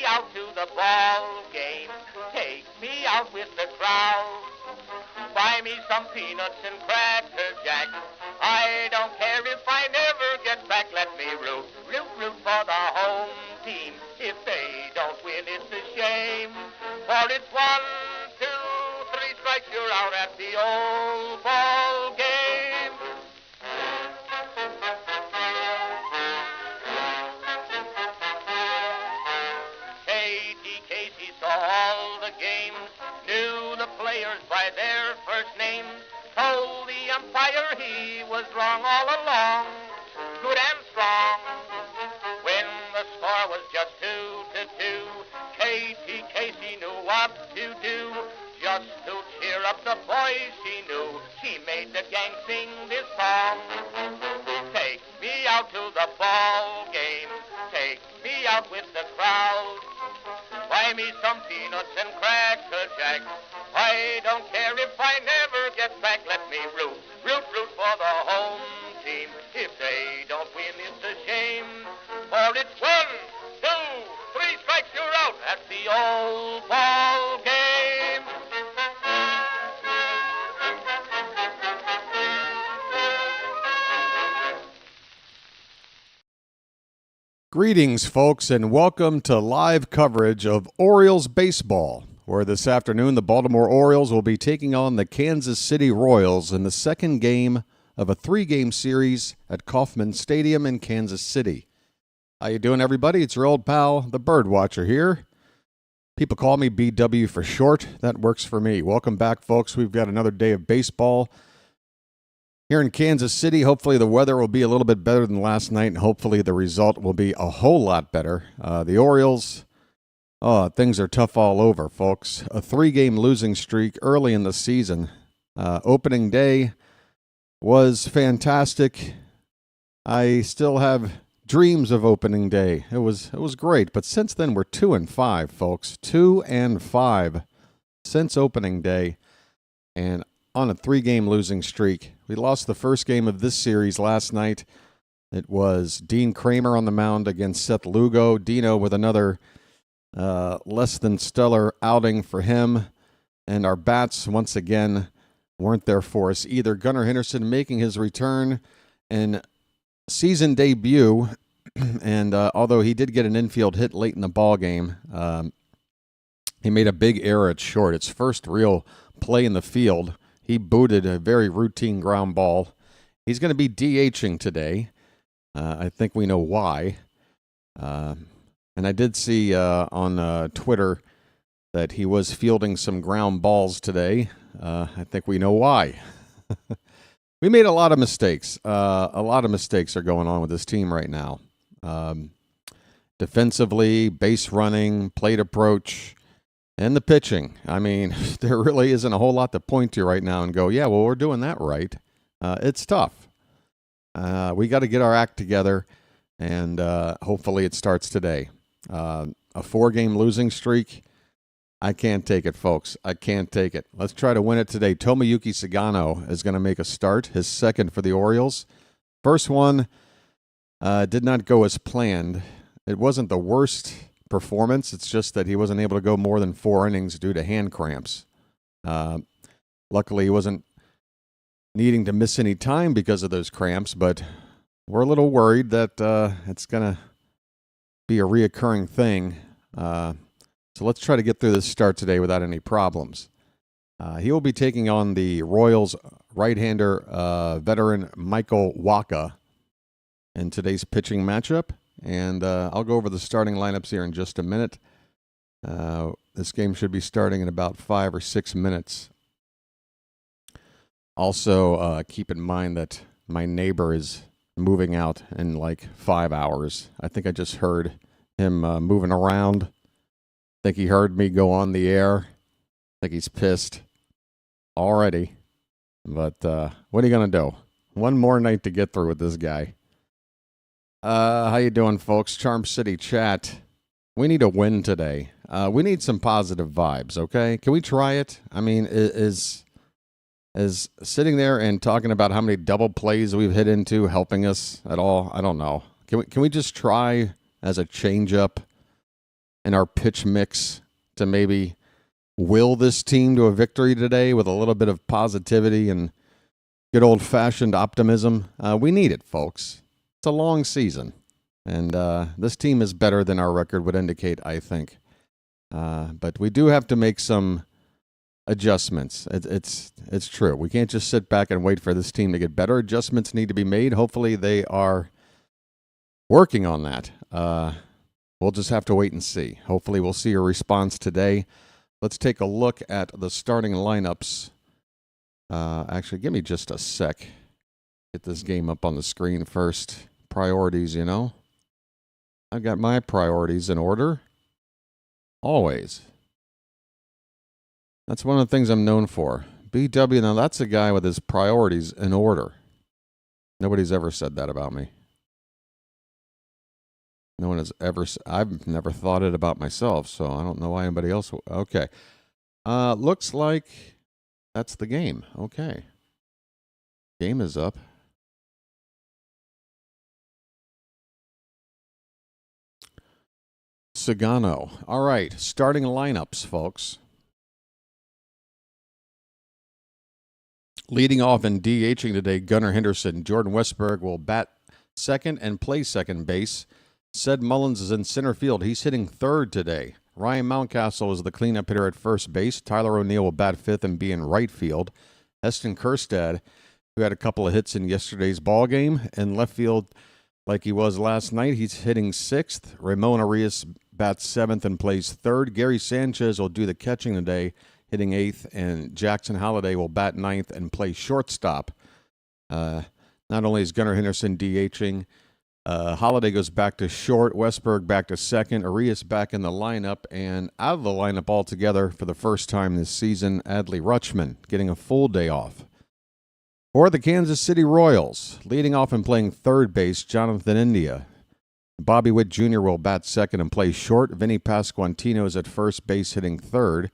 out to the ball game. Take me out with the crowd. Buy me some peanuts and cracker jack. I don't care if I never get back. Let me root for the home team. If they don't win, it's a shame. For it's 1, 2, 3 strikes, you're out at the old ball game. Casey saw all the games, knew the players by their first names, told the umpire he was wrong all along, good and strong. When the score was just 2-2, Casey knew what to do, just to cheer up the boys she knew. She made the gang sing this song. Take me out to the ball game, take me out with the crowd. Buy me some peanuts and cracker jack. I don't care if I never get back. Let me root for the home team. If they don't win, it's a shame. For it's 1, 2, 3 strikes, you're out at the old ball game. Greetings, folks, and welcome to live coverage of Orioles baseball, where this afternoon the Baltimore Orioles will be taking on the Kansas City Royals in the second game of a 3-game series at Kauffman Stadium in Kansas City. How you doing, everybody? It's your old pal, the BirdWatcher here. People call me BW for short. That works for me. Welcome back, folks. We've got another day of baseball here in Kansas City. Hopefully the weather will be a little bit better than last night, and hopefully the result will be a whole lot better. The Orioles, things are tough all over, folks. A 3-game losing streak early in the season. Opening day was fantastic. I still have dreams of opening day. It was great, but since then we're 2-5, folks. 2-5 since opening day, and on a 3-game losing streak. We lost the first game of this series last night. It was Dean Kramer on the mound against Seth Lugo. Dino with another less than stellar outing for him. And our bats, once again, weren't there for us either. Gunnar Henderson making his return and season debut. And although he did get an infield hit late in the ball game, he made a big error at short. Its first real play in the field. He booted a very routine ground ball. He's going to be DHing today. I think we know why. And I did see on Twitter that he was fielding some ground balls today. I think we know why. We made a lot of mistakes. A lot of mistakes are going on with this team right now. Defensively, base running, plate approach, and the pitching. I mean, there really isn't a whole lot to point to right now and go, yeah, well, we're doing that right. It's tough. We got to get our act together, and hopefully it starts today. A 4-game losing streak, I can't take it, folks. I can't take it. Let's try to win it today. Tomoyuki Sugano is going to make a start, his second for the Orioles. First one did not go as planned. It wasn't the worst performance. It's just that he wasn't able to go more than 4 innings due to hand cramps. Luckily, he wasn't needing to miss any time because of those cramps, but we're a little worried that it's going to be a reoccurring thing. So let's try to get through this start today without any problems. He will be taking on the Royals right-hander veteran Michael Wacha in today's pitching matchup. And I'll go over the starting lineups here in just a minute. This game should be starting in about 5 or 6 minutes. Also, keep in mind that my neighbor is moving out in like 5 hours. I think I just heard him moving around. I think he heard me go on the air. I think he's pissed already. But what are you going to do? One more night to get through with this guy. How you doing, folks? Charm City chat. We need a win today. We need some positive vibes, okay? Can we try it? I mean, is sitting there and talking about how many double plays we've hit into helping us at all? I don't know. Can we just try as a change-up in our pitch mix to maybe will this team to a victory today with a little bit of positivity and good old-fashioned optimism. We need it, folks. It's a long season, and this team is better than our record would indicate, I think. But we do have to make some adjustments. It's true. We can't just sit back and wait for this team to get better. Adjustments need to be made. Hopefully they are working on that. We'll just have to wait and see. Hopefully we'll see a response today. Let's take a look at the starting lineups. Actually, give me just a sec. Get this game up on the screen first. Priorities, you know. I've got my priorities in order. Always. That's one of the things I'm known for. BW, now that's a guy with his priorities in order. Nobody's ever said that about me. No one has ever. I've never thought it about myself, so I don't know why anybody else. Okay. Looks like that's the game. Okay. Game is up. Sugano. All right. Starting lineups, folks. Leading off and DHing today, Gunnar Henderson. Jordan Westberg will bat second and play second base. Ced Mullins is in center field. He's hitting third today. Ryan Mountcastle is the cleanup hitter at first base. Tyler O'Neill will bat fifth and be in right field. Heston Kjerstad, who had a couple of hits in yesterday's ball game, in left field like he was last night, he's hitting sixth. Ramon Arias bats seventh and plays third. Gary Sanchez will do the catching today, hitting eighth, and Jackson Holliday will bat ninth and play shortstop. Not only is Gunnar Henderson DHing, Holliday goes back to short, Westberg back to second, Arias back in the lineup, and out of the lineup altogether for the first time this season, Adley Rutschman getting a full day off. For the Kansas City Royals, leading off and playing third base, Jonathan India. Bobby Witt Jr. will bat second and play short. Vinny Pasquantino is at first base hitting third.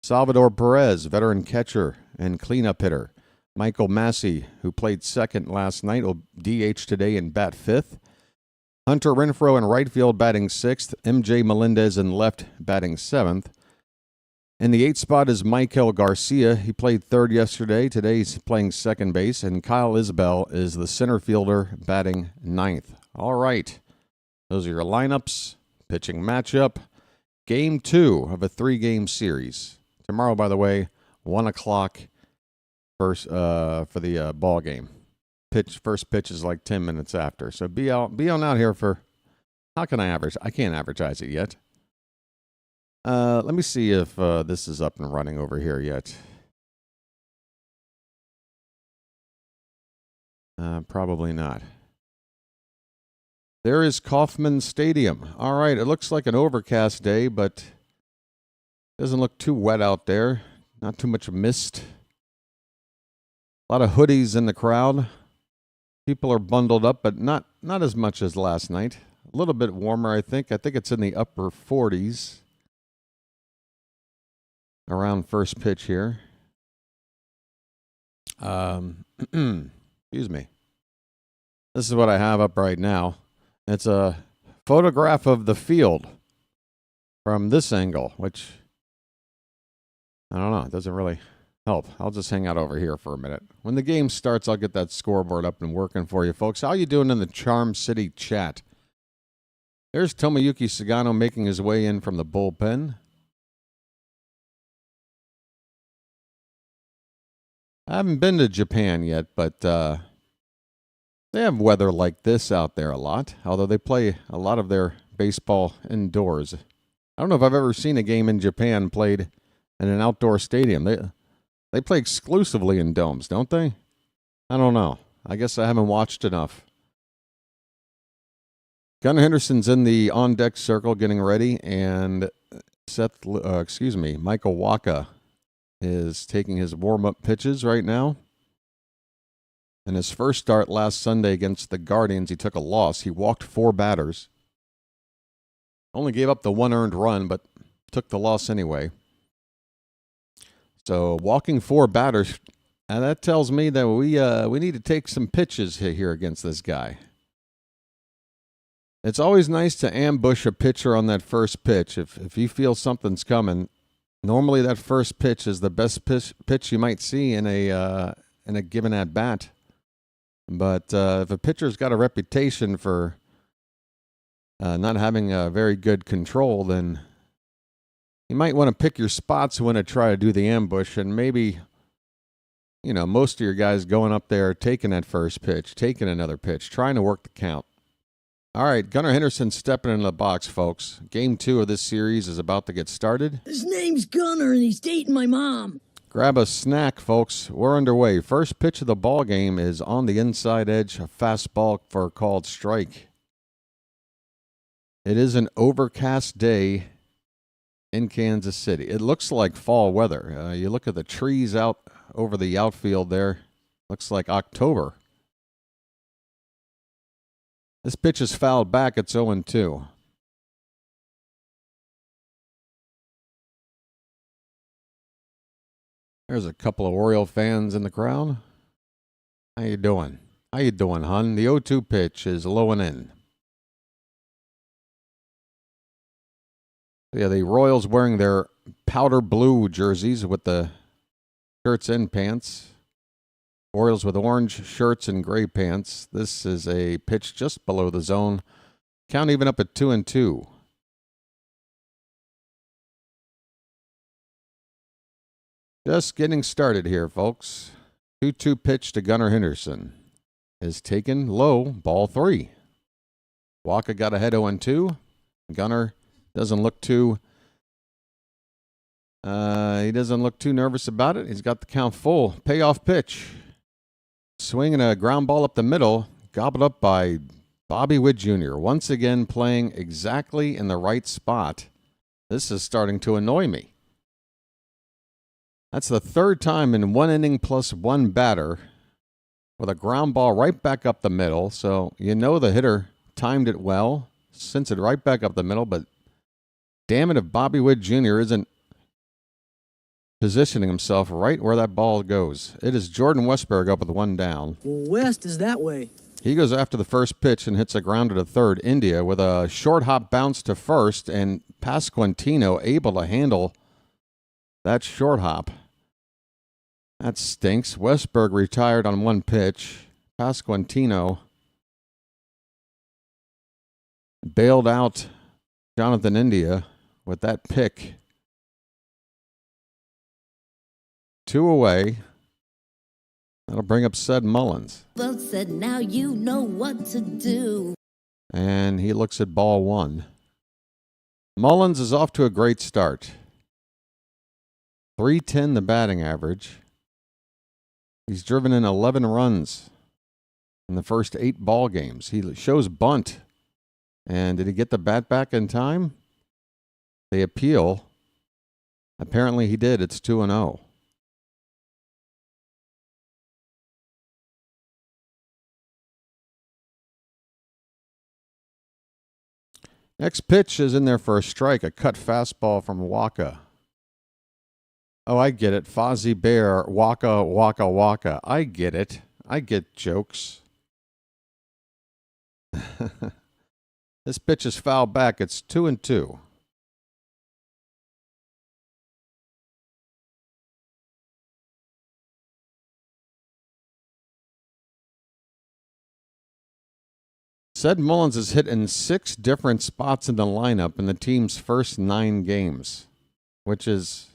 Salvador Perez, veteran catcher and cleanup hitter. Michael Massey, who played second last night, will DH today and bat fifth. Hunter Renfroe in right field batting sixth. MJ Melendez in left batting seventh. In the eighth spot is Michael Garcia. He played third yesterday. Today he's playing second base. And Kyle Isbell is the center fielder batting ninth. All right. Those are your lineups. Pitching matchup. Game 2 of a 3-game series. Tomorrow, by the way, 1 o'clock first, for the ball game. First pitch is like 10 minutes after. So be on out here for, how can I average? I can't advertise it yet. Let me see if this is up and running over here yet. Probably not. There is Kauffman Stadium. All right, it looks like an overcast day, but doesn't look too wet out there. Not too much mist. A lot of hoodies in the crowd. People are bundled up, but not as much as last night. A little bit warmer, I think. I think it's in the upper 40s. Around first pitch here. Excuse me. This is what I have up right now. It's a photograph of the field from this angle, which, I don't know, it doesn't really help. I'll just hang out over here for a minute. When the game starts, I'll get that scoreboard up and working for you folks. How you doing in the Charm City chat? There's Tomoyuki Sugano making his way in from the bullpen. I haven't been to Japan yet, but they have weather like this out there a lot, although they play a lot of their baseball indoors. I don't know if I've ever seen a game in Japan played in an outdoor stadium. They play exclusively in domes, don't they? I don't know. I guess I haven't watched enough. Gunnar Henderson's in the on-deck circle getting ready, and Michael Wacha is taking his warm-up pitches right now. In his first start last Sunday against the Guardians, he took a loss. He walked 4 batters. Only gave up the 1 earned run, but took the loss anyway. So walking 4 batters, and that tells me that we need to take some pitches here against this guy. It's always nice to ambush a pitcher on that first pitch. If you feel something's coming, normally that first pitch is the best pitch you might see in a given at bat. But if a pitcher's got a reputation for not having a very good control, then you might want to pick your spots when to try to do the ambush, and maybe, most of your guys going up there, taking that first pitch, taking another pitch, trying to work the count. All right, Gunnar Henderson stepping into the box, folks. Game 2 of this series is about to get started. His name's Gunnar, and he's dating my mom. Grab a snack, folks. We're underway. First pitch of the ball game is on the inside edge, a fastball for a called strike. It is an overcast day in Kansas City. It looks like fall weather. You look at the trees out over the outfield there. Looks like October. This pitch is fouled back. It's 0-2. There's a couple of Oriole fans in the crowd. How you doing? How you doing, hon? The 0-2 pitch is low and in. Yeah, the Royals wearing their powder blue jerseys with the shirts and pants. Orioles with orange shirts and gray pants. This is a pitch just below the zone. Count even up at 2-2. Just getting started here, folks. 2-2 pitch to Gunnar Henderson is taken low, ball 3. Wacha got ahead 0-2. Gunnar doesn't look too nervous about it. He's got the count full. Payoff pitch. Swinging a ground ball up the middle, gobbled up by Bobby Witt Jr. Once again playing exactly in the right spot. This is starting to annoy me. That's the third time in 1 inning plus 1 batter with a ground ball right back up the middle. So the hitter timed it well, sends it right back up the middle. But damn it if Bobby Witt Jr. isn't positioning himself right where that ball goes. It is Jordan Westberg up with 1 down. West is that way. He goes after the first pitch and hits a grounder to third. India with a short hop bounce to first, and Pasquantino able to handle that short hop. That stinks. Westberg retired on 1 pitch. Pasquantino bailed out Jonathan India with that pick. 2 away. That'll bring up Sed Mullins. Well said, now you know what to do. And he looks at ball 1. Mullins is off to a great start. .310 the batting average. He's driven in 11 runs in the first 8 ball games. He shows bunt. And did he get the bat back in time? They appeal. Apparently he did. It's 2-0. Next pitch is in there for a strike, a cut fastball from Wacha. Oh, I get it. Fozzie Bear, Wacha, Wacha, Wacha. I get it. I get jokes. This pitch is fouled back. It's 2-2. Sed Mullins has hit in 6 different spots in the lineup in the team's first 9 games, which is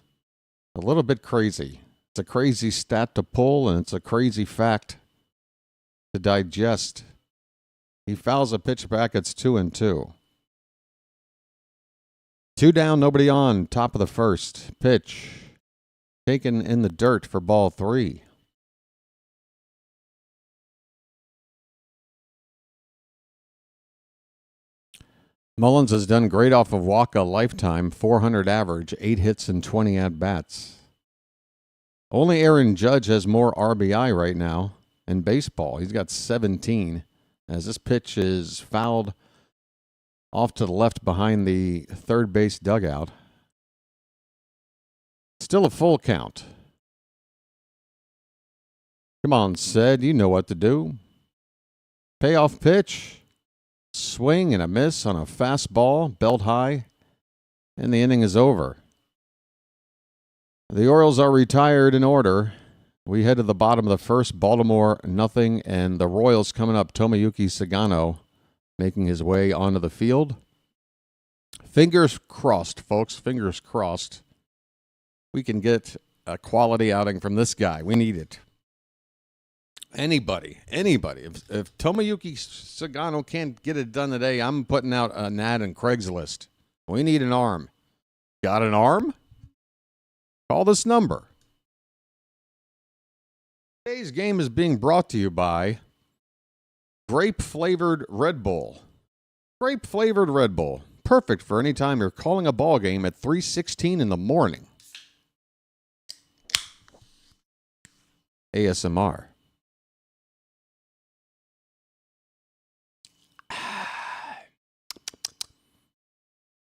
a little bit crazy. It's a crazy stat to pull, and it's a crazy fact to digest. He fouls a pitch back. It's 2-2. 2 down, nobody on. Top of the first. Pitch taken in the dirt for ball 3. Mullins has done great off of Wacha lifetime, 400 average, 8 hits and 20 at-bats. Only Aaron Judge has more RBI right now in baseball. He's got 17, as this pitch is fouled off to the left behind the third base dugout. Still a full count. Come on, Sed, you know what to do. Payoff pitch. Swing and a miss on a fastball, belt high, and the inning is over. The Orioles are retired in order. We head to the bottom of the first, Baltimore nothing, and the Royals coming up, Tomoyuki Sugano making his way onto the field. Fingers crossed, folks, fingers crossed. We can get a quality outing from this guy. We need it. Anybody. If Tomoyuki Sugano can't get it done today, I'm putting out an ad in Craigslist. We need an arm. Got an arm? Call this number. Today's game is being brought to you by grape-flavored Red Bull. Grape-flavored Red Bull. Perfect for any time you're calling a ball game at 3:16 in the morning. ASMR.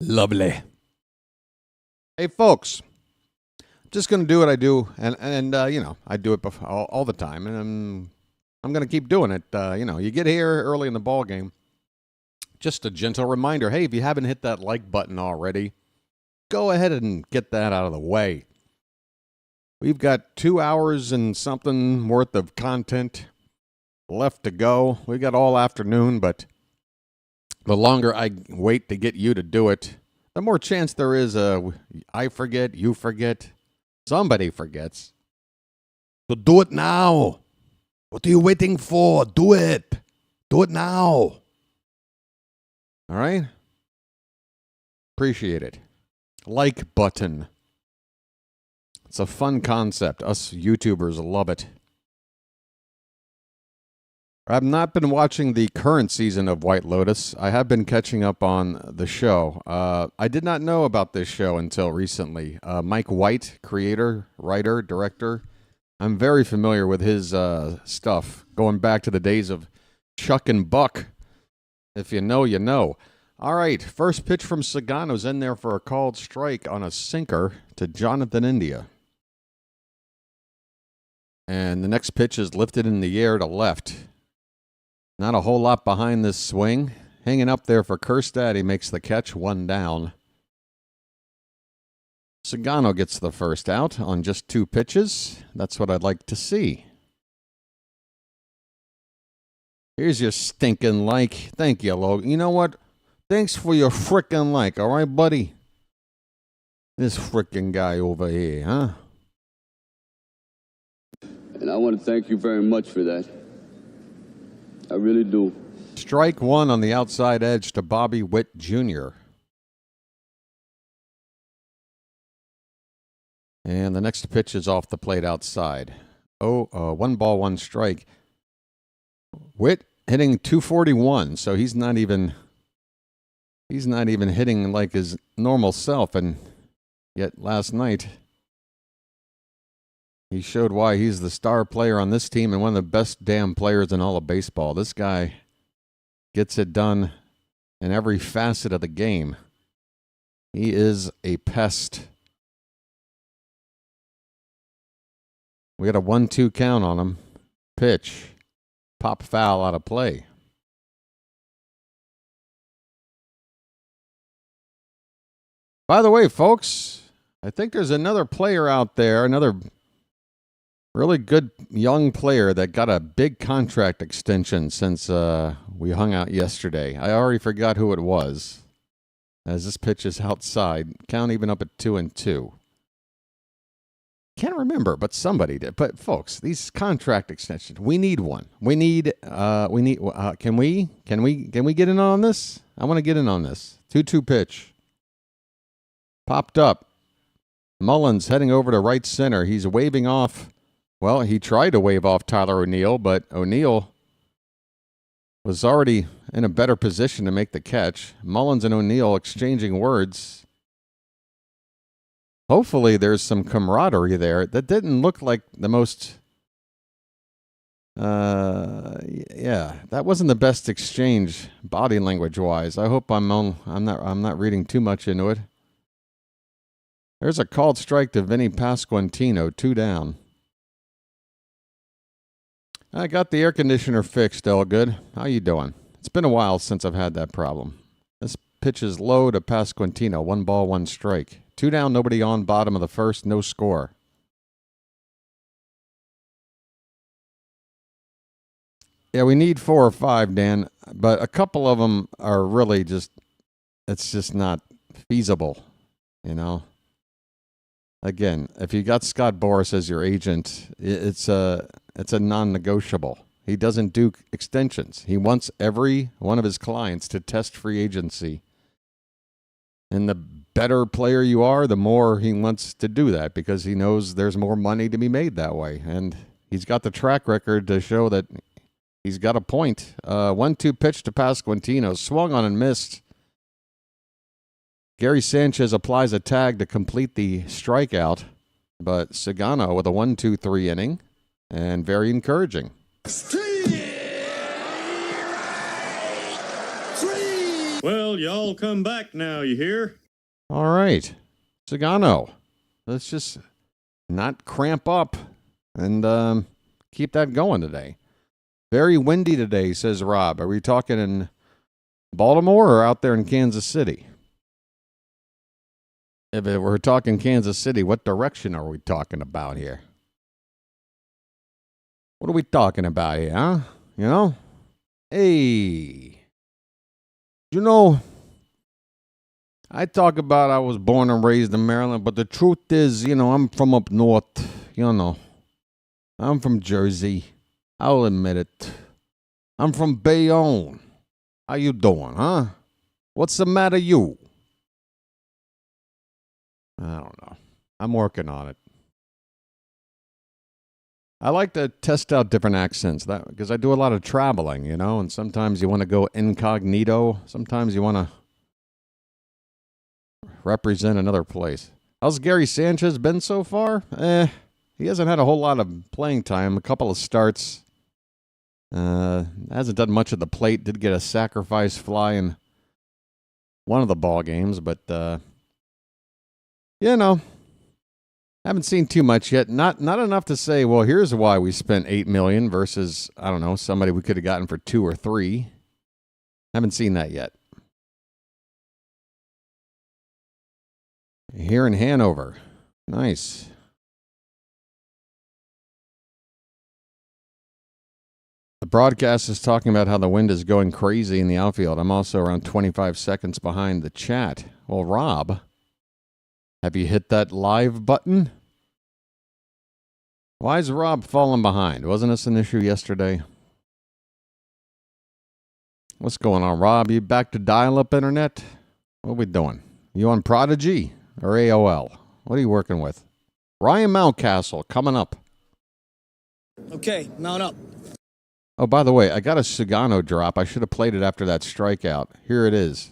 Lovely. Hey, folks. Just going to do what I do, and you know, I do it all the time, and I'm going to keep doing it. You know, you get here early in the ball game. Just a gentle reminder, hey, if you haven't hit that like button already, go ahead and get that out of the way. We've got 2 hours and something worth of content left to go. We got all afternoon, but the longer I wait to get you to do it, the more chance there is I forget, you forget, somebody forgets. So do it now. What are you waiting for? Do it. Do it now. All right? Appreciate it. Like button. It's a fun concept. Us YouTubers love it. I've not been watching the current season of White Lotus. I have been catching up on the show. I did not know about this show until recently. Mike White, creator, writer, director. I'm very familiar with his stuff, going back to the days of Chuck and Buck. If you know, you know. All right, first pitch from Sugano's in there for a called strike on a sinker to Jonathan India. And the next pitch is lifted in the air to left. Not a whole lot behind this swing. Hanging up there for Kerstad. He makes the catch, 1 down. Sugano gets the first out on just 2 pitches. That's what I'd like to see. Here's your stinking like. Thank you, Logan. You know what? Thanks for your frickin' like, all right, buddy? This frickin' guy over here, huh? And I want to thank you very much for that. I really do. Strike 1 on the outside edge to Bobby Witt Jr. And the next pitch is off the plate outside. 1 ball, 1 strike. Witt hitting .241, so he's not even hitting like his normal self, and yet last night he showed why he's the star player on this team and one of the best damn players in all of baseball. This guy gets it done in every facet of the game. He is a pest. We got a 1-2 count on him. Pitch. Pop foul out of play. By the way, folks, I think there's another player out there, another really good young player that got a big contract extension since we hung out yesterday. I already forgot who it was, as this pitch is outside. Count even up at 2-2. Can't remember, but somebody did. But folks, these contract extensions, we need one. Can we get in on this? I want to get in on this. 2-2 pitch. Popped up. Mullins heading over to right center. He's waving off. Well, he tried to wave off Tyler O'Neill, but O'Neill was already in a better position to make the catch. Mullins and O'Neill exchanging words. Hopefully there's some camaraderie there. That didn't look like the most... yeah, that wasn't the best exchange body language-wise. I hope I'm not reading too much into it. There's a called strike to Vinny Pasquantino, 2 down. I got the air conditioner fixed, Elgood. How you doing? It's been a while since I've had that problem. This pitch is low to Pasquantino. 1 ball, 1 strike. 2 down, nobody on, bottom of the first, no score. Yeah, we need 4 or 5, Dan, but a couple of them are really just, it's just not feasible, you know. Again, if you got Scott Boras as your agent, it's a non-negotiable. He doesn't do extensions. He wants every one of his clients to test free agency. And the better player you are, the more he wants to do that because he knows there's more money to be made that way. And he's got the track record to show that he's got a point. 1-2 pitch to Pasquantino. Swung on and missed. Gary Sanchez applies a tag to complete the strikeout. But Sugano with a 1-2-3 inning. And very encouraging. Well, y'all come back now, you hear? All right. Sugano. Let's just not cramp up and keep that going today. Very windy today, says Rob. Are we talking in Baltimore or out there in Kansas City? If we're talking Kansas City, what direction are we talking about here? What are we talking about here, huh? You know? Hey. You know, I talk about I was born and raised in Maryland, but the truth is, you know, I'm from up north, you know. I'm from Jersey. I'll admit it. I'm from Bayonne. How you doing, huh? What's the matter, you? I don't know. I'm working on it. I like to test out different accents because I do a lot of traveling, you know, and sometimes you want to go incognito. Sometimes you want to represent another place. How's Gary Sanchez been so far? He hasn't had a whole lot of playing time, a couple of starts. Hasn't done much at the plate. Did get a sacrifice fly in one of the ball games, but, you know. Haven't seen too much yet. Not enough to say, well, here's why we spent $8 million versus, I don't know, somebody we could have gotten for 2 or 3. Haven't seen that yet. Here in Hanover. Nice. The broadcast is talking about how the wind is going crazy in the outfield. I'm also around 25 seconds behind the chat. Well, Rob, have you hit that live button? Why is Rob falling behind? Wasn't this an issue yesterday? What's going on, Rob? You back to dial-up internet? What are we doing? You on Prodigy or AOL? What are you working with? Ryan Mountcastle coming up. Okay, mount up. Oh, by the way, I got a Sugano drop. I should have played it after that strikeout. Here it is.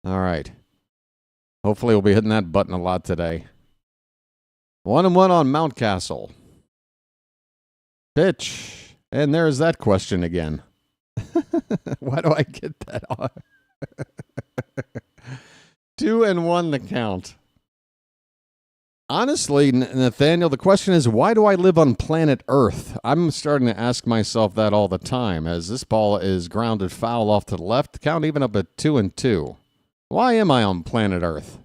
All right. Hopefully we'll be hitting that button a lot today. 1-1 on Mountcastle. Pitch. And there's that question again. Why do I get that on? 2-1 the count. Honestly, Nathaniel, the question is, why do I live on planet Earth? I'm starting to ask myself that all the time, as this ball is grounded foul off to the left. Count even up at 2-2. Why am I on planet Earth?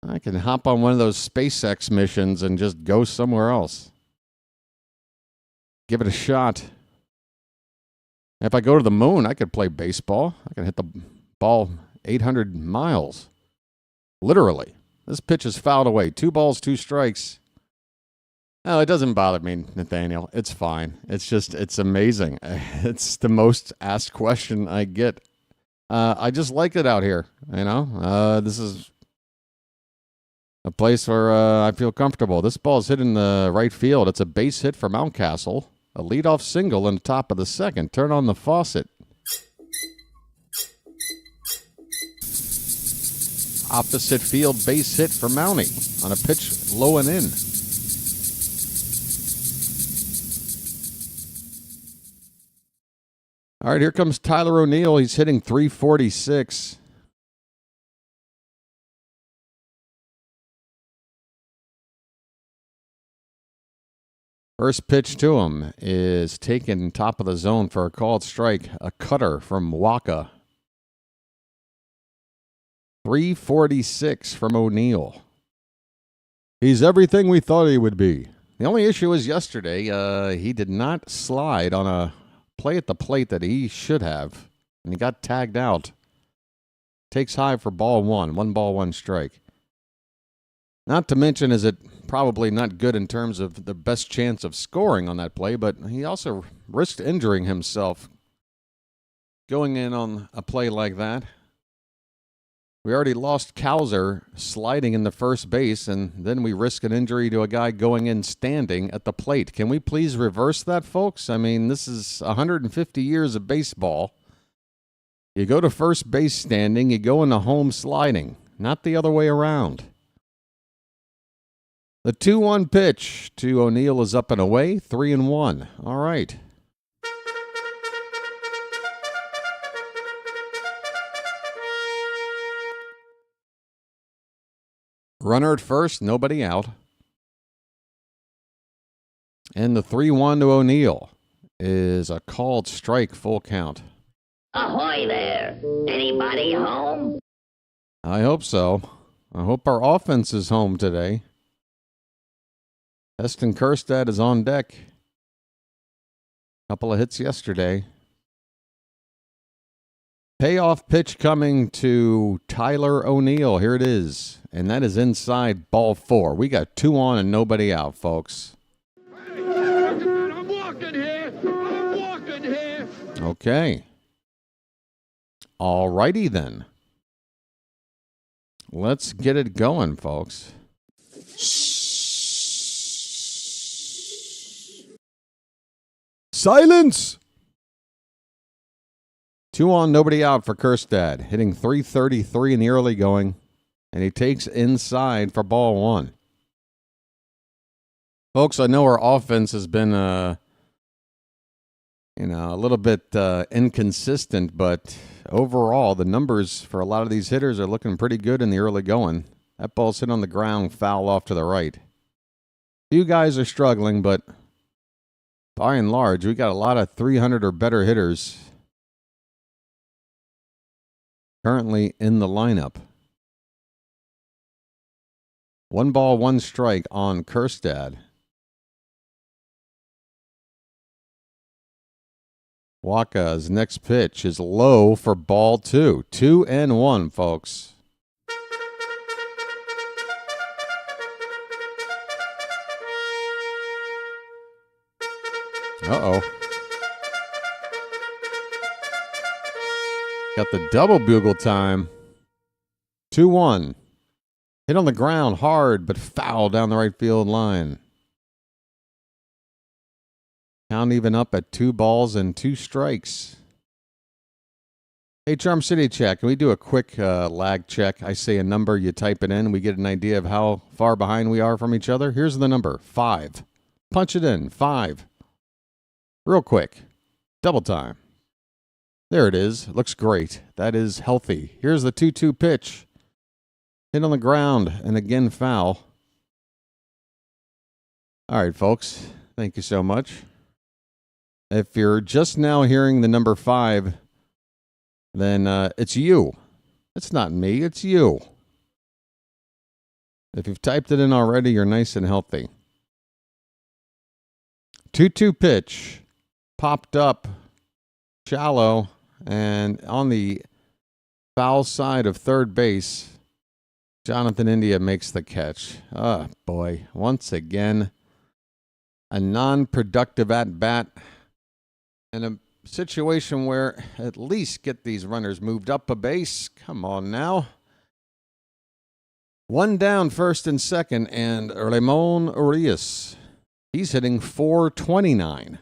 I can hop on one of those SpaceX missions and just go somewhere else. Give it a shot. If I go to the moon, I could play baseball. I can hit the ball 800 miles. Literally. This pitch is fouled away. 2 balls, 2 strikes. No, it doesn't bother me, Nathaniel. It's fine. It's amazing. It's the most asked question I get. I just like it out here, you know. This is a place where I feel comfortable. This ball is hit in the right field. It's a base hit for Mountcastle. A leadoff single in the top of the second. Turn on the faucet. Opposite field base hit for Mountie on a pitch low and in. All right, here comes Tyler O'Neill. He's hitting .346. First pitch to him is taken top of the zone for a called strike. A cutter from Wacha. 346 from O'Neill. He's everything we thought he would be. The only issue is yesterday, he did not slide on a play at the plate that he should have, and he got tagged out. Takes high for ball one. 1 ball, 1 strike. Not to mention, is it probably not good in terms of the best chance of scoring on that play, but he also risked injuring himself going in on a play like that. We already lost Cowser sliding in the first base, and then we risk an injury to a guy going in standing at the plate. Can we please reverse that, folks? I mean, this is 150 years of baseball. You go to first base standing, you go into home sliding, not the other way around. The 2-1 pitch to O'Neill is up and away, 3-1. All right. Runner at first, nobody out. And the 3-1 to O'Neill is a called strike, full count. Ahoy there! Anybody home? I hope so. I hope our offense is home today. Heston Kjerstad is on deck. Couple of hits yesterday. Payoff pitch coming to Tyler O'Neill. Here it is. And that is inside ball 4. We got 2 on and nobody out, folks. I'm walking here. I'm walking here. Okay. All righty then. Let's get it going, folks. Silence! 2 on, nobody out for Kjerstad, hitting .333 in the early going, and he takes inside for ball 1. Folks, I know our offense has been, a little bit inconsistent, but overall, the numbers for a lot of these hitters are looking pretty good in the early going. That ball's hit on the ground, foul off to the right. Few guys are struggling, but by and large, we got a lot of 300 or better hitters currently in the lineup. 1 ball, 1 strike on Kjerstad. Wacha's next pitch is low for ball 2. 2-1, folks. Uh-oh. Got the double bugle time. 2-1. Hit on the ground hard, but foul down the right field line. Count even up at 2 balls and 2 strikes. Hey, Charm City Chat, can we do a quick lag check? I say a number, you type it in, we get an idea of how far behind we are from each other. Here's the number, 5. Punch it in, 5. Real quick. Double time. There it is. Looks great. That is healthy. Here's the 2-2 pitch. Hit on the ground, and again foul. All right, folks. Thank you so much. If you're just now hearing the number 5, then it's you. It's not me. It's you. If you've typed it in already, you're nice and healthy. 2-2 pitch. Popped up. Shallow. And on the foul side of third base, Jonathan India makes the catch. Oh, boy. Once again, a non-productive at-bat. In a situation where at least get these runners moved up a base. Come on now. 1 down, first and second, and Ramon Urias. He's hitting .429.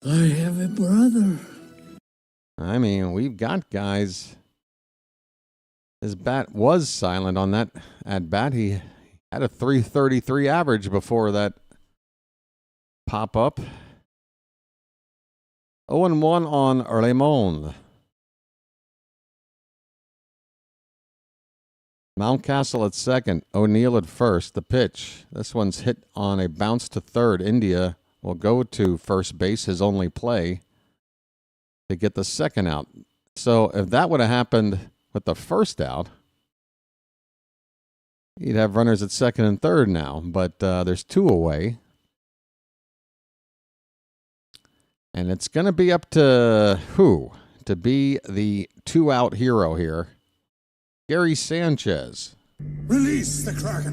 I have a brother. I mean, we've got guys. His bat was silent on that at-bat. He had a .333 average before that pop-up. 0-1 on Ramon. Mountcastle at second. O'Neill at first. The pitch. This one's hit on a bounce to third. India will go to first base, his only play, to get the second out. So if that would have happened with the first out, he'd have runners at second and third now. But there's 2 away. And it's going to be up to who to be the 2-out hero here? Gary Sanchez. Release the Kraken.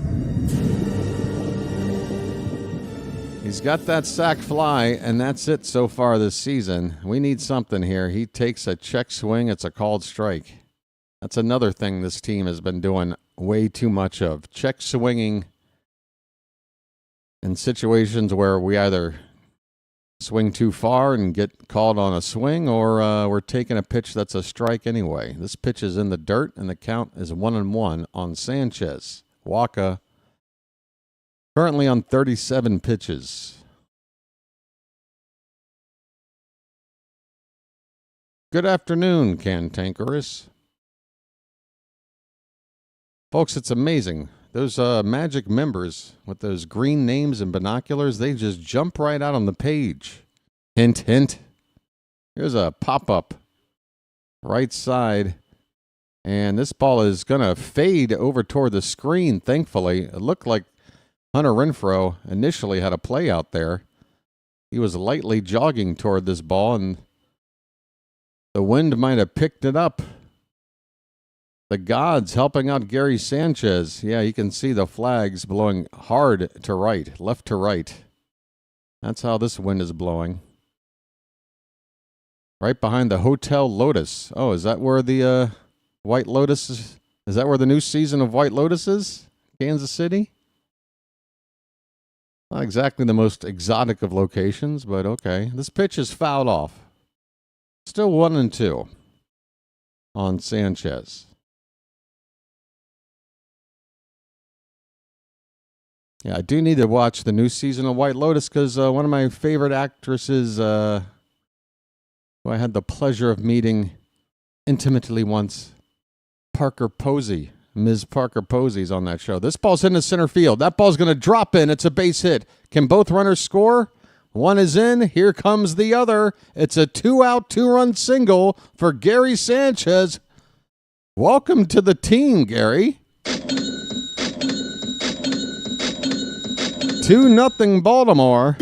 He's got that sac fly, and that's it so far this season. We need something here. He takes a check swing. It's a called strike. That's another thing this team has been doing way too much of. Check swinging in situations where we either swing too far and get called on a swing, or we're taking a pitch that's a strike anyway. This pitch is in the dirt, and the count is 1-1 on Sanchez. Wacha currently on 37 pitches. Good afternoon, Cantankerous. Folks, it's amazing. Those Magic members with those green names and binoculars, they just jump right out on the page. Hint, hint. Here's a pop-up right side. And this ball is going to fade over toward the screen, thankfully. It looked like Hunter Renfroe initially had a play out there. He was lightly jogging toward this ball, and the wind might have picked it up. The gods helping out Gary Sanchez. Yeah, you can see the flags blowing hard to right, left to right. That's how this wind is blowing. Right behind the Hotel Lotus. Oh, is that where the White Lotus is? Is that where the new season of White Lotus is? Kansas City? Not exactly the most exotic of locations, but okay. This pitch is fouled off. Still 1-2 on Sanchez. Yeah, I do need to watch the new season of White Lotus because one of my favorite actresses, who I had the pleasure of meeting intimately once, Parker Posey. Ms. Parker Posey's on that show. This ball's in the center field. That ball's going to drop in. It's a base hit. Can both runners score? One is in. Here comes the other. It's a 2-out, 2-run single for Gary Sanchez. Welcome to the team, Gary. 2-0 Baltimore.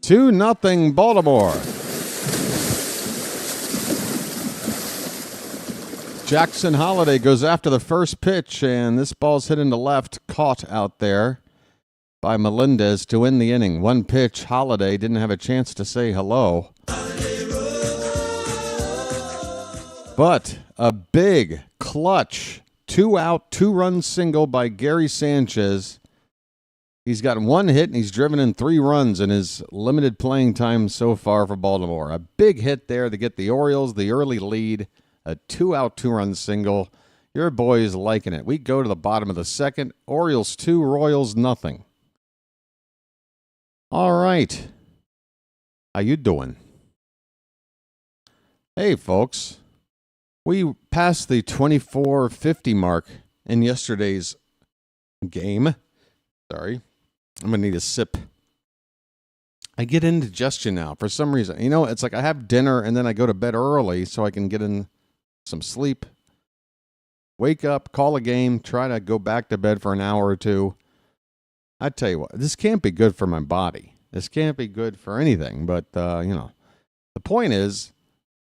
Two nothing Baltimore. Jackson Holliday goes after the first pitch, and this ball's hit into left, caught out there by Melendez to win the inning. One pitch, Holliday didn't have a chance to say hello. But a big, clutch, 2-out, 2-run single by Gary Sanchez. He's got one hit, and he's driven in 3 runs in his limited playing time so far for Baltimore. A big hit there to get the Orioles the early lead. A 2-out, 2-run single. Your boy's liking it. We go to the bottom of the second. Orioles 2, Royals nothing. All right. How you doing? Hey, folks. We passed the 24:50 mark in yesterday's game. Sorry. I'm going to need a sip. I get indigestion now for some reason. You know, it's like I have dinner and then I go to bed early so I can get in some sleep. Wake up, call a game, try to go back to bed for an hour or two. I tell you what, this can't be good for my body. This can't be good for anything. But, you know, the point is,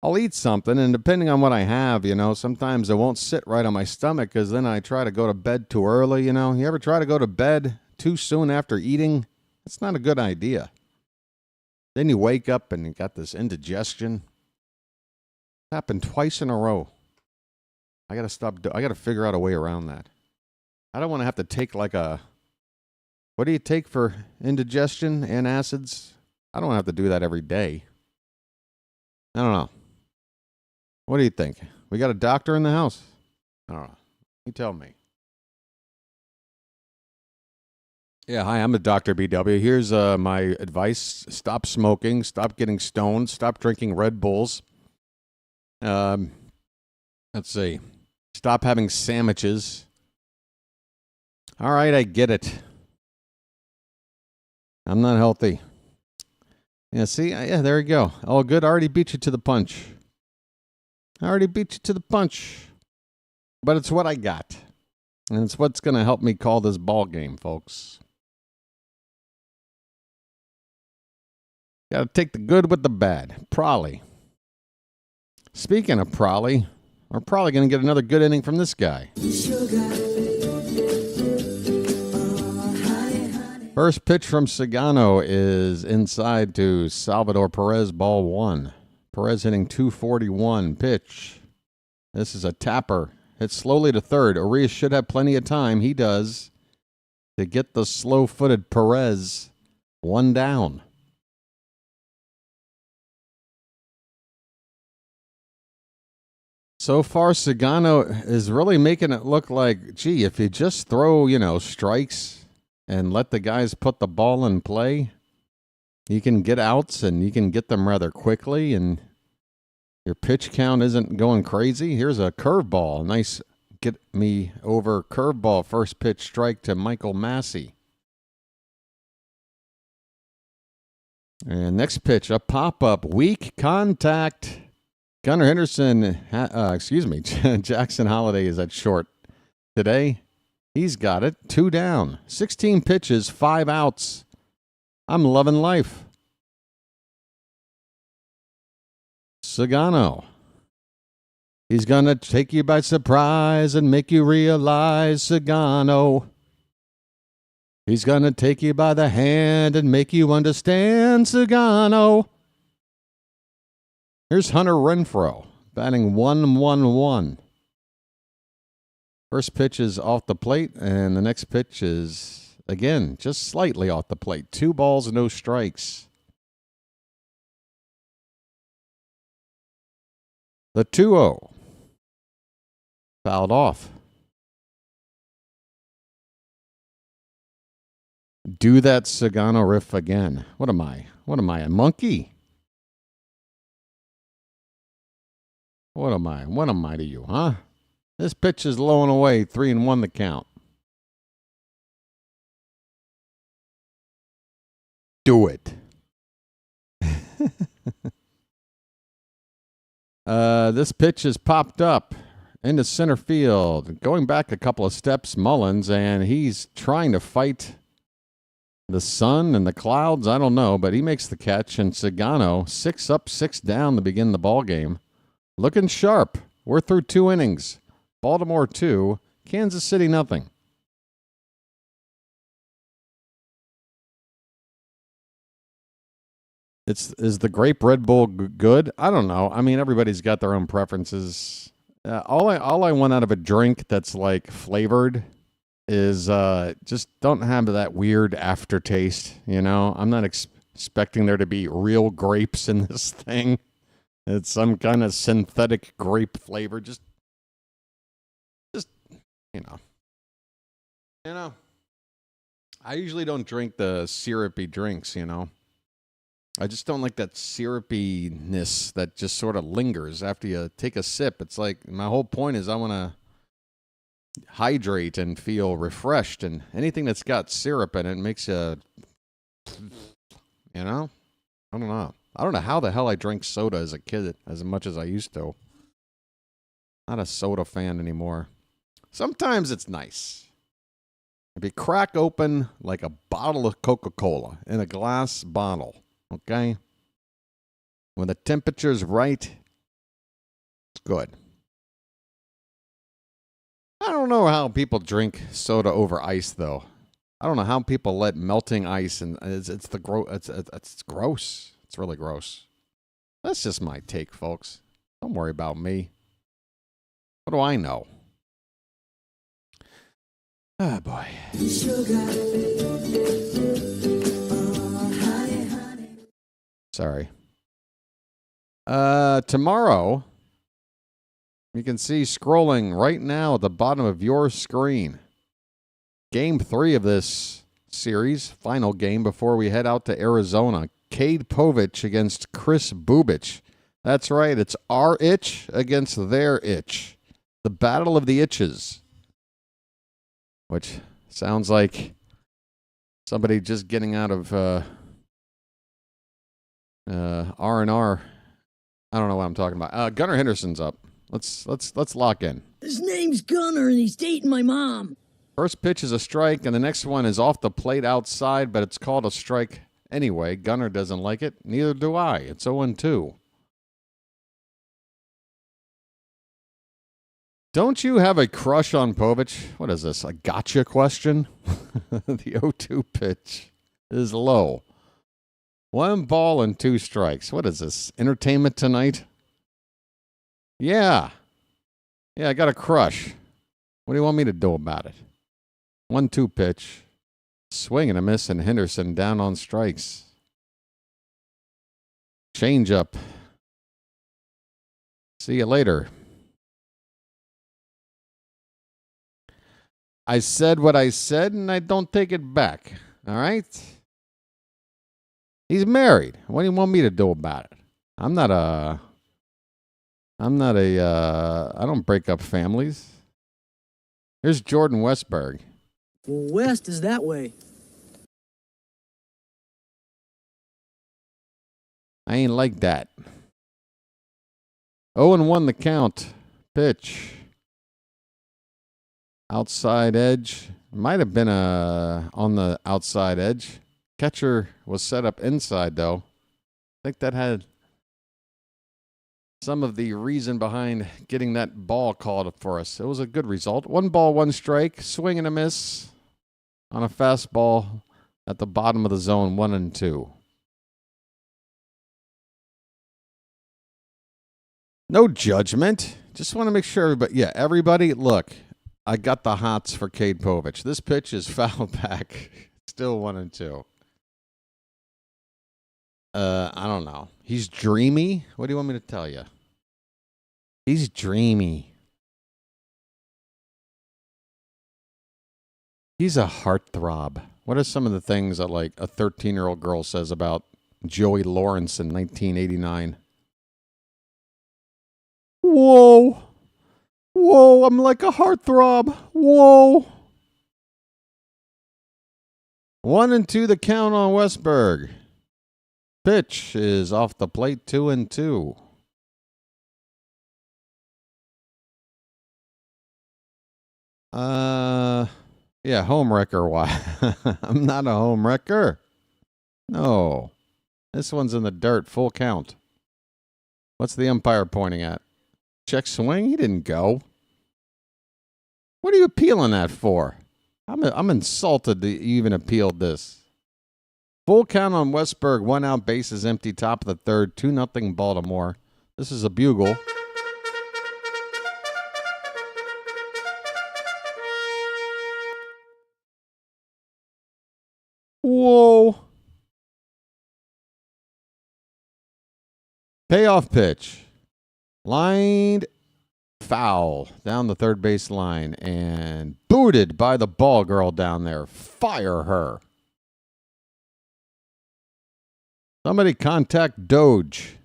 I'll eat something, and depending on what I have, you know, sometimes it won't sit right on my stomach because then I try to go to bed too early, you know. You ever try to go to bed too soon after eating? It's not a good idea. Then you wake up and you got this indigestion. It happened twice in a row. I got to stop. I got to figure out a way around that. I don't want to have to take like a, what do you take for indigestion, antacids? I don't have to do that every day. I don't know. What do you think? We got a doctor in the house? I don't know. You tell me. Yeah, hi, I'm a Dr. BW. Here's my advice. Stop smoking, stop getting stoned, stop drinking Red Bulls. Let's see. Stop having sandwiches. All right, I get it. I'm not healthy. Yeah, see? Yeah, there you go. All good. I already beat you to the punch. But it's what I got. And it's what's going to help me call this ball game, folks. Got to take the good with the bad. Probably. Speaking of probably, we're probably going to get another good inning from this guy. First pitch from Sugano is inside to Salvador Perez, ball one. Perez hitting 241 pitch. This is a tapper. Hits slowly to third. Arias should have plenty of time. He does. To get the slow-footed Perez one down. So far, Sugano is really making it look like, gee, if you just throw, strikes and let the guys put the ball in play, you can get outs and you can get them rather quickly, and your pitch count isn't going crazy. Here's a curveball. Nice get me over curveball. First pitch strike to Michael Massey. And next pitch, a pop-up. Weak contact. Gunnar Henderson, Jackson Holiday is at short today. He's got it. 2 down. 16 pitches, 5 outs. I'm loving life. Sugano. He's going to take you by surprise and make you realize, Sugano. He's going to take you by the hand and make you understand, Sugano. Here's Hunter Renfroe, batting 1-1-1. First pitch is off the plate, and the next pitch is, again, just slightly off the plate. 2 balls, no strikes. The 2-0. Fouled off. Do that Sugano riff again. What am I, a monkey? What am I to you, huh? This pitch is low and away, 3-1 the count. Do it. This pitch is popped up into center field. Going back a couple of steps, Mullins, and he's trying to fight the sun and the clouds. I don't know, but he makes the catch, and Sugano 6 up, 6 down to begin the ball game. Looking sharp. We're through 2 innings. Baltimore 2, Kansas City nothing. Is the grape Red Bull good? I don't know. I mean, everybody's got their own preferences. All I want out of a drink that's like flavored is just don't have that weird aftertaste. I'm not expecting there to be real grapes in this thing. It's some kind of synthetic grape flavor. Just I usually don't drink the syrupy drinks, I just don't like that syrupiness that just sort of lingers after you take a sip. It's like my whole point is I want to hydrate and feel refreshed, and anything that's got syrup in it makes you, I don't know. I don't know how the hell I drank soda as a kid as much as I used to. Not a soda fan anymore. Sometimes it's nice. If you crack open like a bottle of Coca-Cola in a glass bottle, okay? When the temperature's right, it's good. I don't know how people drink soda over ice, though. I don't know how people let melting ice, and it's gross. It's really gross. That's just my take, folks. Don't worry about me. What do I know? Ah, boy. Sorry. Tomorrow, you can see scrolling right now at the bottom of your screen. Game 3 of this series, final game before we head out to Arizona. Cade Povich against Chris Bubich. That's right, it's our itch against their itch. The battle of the itches. Which sounds like somebody just getting out of R&R. I don't know what I'm talking about. Gunnar Henderson's up. Let's lock in. His name's Gunnar, and he's dating my mom. First pitch is a strike, and the next one is off the plate outside, but it's called a strike anyway. Gunnar doesn't like it. Neither do I. It's 0-2. Don't you have a crush on Povich? What is this, a gotcha question? The 0-2 pitch is low. 1 ball and 2 strikes. What is this, Entertainment Tonight? Yeah, I got a crush. What do you want me to do about it? 1-2 pitch. Swing and a miss, and Henderson down on strikes. Change up. See you later. I said what I said, and I don't take it back. All right? He's married. What do you want me to do about it? I don't break up families. Here's Jordan Westberg. Well, west is that way. I ain't like that. 0-1 the count. Pitch. Outside edge. Might have been on the outside edge. Catcher was set up inside, though. I think that had some of the reason behind getting that ball called for us. It was a good result. 1 ball, 1 strike. Swing and a miss on a fastball at the bottom of the zone, 1-2. No judgment. Just want to make sure everybody, look, I got the hots for Cade Povich. This pitch is foul back. Still 1-2. I don't know. He's dreamy. What do you want me to tell you? He's dreamy. He's a heartthrob. What are some of the things that like a 13-year-old girl says about Joey Lawrence in 1989? Whoa. Whoa, I'm like a heartthrob. Whoa. 1-2 the count on Westberg. Pitch is off the plate, 2-2. Home wrecker. Why? I'm not a home wrecker. No. This one's in the dirt, full count. What's the umpire pointing at? Check swing? He didn't go. What are you appealing that for? I'm insulted that you even appealed this. Full count on Westberg, 1 out, bases empty, top of the third, 2-0 Baltimore. This is a bugle. Whoa. Payoff pitch. Lined foul down the third base line and booted by the ball girl down there. Fire her. Somebody contact Doge.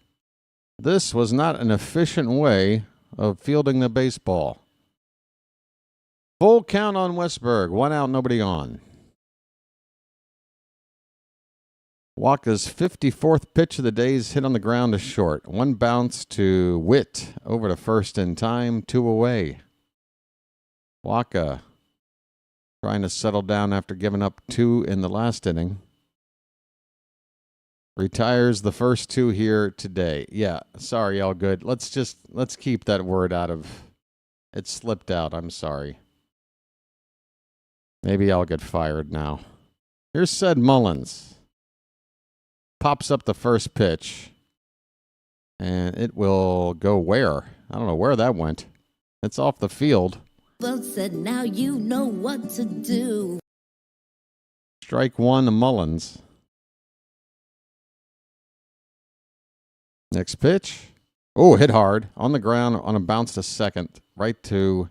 This was not an efficient way of fielding the baseball. Full count on Westberg. 1 out, nobody on. Wacha's 54th pitch of the day is hit on the ground to short. 1 bounce to Witt over to first in time, 2 away. Wacha trying to settle down after giving up 2 in the last inning. Retires the first 2 here today. Yeah, sorry, all good. Let's keep that word out of it. Slipped out. I'm sorry. Maybe I'll get fired now. Here's Ced Mullins. Pops up the first pitch. And it will go where? I don't know where that went. It's off the field. Well said, now you know what to do. Strike 1 to Mullins. Next pitch. Oh, hit hard. On the ground on a bounce to second. Right to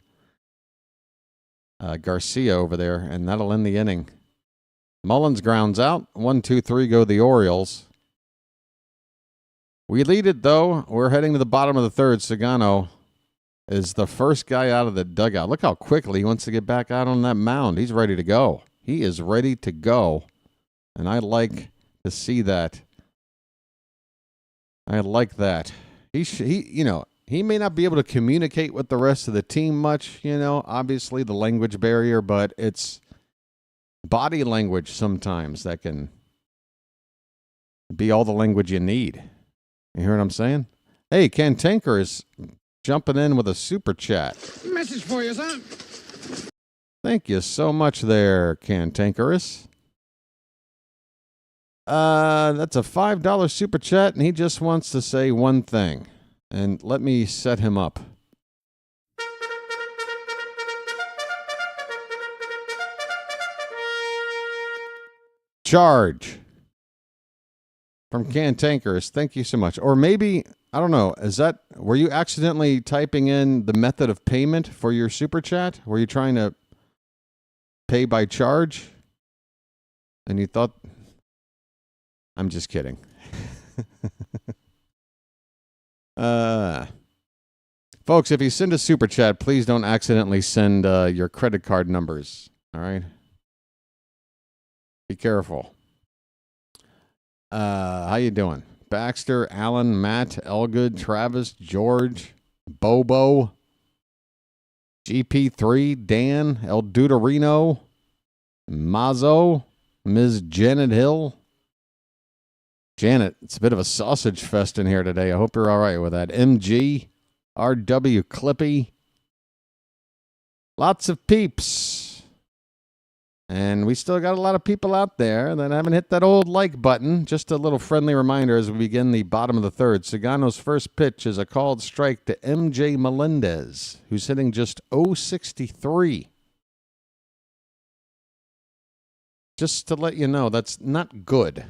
Garcia over there. And that'll end the inning. Mullins grounds out. 1-2-3 go the Orioles. We lead it, though. We're heading to the bottom of the third. Sugano is the first guy out of the dugout. Look how quickly he wants to get back out on that mound. He's ready to go. He is ready to go. And I like to see that. I like that. He may not be able to communicate with the rest of the team much, obviously the language barrier, but it's body language sometimes that can be all the language you need. You hear what I'm saying? Hey, Cantanker is jumping in with a super chat. Message for you, son. Thank you so much there, Cantankerous. That's a $5 super chat, and he just wants to say one thing. And let me set him up. Charge. From Cantankerous. Thank you so much. Or maybe, I don't know, were you accidentally typing in the method of payment for your super chat? Were you trying to pay by charge? And you thought, I'm just kidding. Folks, if you send a super chat, please don't accidentally send your credit card numbers. All right? Be careful. How you doing? Baxter, Alan, Matt, Elgood, Travis, George, Bobo, GP3, Dan, El Duderino, Mazzo, Ms. Janet Hill. Janet, it's a bit of a sausage fest in here today. I hope you're all right with that. MG, RW Clippy. Lots of peeps. And we still got a lot of people out there that haven't hit that old like button. Just a little friendly reminder as we begin the bottom of the third. Sugano's first pitch is a called strike to MJ Melendez, who's hitting just .063. Just to let you know, that's not good.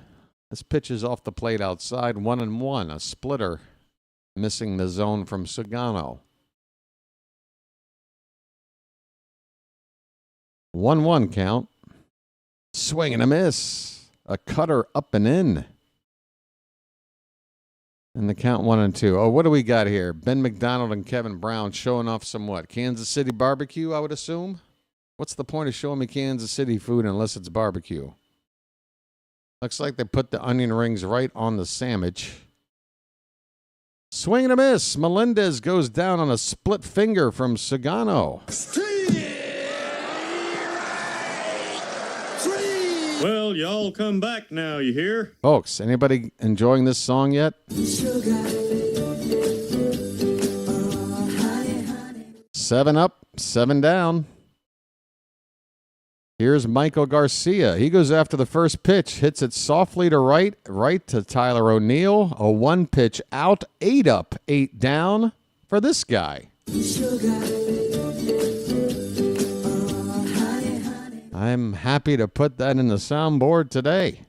This pitch is off the plate outside, 1-1, a splitter, missing the zone from Sugano. 1-1 count. Swing and a miss. A cutter up and in. And the count 1-2. Oh, what do we got here? Ben McDonald and Kevin Brown showing off some what? Kansas City barbecue, I would assume? What's the point of showing me Kansas City food unless it's barbecue? Looks like they put the onion rings right on the sandwich. Swing and a miss. Melendez goes down on a split finger from Sugano. Well, y'all come back now, you hear? Folks, anybody enjoying this song yet? 7 up, 7 down. Here's Michael Garcia. He goes after the first pitch, hits it softly to right to Tyler O'Neill. A 1 pitch out, 8 up, 8 down for this guy. I'm happy to put that in the soundboard today.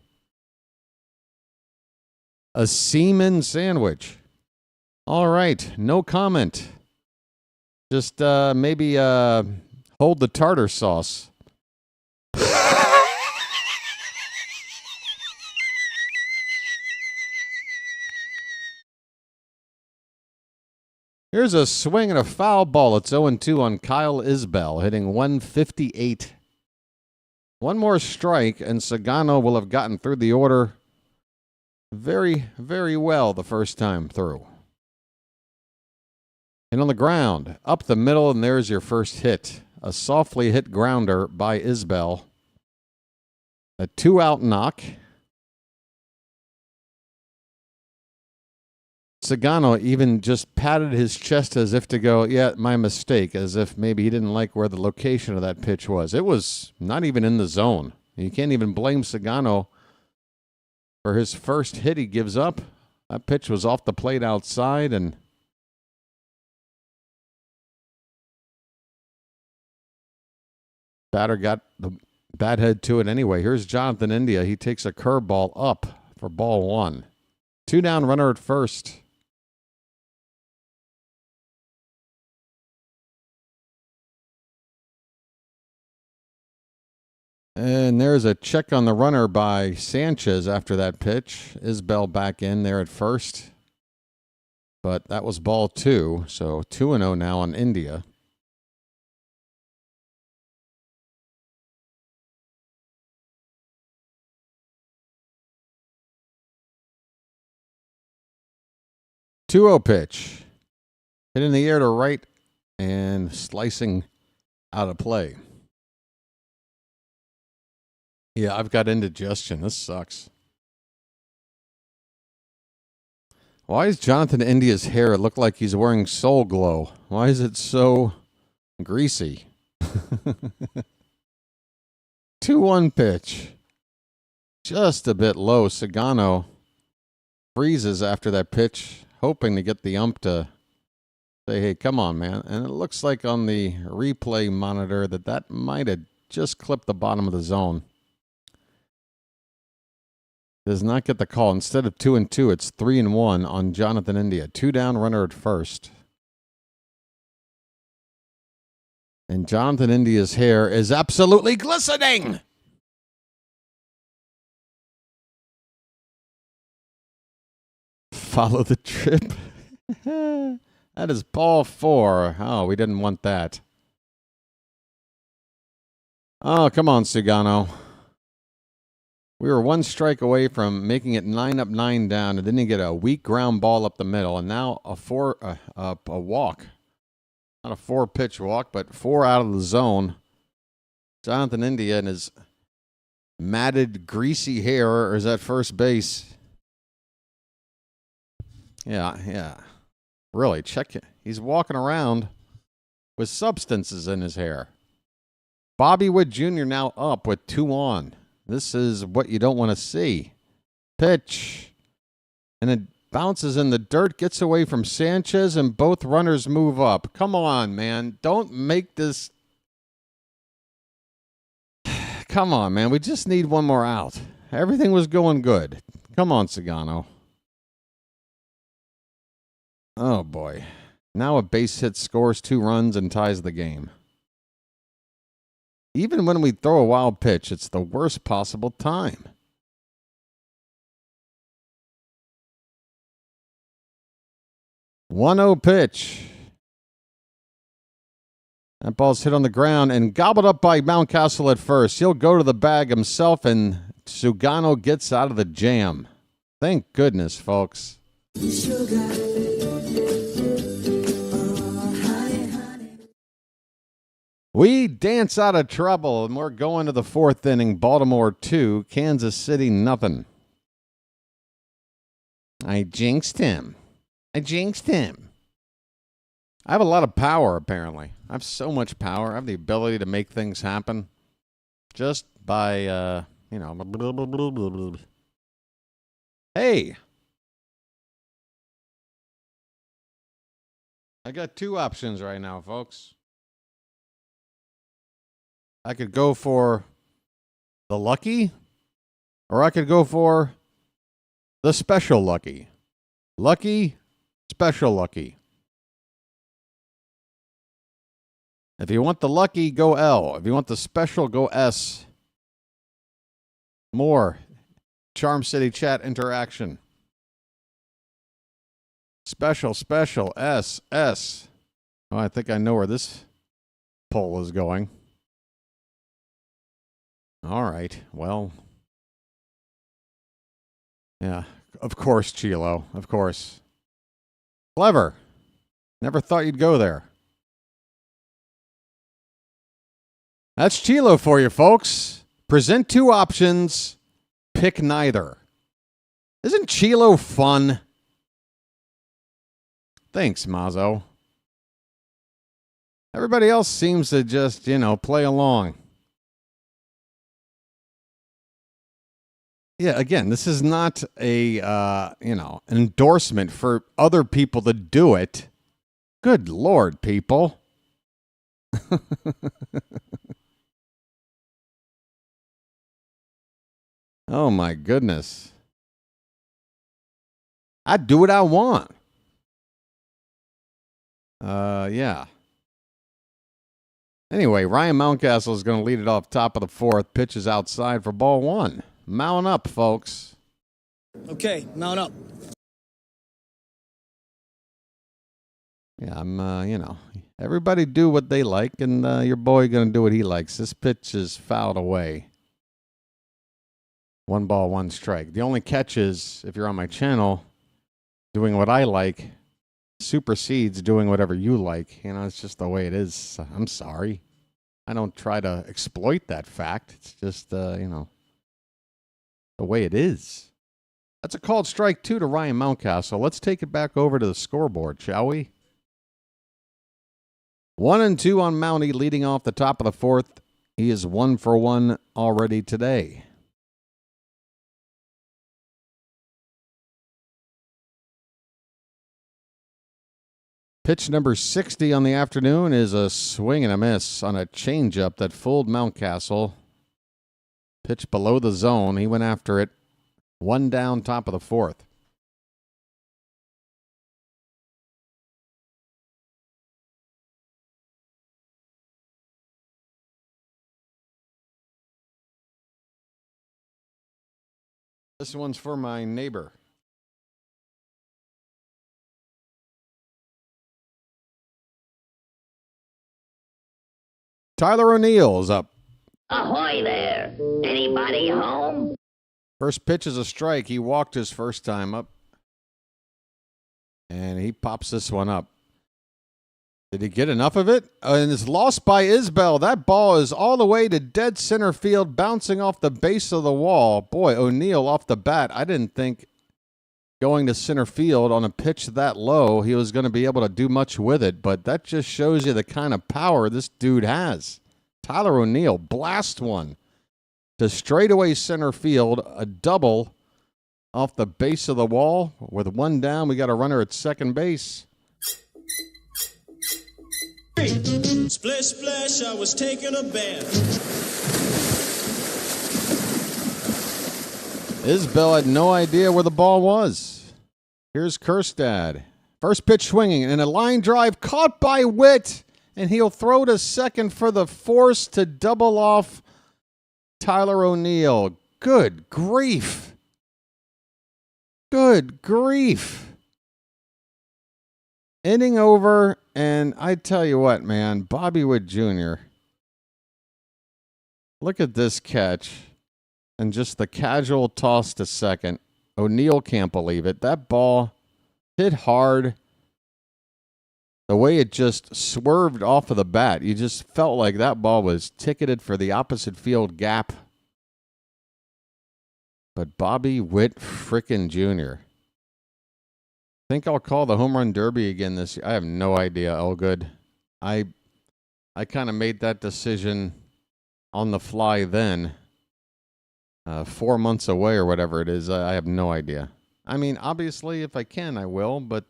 A semen sandwich. All right, no comment. Just maybe hold the tartar sauce. Here's a swing and a foul ball. It's 0-2 on Kyle Isbell, hitting 158. One more strike, and Sugano will have gotten through the order very, very well the first time through. And on the ground, up the middle, and there's your first hit. A softly hit grounder by Isbell. A 2-out knock. Sugano even just patted his chest as if to go, yeah, my mistake, as if maybe he didn't like where the location of that pitch was. It was not even in the zone. You can't even blame Sugano for his first hit he gives up. That pitch was off the plate outside, and batter got the bat head to it anyway. Here's Jonathan India. He takes a curveball up for ball 1. 2 down, runner at first. And there's a check on the runner by Sanchez after that pitch. Isbell back in there at first. But that was ball 2, so 2-0 now on India. Two-0 pitch. Hit in the air to right and slicing out of play. Yeah, I've got indigestion. This sucks. Why is Jonathan India's hair look like he's wearing Soul Glow? Why is it so greasy? 2-1 pitch. Just a bit low. Sugano freezes after that pitch, hoping to get the ump to say, hey, come on, man. And it looks like on the replay monitor that might have just clipped the bottom of the zone. Does not get the call. Instead of 2-2, it's 3-1 on Jonathan India. 2 down, runner at first. And Jonathan India's hair is absolutely glistening. Follow the trip. That is ball 4. Oh, we didn't want that. Oh, come on, Sugano. We were 1 strike away from making it 9 up, 9 down, and then you get a weak ground ball up the middle, and now a walk. Not a 4-pitch walk, but 4 out of the zone. Jonathan India and his matted, greasy hair is at first base. Yeah. Really, check it. He's walking around with substances in his hair. Bobby Wood Jr. now up with 2 on. This is what you don't want to see. Pitch. And it bounces in the dirt, gets away from Sanchez, and both runners move up. Come on, man. Don't make this. Come on, man. We just need 1 more out. Everything was going good. Come on, Sugano. Oh, boy. Now a base hit scores 2 runs and ties the game. Even when we throw a wild pitch, it's the worst possible time. One-zero pitch. That ball's hit on the ground and gobbled up by Mountcastle at first. He'll go to the bag himself, and Sugano gets out of the jam. Thank goodness, folks. We dance out of trouble, and we're going to the 4th inning. Baltimore 2, Kansas City nothing. I jinxed him. I have a lot of power, apparently. I have so much power. I have the ability to make things happen just by, Hey! I got 2 options right now, folks. I could go for the lucky, or I could go for the special lucky. Lucky, special lucky. If you want the lucky, go L. If you want the special, go S. More Charm City chat interaction. Special, S, S. Oh, I think I know where this poll is going. All right, well. Yeah, of course, Chilo, of course. Clever. Never thought you'd go there. That's Chilo for you, folks. Present 2 options. Pick neither. Isn't Chilo fun? Thanks, Mazzo. Everybody else seems to just, play along. Yeah, again, this is not a, an endorsement for other people to do it. Good Lord, people. Oh, my goodness. I do what I want. Yeah. Anyway, Ryan Mountcastle is going to lead it off top of the fourth. Pitch is outside for ball one. Mount up, folks. Okay, mount up. Yeah, everybody do what they like, and your boy going to do what he likes. This pitch is fouled away. 1 ball, 1 strike. The only catch is, if you're on my channel, doing what I like supersedes doing whatever you like. It's just the way it is. I'm sorry. I don't try to exploit that fact. It's just, the way it is. That's a called strike 2 to Ryan Mountcastle. Let's take it back over to the scoreboard, shall we? 1-2 on Mountie, leading off the top of the fourth. He is 1 for 1 already today. Pitch number 60 on the afternoon is a swing and a miss on a changeup that fooled Mountcastle. Pitch below the zone. He went after it. 1 down, top of the fourth. This one's for my neighbor. Tyler O'Neill's up. Ahoy there! Anybody home? First pitch is a strike. He walked his first time up. And he pops this one up. Did he get enough of it? And it's lost by Isbell. That ball is all the way to dead center field, bouncing off the base of the wall. Boy, O'Neill off the bat. I didn't think going to center field on a pitch that low, he was going to be able to do much with it. But that just shows you the kind of power this dude has. Tyler O'Neill, blast one to straightaway center field, a double off the base of the wall. With 1 down, we got a runner at second base. Splish, splash, I was taking a bath. Isbell had no idea where the ball was. Here's Kerstad. First pitch swinging, and a line drive caught by Witt, and he'll throw to second for the force to double off Tyler O'Neill. Good grief. Good grief. Inning over, and I tell you what, man, Bobby Witt Jr., look at this catch. And just the casual toss to second. O'Neill can't believe it. That ball hit hard. The way it just swerved off of the bat, you just felt like that ball was ticketed for the opposite field gap. But Bobby Witt frickin' Jr. Think I'll call the home run derby again this year. I have no idea, Elgood. I kind of made that decision on the fly then. 4 months away or whatever it is. I have no idea. I mean, obviously, if I can, I will, but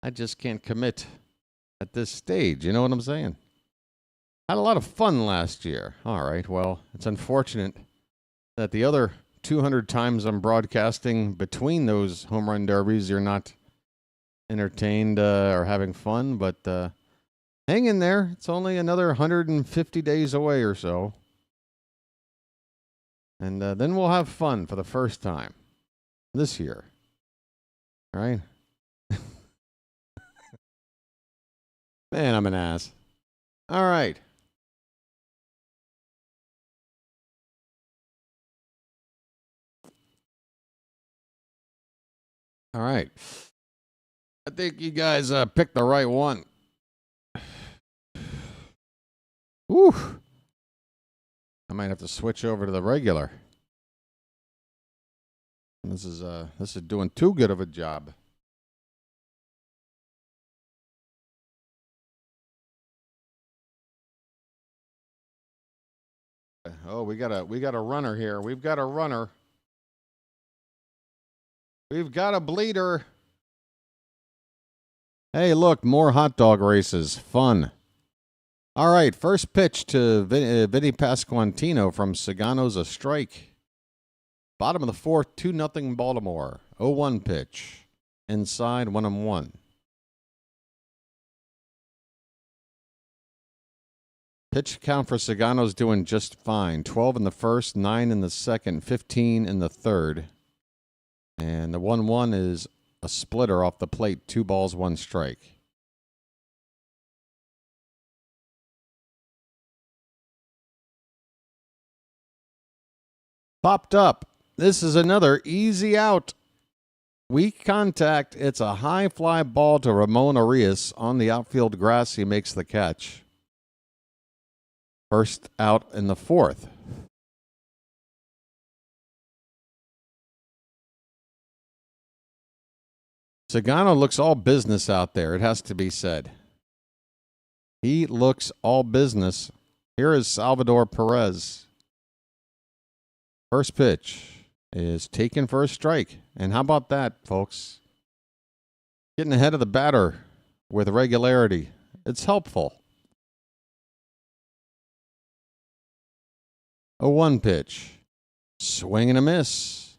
I just can't commit at this stage. You know what I'm saying? Had a lot of fun last year. All right, well, it's unfortunate that the other 200 times I'm broadcasting between those home run derbies, you're not entertained or having fun, but hang in there. It's only another 150 days away or so. And then we'll have fun for the first time this year. All right? Man, I'm an ass. All right. All right. I think you guys picked the right one. Whew. I might have to switch over to the regular. This is doing too good of a job. Oh, we got a runner here. We've got a runner. We've got a bleeder. Hey, look, more hot dog races. Fun. All right, first pitch to Vinny Pasquantino from Sugano's a strike. Bottom of the fourth, 2-0 Baltimore. 0-1 pitch. Inside, 1-1. Pitch count for Sugano's doing just fine. 12 in the first, 9 in the second, 15 in the third. And the 1-1 is a splitter off the plate. 2 balls, 1 strike. Popped up. This is another easy out. Weak contact. It's a high fly ball to Ramon Arias on the outfield grass. He makes the catch. First out in the 4th. Sugano looks all business out there, it has to be said. He looks all business. Here is Salvador Perez. First pitch is taken for a strike. And how about that, folks? Getting ahead of the batter with regularity. It's helpful. A 1 pitch. Swing and a miss.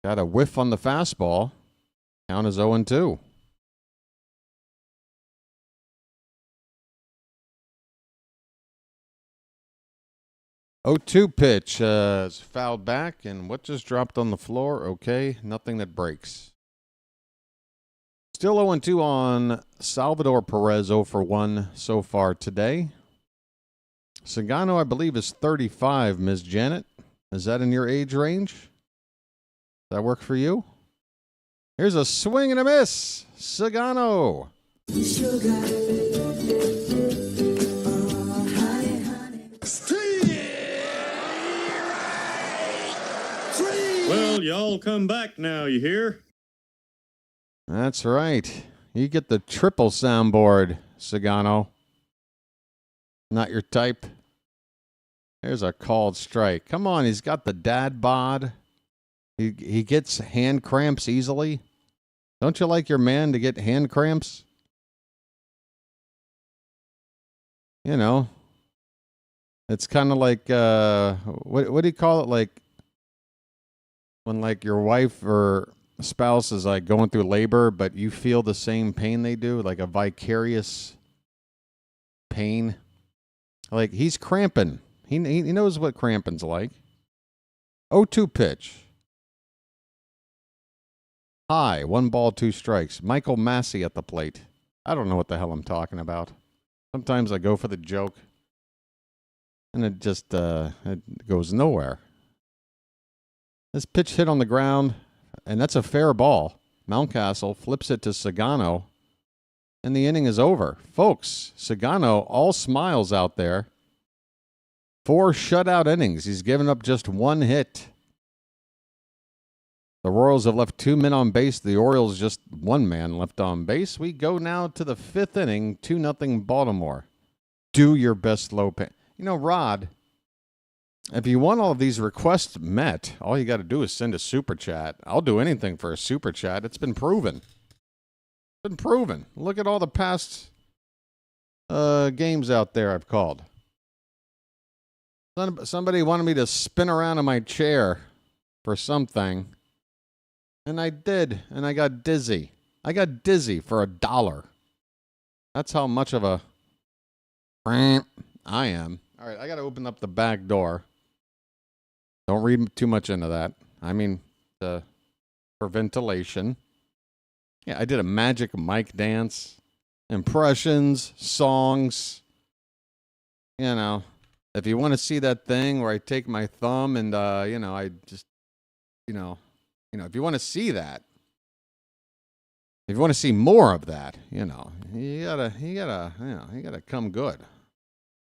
Got a whiff on the fastball. Count is 0-2. Oh, 2 pitch is fouled back, and what just dropped on the floor? Okay, nothing that breaks. Still 0-2 on Salvador Perez, 0 for 1 so far today. Sugano, I believe, is 35, Ms. Janet. Is that in your age range? Does that work for you? Here's a swing and a miss. Sugano. Well, y'all come back now, you hear? That's right. You get the triple soundboard, Sugano. Not your type. There's a called strike. Come on, he's got the dad bod. He gets hand cramps easily. Don't you like your man to get hand cramps? You know, it's kind of like, what do you call it? Like when like your wife or spouse is like going through labor, but you feel the same pain they do, like a vicarious pain. Like he's cramping. He knows what cramping's like. 0-2 pitch. High, 1 ball, 2 strikes. Michael Massey at the plate. I don't know what the hell I'm talking about. Sometimes I go for the joke, and it just it goes nowhere. This pitch hit on the ground, and that's a fair ball. Mountcastle flips it to Sugano, and the inning is over. Folks, Sugano, all smiles out there. 4 shutout innings. He's given up just 1 hit. The Royals have left 2 men on base. The Orioles just 1 man left on base. We go now to the 5th inning, 2-0 Baltimore. Do your best low pay. You know, Rod, if you want all of these requests met, all you got to do is send a super chat. I'll do anything for a super chat. It's been proven. It's been proven. Look at all the past games out there I've called. Somebody wanted me to spin around in my chair for something. And I did, and I got dizzy. I got dizzy for $1. That's how much of a I am. All right, I got to open up the back door. Don't read too much into that. I mean, for ventilation. Yeah, I did a magic mic dance, impressions, songs. You know, if you want to see that thing where I take my thumb and, I just, if you want to see that, if you want to see more of that, you gotta come good.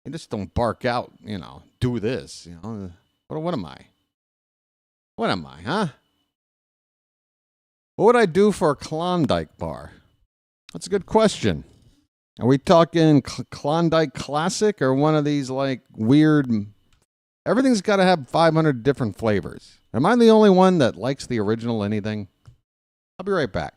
You just don't bark out, do this, What am I? What am I, huh? What would I do for a Klondike bar? That's a good question. Are we talking Klondike Classic or one of these like weird... Everything's got to have 500 different flavors. Am I the only one that likes the original anything? I'll be right back.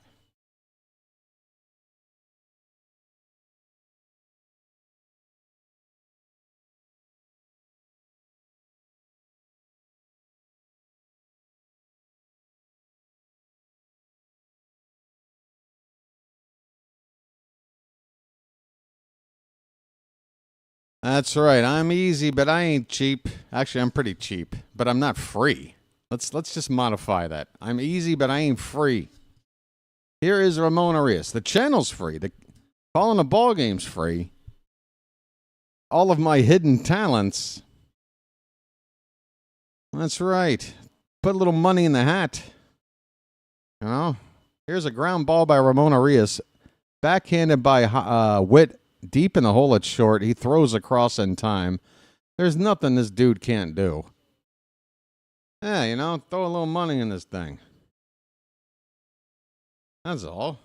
That's right. I'm easy, but I ain't cheap. Actually, I'm pretty cheap, but I'm not free. Let's just modify that. I'm easy, but I ain't free. Here is Ramon Arias. The channel's free. The calling a ball game's free. All of my hidden talents. That's right. Put a little money in the hat. You know? Here's a ground ball by Ramon Arias. Backhanded by Witt. Deep in the hole at short. He throws across in time. There's nothing this dude can't do. Yeah, you know, throw a little money in this thing. That's all.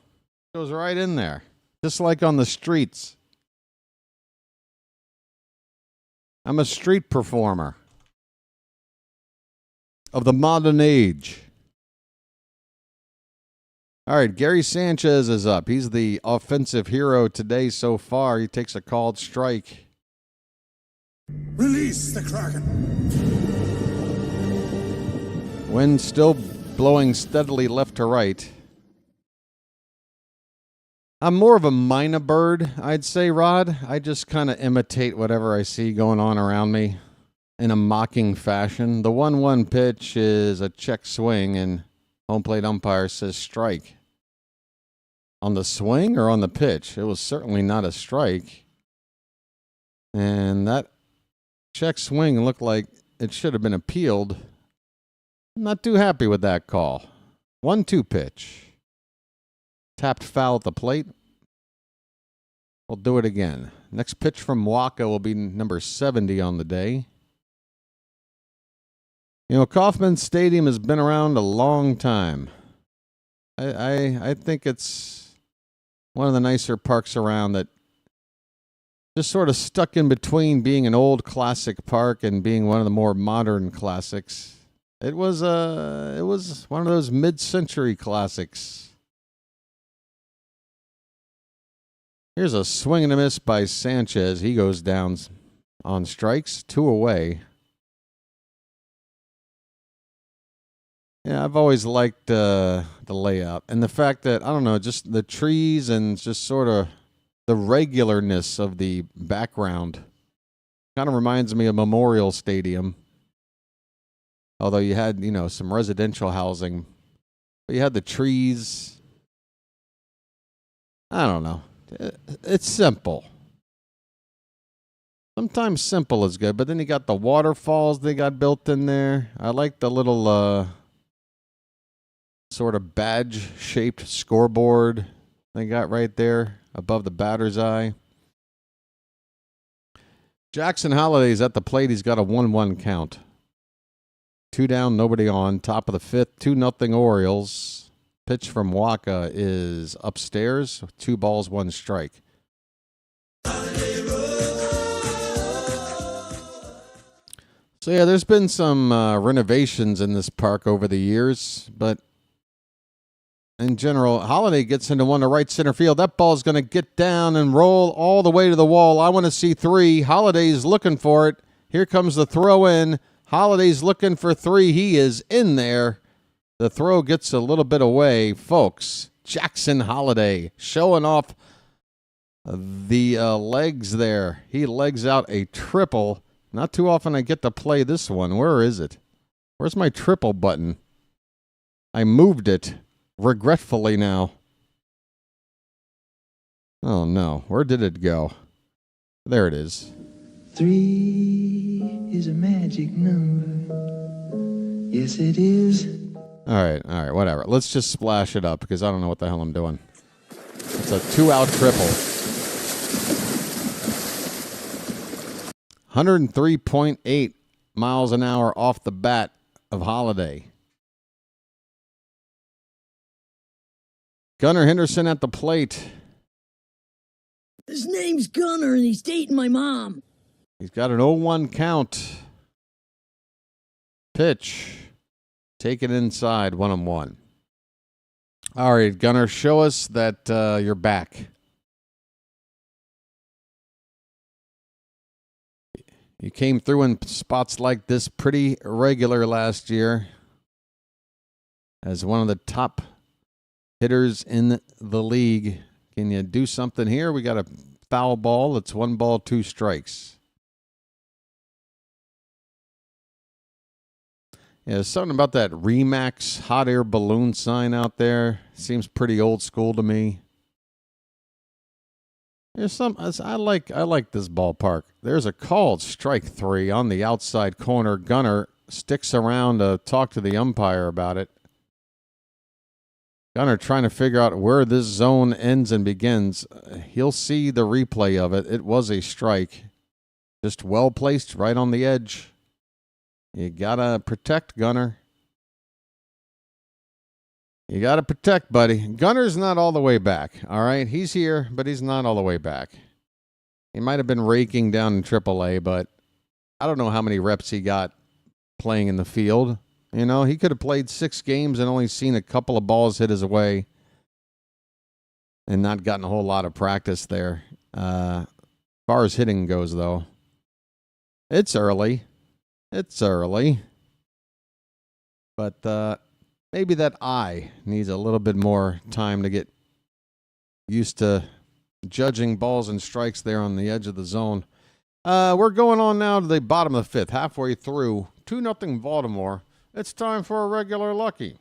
Goes right in there. Just like on the streets. I'm a street performer of the modern age. All right, Gary Sanchez is up. He's the offensive hero today so far. He takes a called strike. Release the Kraken. Wind still blowing steadily left to right. I'm more of a mina bird, I'd say, Rod. I just kind of imitate whatever I see going on around me in a mocking fashion. The 1-1 pitch is a check swing, and home plate umpire says strike. On the swing or on the pitch? It was certainly not a strike. And that check swing looked like it should have been appealed. I'm not too happy with that call. 1-2 pitch. Tapped foul at the plate. We'll do it again. Next pitch from Wacha will be number 70 on the day. You know, Kauffman Stadium has been around a long time. I think it's one of the nicer parks around that just sort of stuck in between being an old classic park and being one of the more modern classics. It was one of those mid-century classics. Here's a swing and a miss by Sanchez. He goes down on strikes, 2 away. Yeah, I've always liked the layout and the fact that, I don't know, just the trees and just sort of the regularness of the background. Kind of reminds me of Memorial Stadium. Although you had, you know, some residential housing. But you had the trees. I don't know. It's simple. Sometimes simple is good, but then you got the waterfalls they got built in there. I like the little sort of badge-shaped scoreboard they got right there above the batter's eye. Jackson Holliday's at the plate. He's got a 1-1 count. 2 down, nobody on. Top of the 5th, 2-0 Orioles. Pitch from Wacha is upstairs. 2 balls, 1 strike. So, yeah, there's been some renovations in this park over the years, but in general, Holliday gets into one to right center field. That ball's going to get down and roll all the way to the wall. I want to see 3. Holliday's looking for it. Here comes the throw in. Holliday's looking for 3. He is in there. The throw gets a little bit away. Folks, Jackson Holliday showing off the legs there. He legs out a triple. Not too often I get to play this one. Where is it? Where's my triple button? I moved it. Regretfully now. Oh no, where did it go? There it is. 3 is a magic number. Yes, it is. All right, whatever. Let's just splash it up because I don't know what the hell I'm doing. It's a 2-out triple. 103.8 miles an hour off the bat of Holliday. Gunnar Henderson at the plate. His name's Gunnar, and he's dating my mom. He's got an 0-1 count. Pitch. Take it inside, 1-1. All right, Gunnar, show us that you're back. You came through in spots like this pretty regular last year as one of the top hitters in the league. Can you do something here? We got a foul ball. It's 1 ball, 2 strikes. Yeah, something about that Remax hot air balloon sign out there. Seems pretty old school to me. There's some I like this ballpark. There's a called strike 3 on the outside corner. Gunner sticks around to talk to the umpire about it. Gunner trying to figure out where this zone ends and begins. He'll see the replay of it. It was a strike. Just well placed right on the edge. You gotta protect, Gunner. You gotta protect, buddy. Gunner's not all the way back, all right? He's here, but he's not all the way back. He might have been raking down in AAA, but I don't know how many reps he got playing in the field. You know, he could have played 6 games and only seen a couple of balls hit his way and not gotten a whole lot of practice there. As far as hitting goes, though, it's early. It's early. But maybe that eye needs a little bit more time to get used to judging balls and strikes there on the edge of the zone. We're going on now to the bottom of the 5th, halfway through. 2-0 Baltimore. It's time for a regular lucky.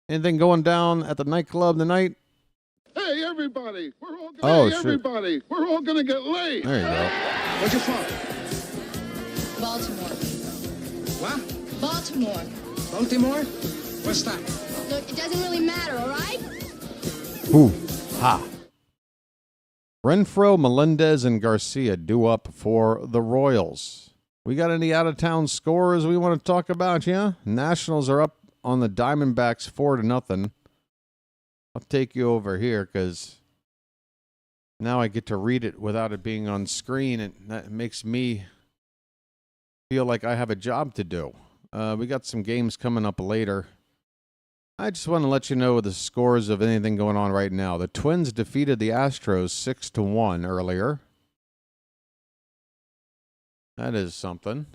Anything going down at the nightclub tonight? Hey, everybody. We're all going to get laid. There you go. What's your fault? Baltimore. What? Baltimore. Baltimore? What's that? Look, it doesn't really matter, all right? Ooh, ha. Renfroe, Melendez, and Garcia due up for the Royals. We got any out-of-town scores we want to talk about, yeah? Nationals are up on the Diamondbacks 4-0. I'll take you over here because now I get to read it without it being on screen, and that makes me feel like I have a job to do. We got some games coming up later. I just want to let you know the scores of anything going on right now. The Twins defeated the Astros 6-1 earlier. That is something.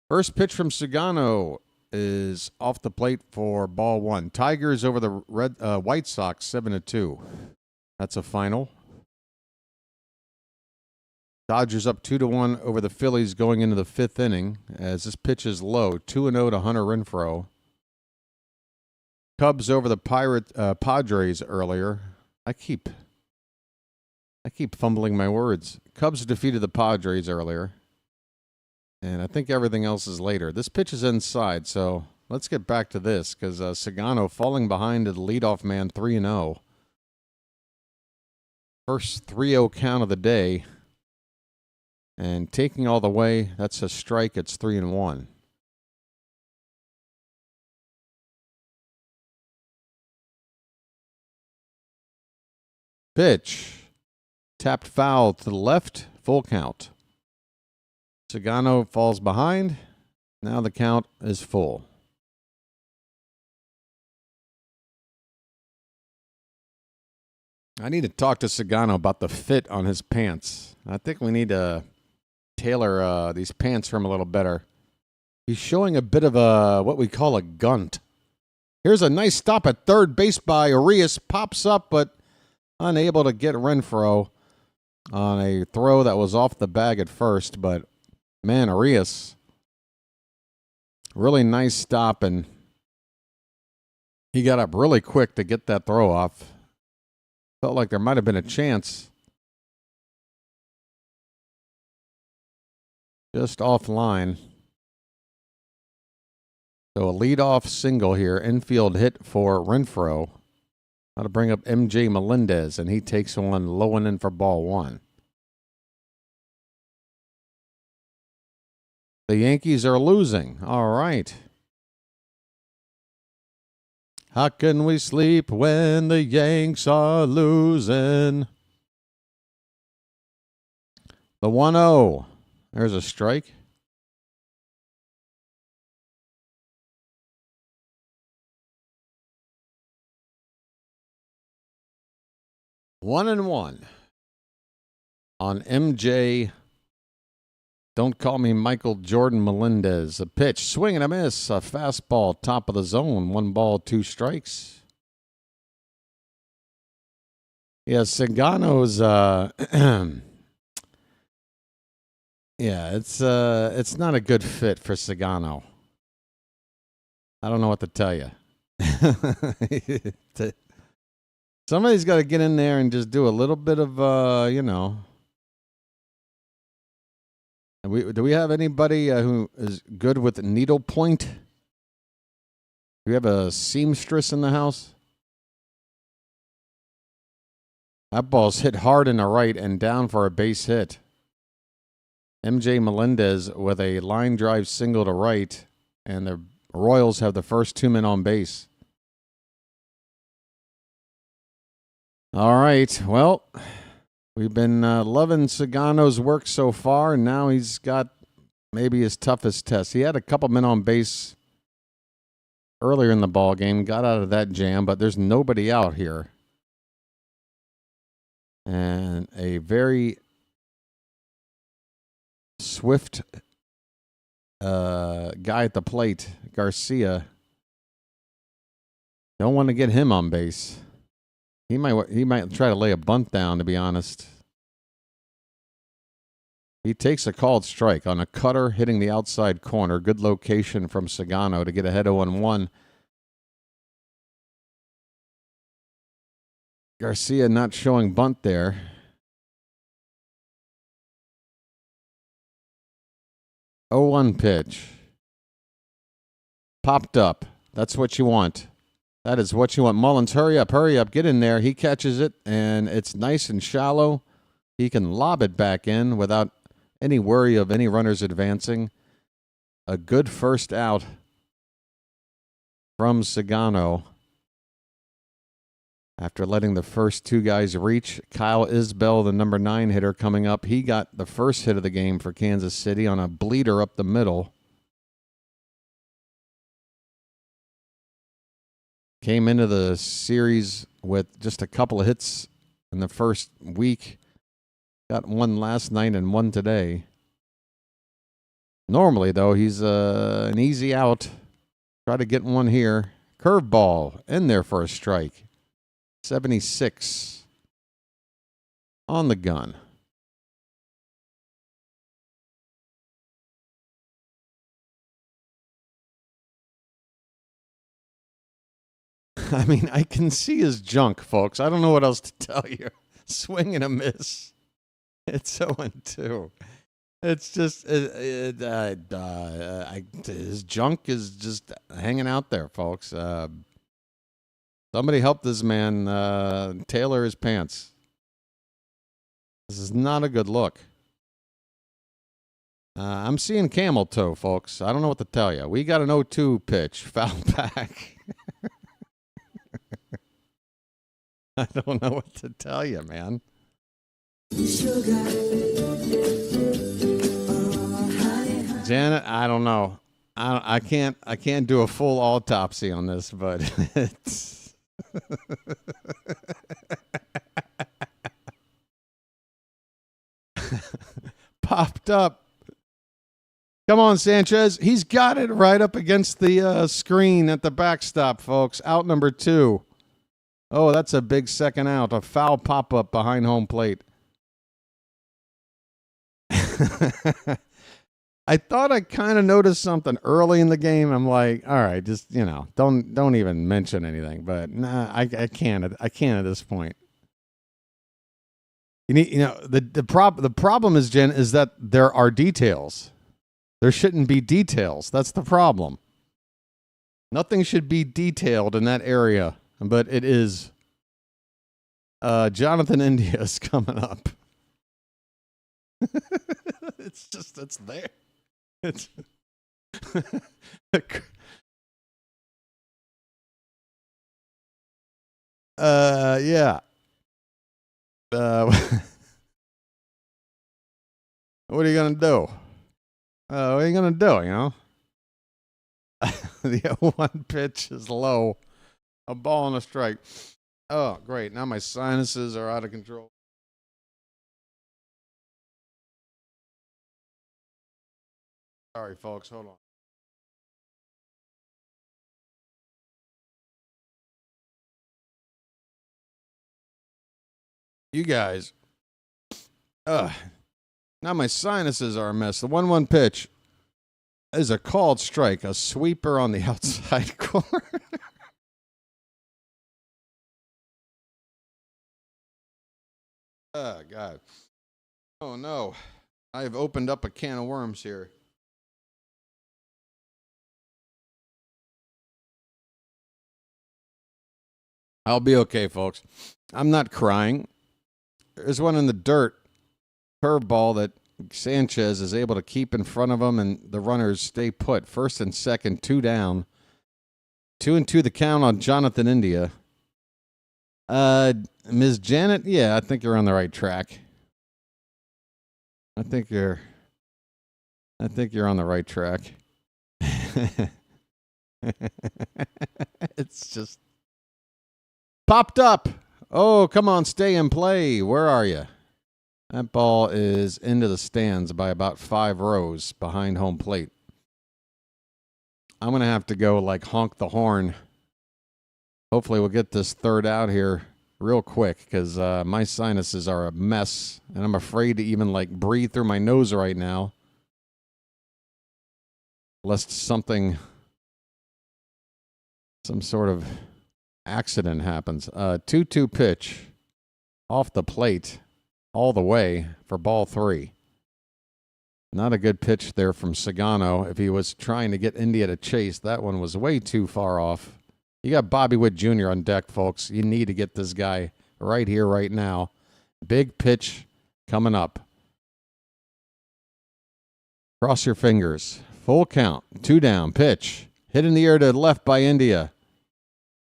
First pitch from Sugano is off the plate for ball 1. Tigers over the White Sox 7-2. That's a final. Dodgers up 2-1 over the Phillies going into the 5th inning as this pitch is low. 2-0 to Hunter Renfroe. Cubs over the Padres earlier. I keep fumbling my words. Cubs defeated the Padres earlier. And I think everything else is later. This pitch is inside, so let's get back to this because Sugano falling behind to the leadoff man 3-0. First 3-0 count of the day. And taking all the way, that's a strike. It's 3-1. Pitch. Tapped foul to the left. Full count. Sugano falls behind. Now the count is full. I need to talk to Sugano about the fit on his pants. I think we need to tailor these pants for him a little better. He's showing a bit of what we call a gunt. Here's a nice stop at third base by Arias. Pops up, but unable to get Renfroe on a throw that was off the bag at first. But, man, Arias, really nice stop, and he got up really quick to get that throw off. Felt like there might have been a chance. Just offline. So a leadoff single here. Infield hit for Renfroe. That'll bring up MJ Melendez, and he takes one low and in for ball 1. The Yankees are losing. All right. How can we sleep when the Yanks are losing? The 1-0. There's a strike. One and one on MJ. Don't call me Michael Jordan Melendez. A pitch, swing and a miss. A fastball, top of the zone. 1 ball, 2 strikes. Yeah, Sugano's yeah, it's not a good fit for Sugano. I don't know what to tell you. Somebody's got to get in there and just do a little bit of you know. Do we have anybody who is good with needlepoint? Do we have a seamstress in the house? That ball's hit hard in the right and down for a base hit. MJ Melendez with a line drive single to right, and the Royals have the first 2 men on base. All right, well, we've been loving Sugano's work so far, and now he's got maybe his toughest test. He had a couple men on base earlier in the ball game, got out of that jam, but there's nobody out here. And a very swift guy at the plate, Garcia. Don't want to get him on base. He might try to lay a bunt down, to be honest. He takes a called strike on a cutter hitting the outside corner. Good location from Sugano to get ahead 0-1. Garcia not showing bunt there. Oh, 1 pitch. Popped up. That's what you want. That is what you want. Mullins, hurry up, get in there. He catches it, and it's nice and shallow. He can lob it back in without any worry of any runners advancing. A good first out from Sugano. After letting the first 2 guys reach, Kyle Isbell, the number 9 hitter, coming up. He got the first hit of the game for Kansas City on a bleeder up the middle. Came into the series with just a couple of hits in the first week. Got 1 last night and 1 today. Normally, though, he's an easy out. Try to get 1 here. Curveball in there for a strike. 76 on the gun. I mean, I can see his junk, folks. I don't know what else to tell you. Swing and a miss. It's 0-2. It's just his junk is just hanging out there, folks. Somebody help this man tailor his pants. This is not a good look. I'm seeing camel toe, folks. I don't know what to tell you. We got an 0-2 pitch. Foul back. I don't know what to tell you, man. Janet, I don't know. I can't do a full autopsy on this, but it's popped up. Come on, Sanchez. He's got it right up against the screen at the backstop, folks. Out number 2. Oh, that's a big second out. A foul pop-up behind home plate. I thought I kind of noticed something early in the game. I'm like, all right, just, don't even mention anything. But nah, I can't at this point. The problem is, Jen, is that there are details. There shouldn't be details. That's the problem. Nothing should be detailed in that area, but it is. Jonathan India is coming up. It's there. It's yeah. What are you gonna do? What are you gonna do? The 0-1 pitch is low. A ball and a strike. Oh, great! Now my sinuses are out of control. Sorry, folks. Hold on. You guys. Now my sinuses are a mess. The 1-1 pitch is a called strike, a sweeper on the outside corner. Oh, God. Oh, no. I've opened up a can of worms here. I'll be okay, folks. I'm not crying. There's one in the dirt. Curveball that Sanchez is able to keep in front of him, and the runners stay put. First and second, 2 down. 2-2 the count on Jonathan India. Ms. Janet, yeah, I think you're on the right track. I think you're on the right track. It's just popped up. Oh, come on, stay and play. Where are you? That ball is into the stands by about 5 rows behind home plate. I'm going to have to go like honk the horn. Hopefully we'll get this third out here real quick because my sinuses are a mess, and I'm afraid to even like breathe through my nose right now, lest some sort of accident happens. 2-2 pitch off the plate all the way for ball 3. Not a good pitch there from Sugano. If he was trying to get India to chase, that one was way too far off. You got Bobby Witt Jr. on deck, folks. You need to get this guy right here, right now. Big pitch coming up. Cross your fingers. Full count. 2 down. Pitch. Hit in the air to the left by India.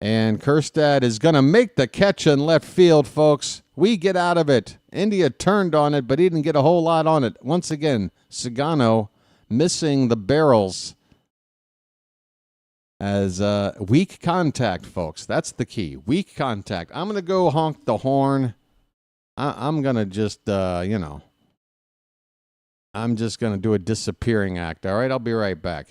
And Kjerstad is going to make the catch in left field, folks. We get out of it. India turned on it, but he didn't get a whole lot on it. Once again, Sugano missing the barrels as weak contact, folks. That's the key. Weak contact. I'm going to go honk the horn. I'm going to just, I'm just going to do a disappearing act. All right, I'll be right back.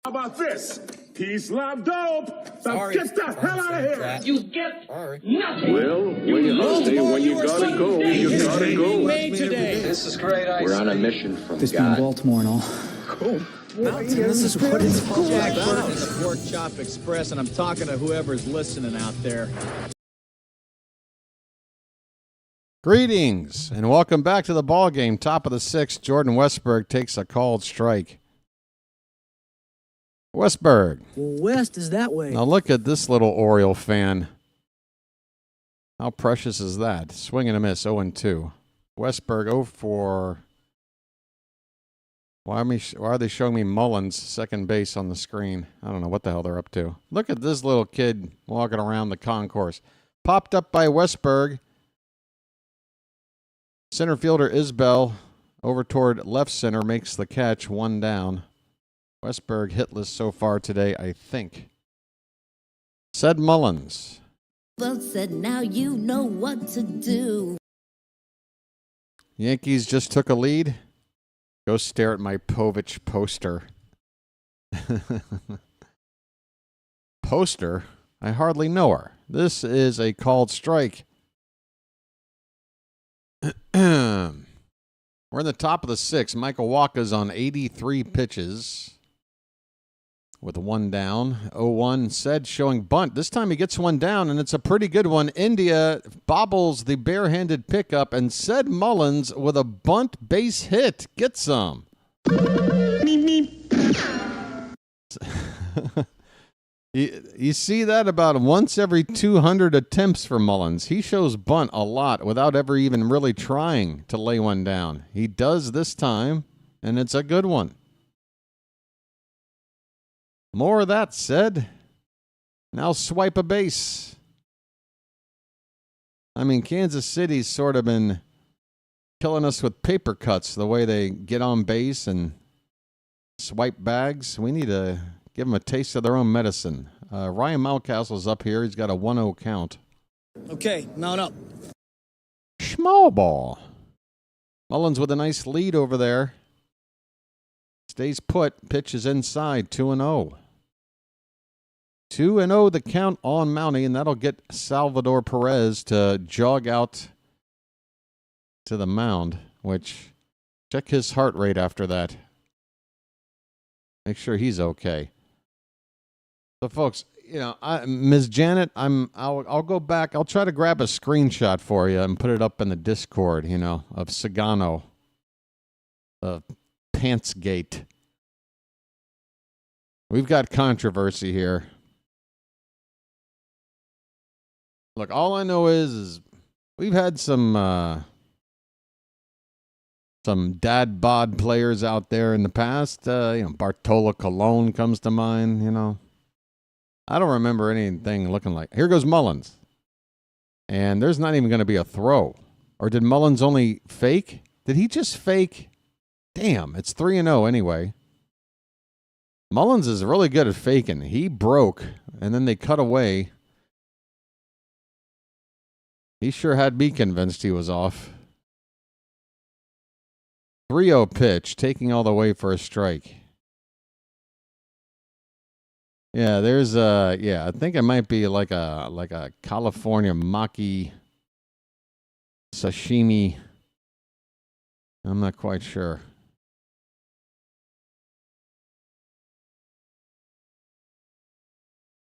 How about this? Peace, love, dope. Now get the hell out of here. You get nothing. Well, when you gotta go, you gotta go. This is great. We're on a mission from This being God. Baltimore and all. Cool. This is what it's all Jack about. Burton is Pork Chop Express, and I'm talking to whoever's listening out there. Greetings and welcome back to the ball game. Top of the 6th, Jordan Westberg takes a called strike. Westberg. Well, west is that way. Now look at this little Oriole fan. How precious is that? Swing and a miss, 0-2. Westberg 0-4. Why are they showing me Mullins, second base, on the screen? I don't know what the hell they're up to. Look at this little kid walking around the concourse. Popped up by Westberg. Center fielder Isbell over toward left center makes the catch, 1 down. Westberg hitless so far today, I think. Said Mullins. Well said, now you know what to do. Yankees just took a lead. Go stare at my Povich poster. Poster? I hardly know her. This is a called strike. We're in the top of the sixth. Michael Wacha's on 83 pitches with one down. 0-1 said showing bunt. This time he gets one down, and it's a pretty good one. India bobbles the barehanded pickup, and said Mullins with a bunt base hit. Get some. You see that about once every 200 attempts for Mullins. He shows bunt a lot without ever even really trying to lay one down. He does this time, and it's a good one. More of that said. Now swipe a base. I mean, Kansas City's sort of been killing us with paper cuts, the way they get on base and swipe bags. We need to give them a taste of their own medicine. Ryan Mountcastle's up here. He's got a 1-0 count. Okay, mount up. Small ball. Mullins with a nice lead over there. Stays put. Pitch is inside. 2-0. 2-0 the count on Mountie, and that'll get Salvador Perez to jog out to the mound, which, check his heart rate after that. Make sure he's okay. So, folks, you know, Ms. Janet, I'll go back. I'll try to grab a screenshot for you and put it up in the Discord, you know, of Sugano, Pantsgate. We've got controversy here. Look, all I know is we've had some dad bod players out there in the past. Bartolo Colon comes to mind, you know. I don't remember anything looking like. Here goes Mullins. And there's not even going to be a throw. Or did Mullins only fake? Did he just fake? Damn, it's 3-0 anyway. Mullins is really good at faking. He broke, and then they cut away. He sure had me convinced he was off. 3-0 pitch, taking all the way for a strike. Yeah, there's I think it might be like a California maki sashimi. I'm not quite sure.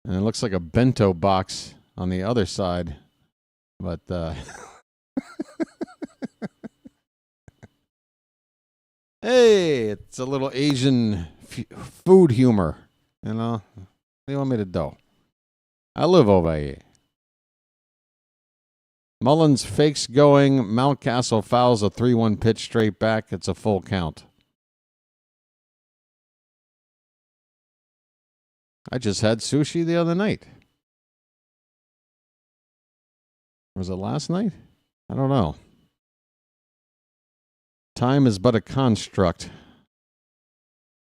And it looks like a bento box on the other side. But hey, it's a little Asian food humor, you know. What do you want me to do? I live over here. Mullins fakes going. Mountcastle fouls a 3-1 pitch straight back. It's a full count. I just had sushi the other night. Was it last night? I don't know. Time is but a construct.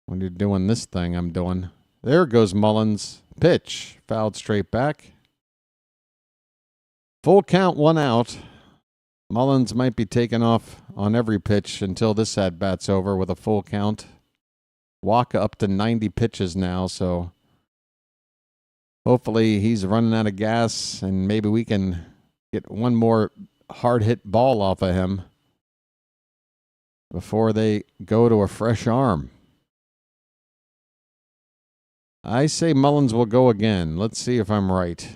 When you're doing this thing I'm doing. There goes Mullins. Pitch. Fouled straight back. Full count, 1 out. Mullins might be taken off on every pitch until this at-bat's over with a full count. Wacha up to 90 pitches now, so hopefully he's running out of gas and maybe we can get one more hard-hit ball off of him before they go to a fresh arm. I say Mullins will go again. Let's see if I'm right.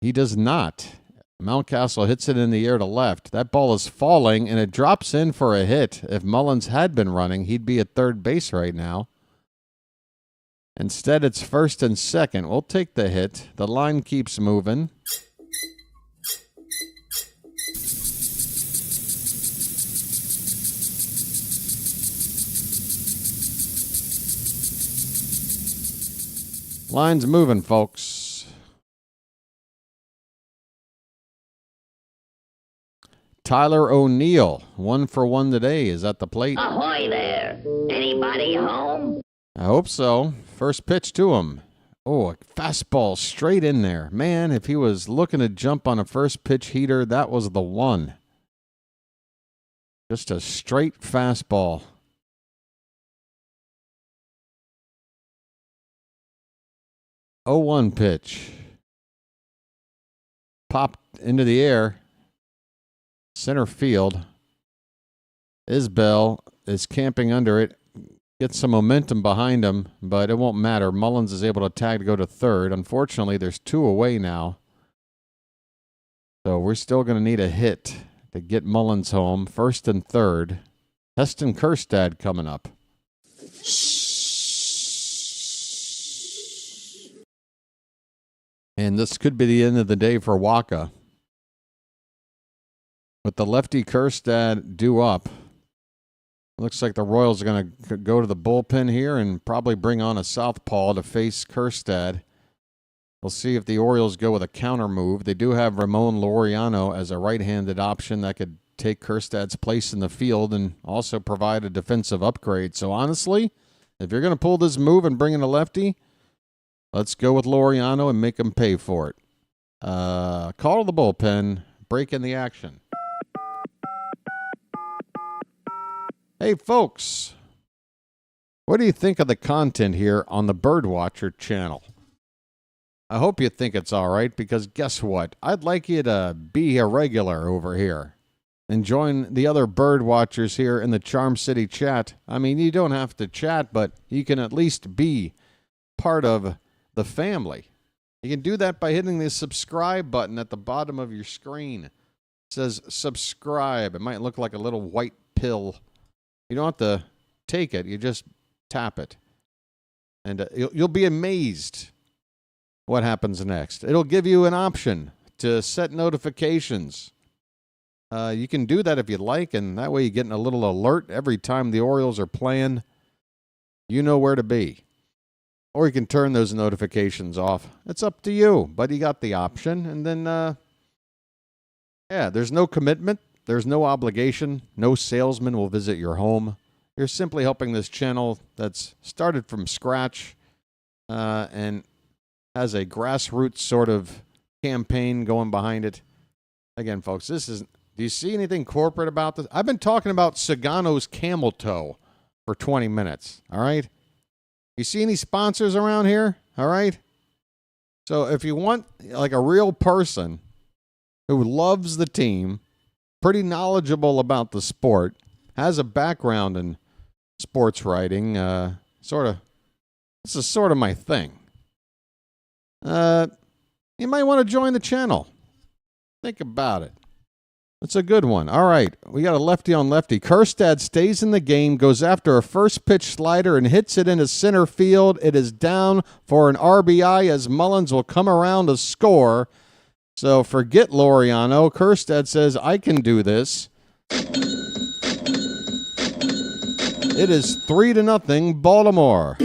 He does not. Mountcastle hits it in the air to left. That ball is falling, and it drops in for a hit. If Mullins had been running, he'd be at third base right now. Instead, it's first and second. We'll take the hit. The line keeps moving. Line's moving, folks. Tyler O'Neill, 1 for 1 today, is at the plate. Ahoy there! Anybody home? I hope so. First pitch to him. Oh, a fastball straight in there. Man, if he was looking to jump on a first pitch heater, that was the one. Just a straight fastball. Oh, 1 pitch. Popped into the air. Center field. Isbell is camping under it. Gets some momentum behind him, but it won't matter. Mullins is able to tag to go to third. Unfortunately, there's 2 away now. So we're still going to need a hit to get Mullins home. First and third. Heston Kjerstad coming up. And this could be the end of the day for Wacha. With the lefty Kjerstad due up, looks like the Royals are going to go to the bullpen here and probably bring on a southpaw to face Kjerstad. We'll see if the Orioles go with a counter move. They do have Ramon Laureano as a right-handed option that could take Kjerstad's place in the field and also provide a defensive upgrade. So honestly, if you're going to pull this move and bring in a lefty, let's go with Laureano and make him pay for it. Call the bullpen, break in the action. Hey, folks, what do you think of the content here on the BirdWatcher channel? I hope you think it's all right, because guess what? I'd like you to be a regular over here and join the other bird watchers here in the Charm City chat. I mean, you don't have to chat, but you can at least be part of the family. You can do that by hitting the subscribe button at the bottom of your screen. It says subscribe. It might look like a little white pill. You don't have to take it. You just tap it. And you'll be amazed what happens next. It'll give you an option to set notifications. You can do that if you'd like, and that way you're getting a little alert every time the Orioles are playing. You know where to be. Or you can turn those notifications off. It's up to you, but you got the option. And then, there's no commitment. There's no obligation. No salesman will visit your home. You're simply helping this channel that's started from scratch and has a grassroots sort of campaign going behind it. Again, folks, this isn't... Do you see anything corporate about this? I've been talking about Sugano's camel toe for 20 minutes, all right? You see any sponsors around here, all right? So if you want like a real person who loves the team, pretty knowledgeable about the sport, has a background in sports writing, this is sort of my thing. You might want to join the channel. Think about it. It's a good one. All right, we got a lefty on lefty. Kjerstad stays in the game, goes after a first pitch slider and hits it into center field. It is down for an RBI as Mullins will come around to score. So forget Laureano. Kjerstad says, I can do this. It is 3-0 Baltimore.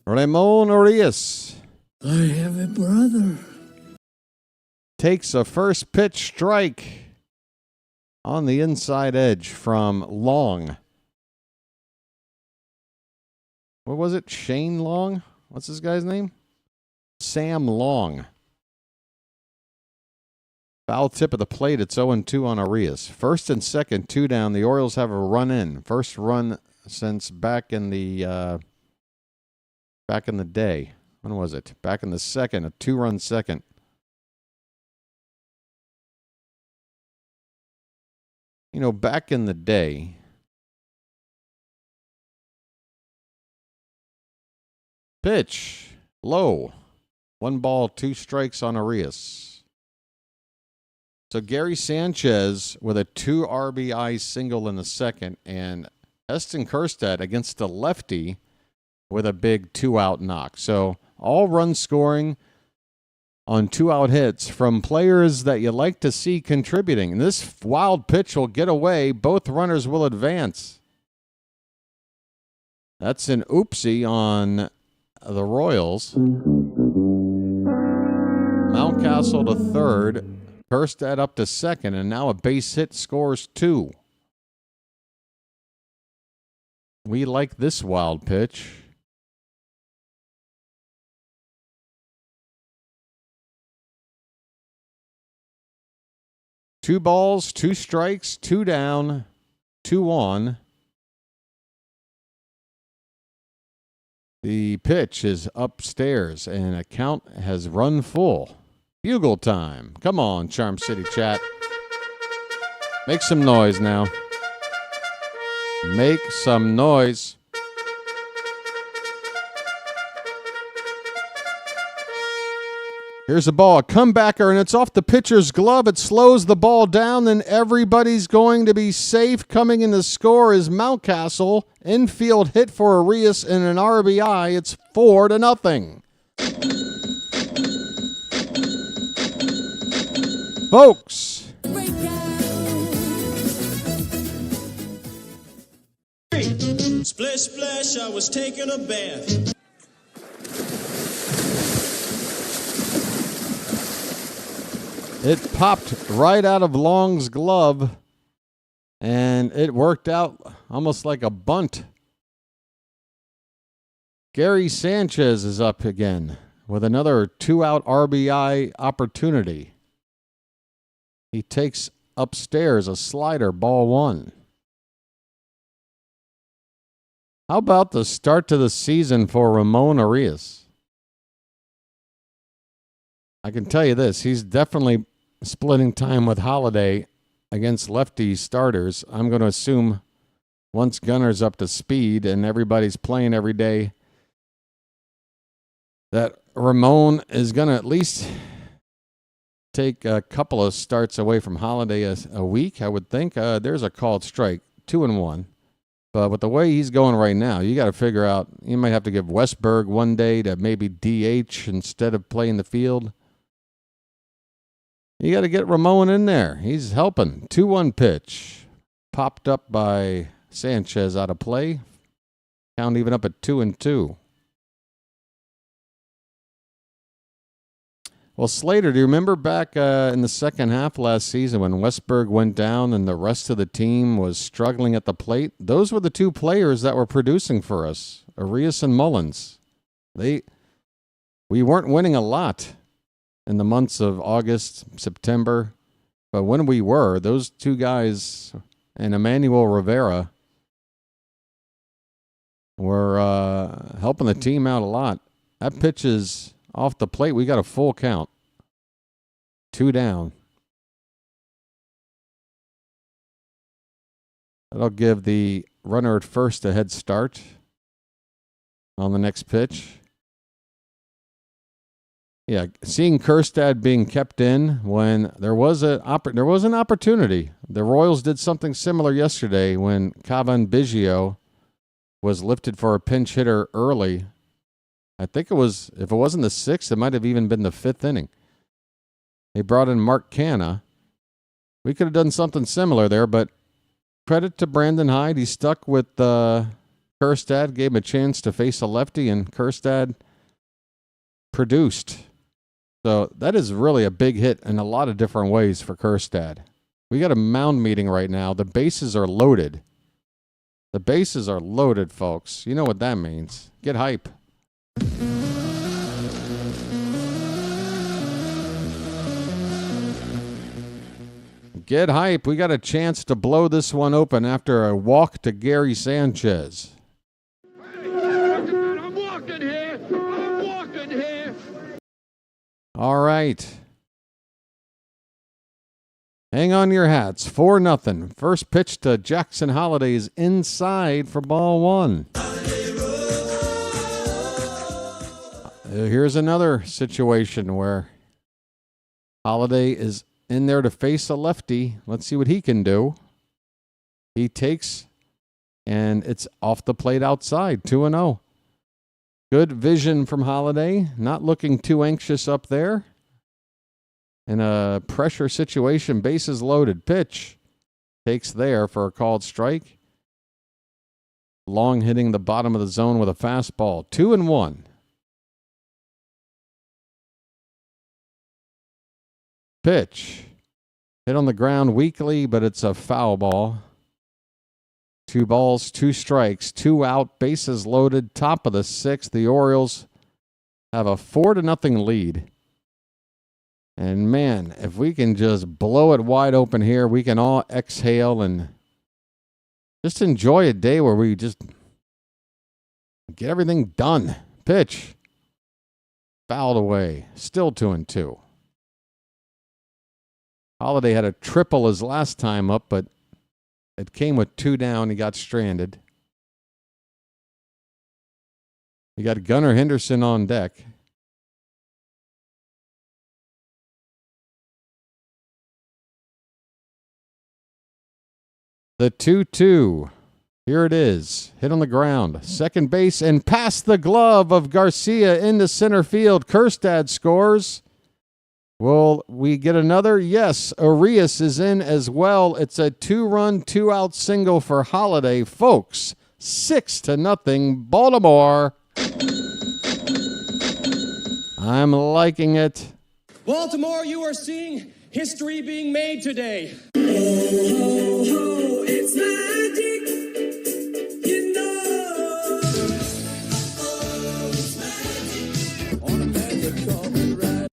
Ramon Arias. I have a brother. Takes a first pitch strike on the inside edge from Long. What was it? Shane Long? What's this guy's name? Sam Long. Foul tip of the plate. It's 0-2 on Arias. First and second, 2 down. The Orioles have a run in. First run since back in the day. When was it? Back in the second, a 2-run second. You know, back in the day, pitch, low. 1 ball, 2 strikes on Arias. So Gary Sanchez with a 2 RBI single in the second, and Heston Kjerstad against the lefty with a big 2-out knock. So all run scoring on 2-out hits from players that you like to see contributing. And this wild pitch will get away. Both runners will advance. That's an oopsie on the Royals. Mountcastle to third. Kjerstad up to second. And now a base hit scores 2. We like this wild pitch. Two balls, two strikes, two down, 2-1. The pitch is upstairs, and a count has run full. Bugle time. Come on, Charm City chat. Make some noise now. Make some noise. Here's the ball, a comebacker, and it's off the pitcher's glove. It slows the ball down, and everybody's going to be safe. Coming in to score is Mountcastle. Infield hit for Arias and an RBI. It's 4-0. Folks. Splish, splash, I was taking a bath. It popped right out of Long's glove, and it worked out almost like a bunt. Gary Sanchez is up again with another 2-out RBI opportunity. He takes upstairs a slider, ball 1. How about the start to the season for Ramon Arias? I can tell you this, he's definitely splitting time with Holiday against lefty starters. I'm going to assume once Gunner's up to speed and everybody's playing every day, that Ramon is going to at least take a couple of starts away from Holiday a week, I would think. There's a called strike, 2-1. But with the way he's going right now, you got to figure out, you might have to give Westberg one day to maybe DH instead of playing the field. You got to get Ramon in there. He's helping. 2-1 pitch. Popped up by Sanchez out of play. Count even up at 2-2. Well, Slater, do you remember back in the second half last season when Westberg went down and the rest of the team was struggling at the plate? Those were the two players that were producing for us, Arias and Mullins. We weren't winning a lot in the months of August, September. But when we were, those two guys and Emmanuel Rivera were helping the team out a lot. That pitch is off the plate. We got a full count. 2 down. That'll give the runner at first a head start on the next pitch. Yeah, seeing Kjerstad being kept in when there was an opportunity. The Royals did something similar yesterday when Cavan Biggio was lifted for a pinch hitter early. I think it was, if it wasn't the 6th, it might have even been the 5th inning. They brought in Mark Canha. We could have done something similar there, but credit to Brandon Hyde. He stuck with Kjerstad, gave him a chance to face a lefty, and Kjerstad produced. So that is really a big hit in a lot of different ways for Kjerstad. We got a mound meeting right now. The bases are loaded. The bases are loaded, folks. You know what that means. Get hype. Get hype. We got a chance to blow this one open after a walk to Gary Sanchez. I'm walking here. I'm walking here. All right. Hang on your hats. 4-0. First pitch to Jackson Holiday is inside for ball 1. Here's another situation where Holiday is in there to face a lefty. Let's see what he can do. He takes, and it's off the plate outside, 2-0. Good vision from Holiday, not looking too anxious up there. In a pressure situation, bases loaded. Pitch takes there for a called strike. Long hitting the bottom of the zone with a fastball, 2-1. Pitch hit on the ground weakly, but it's a foul ball. 2 balls, 2 strikes, 2 out, bases loaded, top of the 6th. The Orioles have a 4-0 lead. And man, if we can just blow it wide open here, we can all exhale and just enjoy a day where we just get everything done. Pitch. Fouled away. Still 2-2. Holiday had a triple his last time up, but it came with 2 down. He got stranded. You got Gunnar Henderson on deck. The 2-2. Here it is. Hit on the ground. Second base and past the glove of Garcia into center field. Kjerstad scores. Will we get another? Yes. Arias is in as well. It's a 2-run, 2-out single for Holiday. Folks, 6-0 Baltimore. I'm liking it. Baltimore, you are seeing history being made today. It's magic, you know. It's magic. On a magic carpet ride.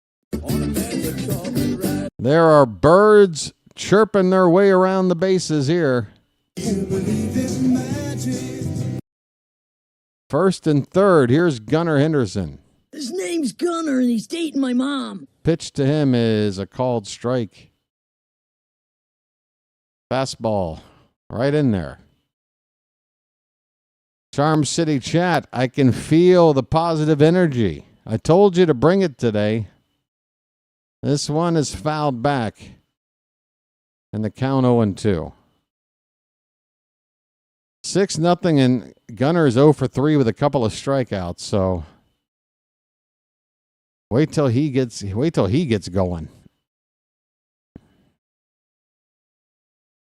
On a magic carpet ride. There are birds chirping their way around the bases here. You believe in magic. First and third. Here's Gunnar Henderson. His name's Gunnar, and he's dating my mom. Pitch to him is a called strike. Fastball. Right in there. Charm City chat, I can feel the positive energy. I told you to bring it today. This one is fouled back. And the count 0-2. 6-0, and Gunnar is 0 for 3 with a couple of strikeouts, so wait till he gets going.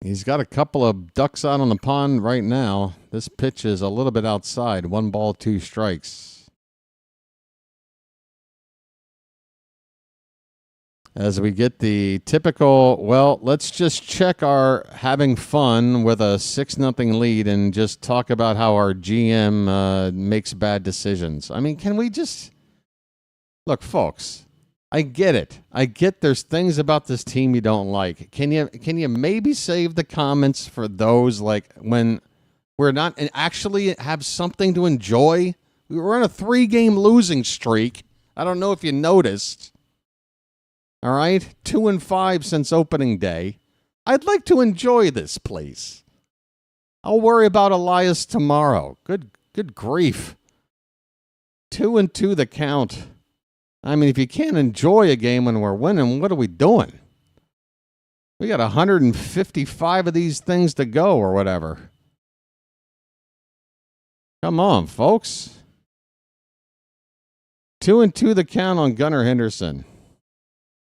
He's got a couple of ducks out on the pond right now. This pitch is a little bit outside. 1 ball, 2 strikes. As we get the typical, well, let's just check our having fun with a 6-0 lead and just talk about how our GM makes bad decisions. I mean, can we just... Look, folks, I get it. I get there's things about this team you don't like. Can you maybe save the comments for those, like, when we're not and actually have something to enjoy? We were on a 3-game losing streak. I don't know if you noticed. All right? 2-5 since opening day. I'd like to enjoy this, please. I'll worry about Elias tomorrow. Good grief. 2-2 the count. I mean, if you can't enjoy a game when we're winning, what are we doing? We got 155 of these things to go or whatever. Come on, folks. 2-2 the count on Gunnar Henderson.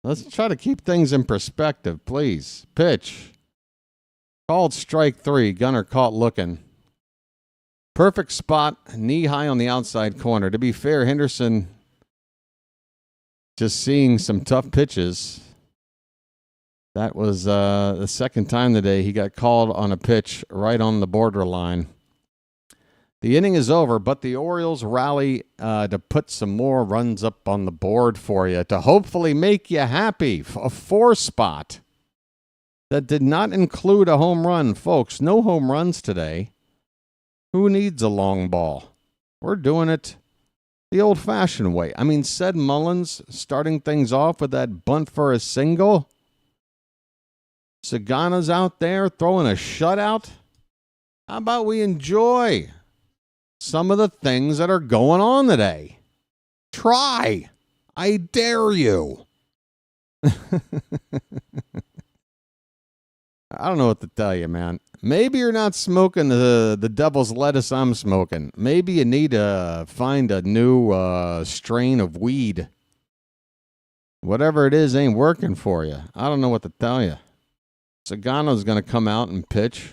Let's try to keep things in perspective, please. Pitch. Called strike 3. Gunnar caught looking. Perfect spot, knee high on the outside corner. To be fair, Henderson just seeing some tough pitches. That was the second time today he got called on a pitch right on the borderline. The inning is over, but the Orioles rally to put some more runs up on the board for you to hopefully make you happy. A 4 spot that did not include a home run. Folks, no home runs today. Who needs a long ball? We're doing it the old-fashioned way. I mean, Sed Mullins starting things off with that bunt for a single. Sugano's out there throwing a shutout. How about we enjoy some of the things that are going on today? Try. I dare you. I don't know what to tell you, man. Maybe you're not smoking the devil's lettuce I'm smoking. Maybe you need to find a new strain of weed. Whatever it is ain't working for you. I don't know what to tell you. Sugano's going to come out and pitch.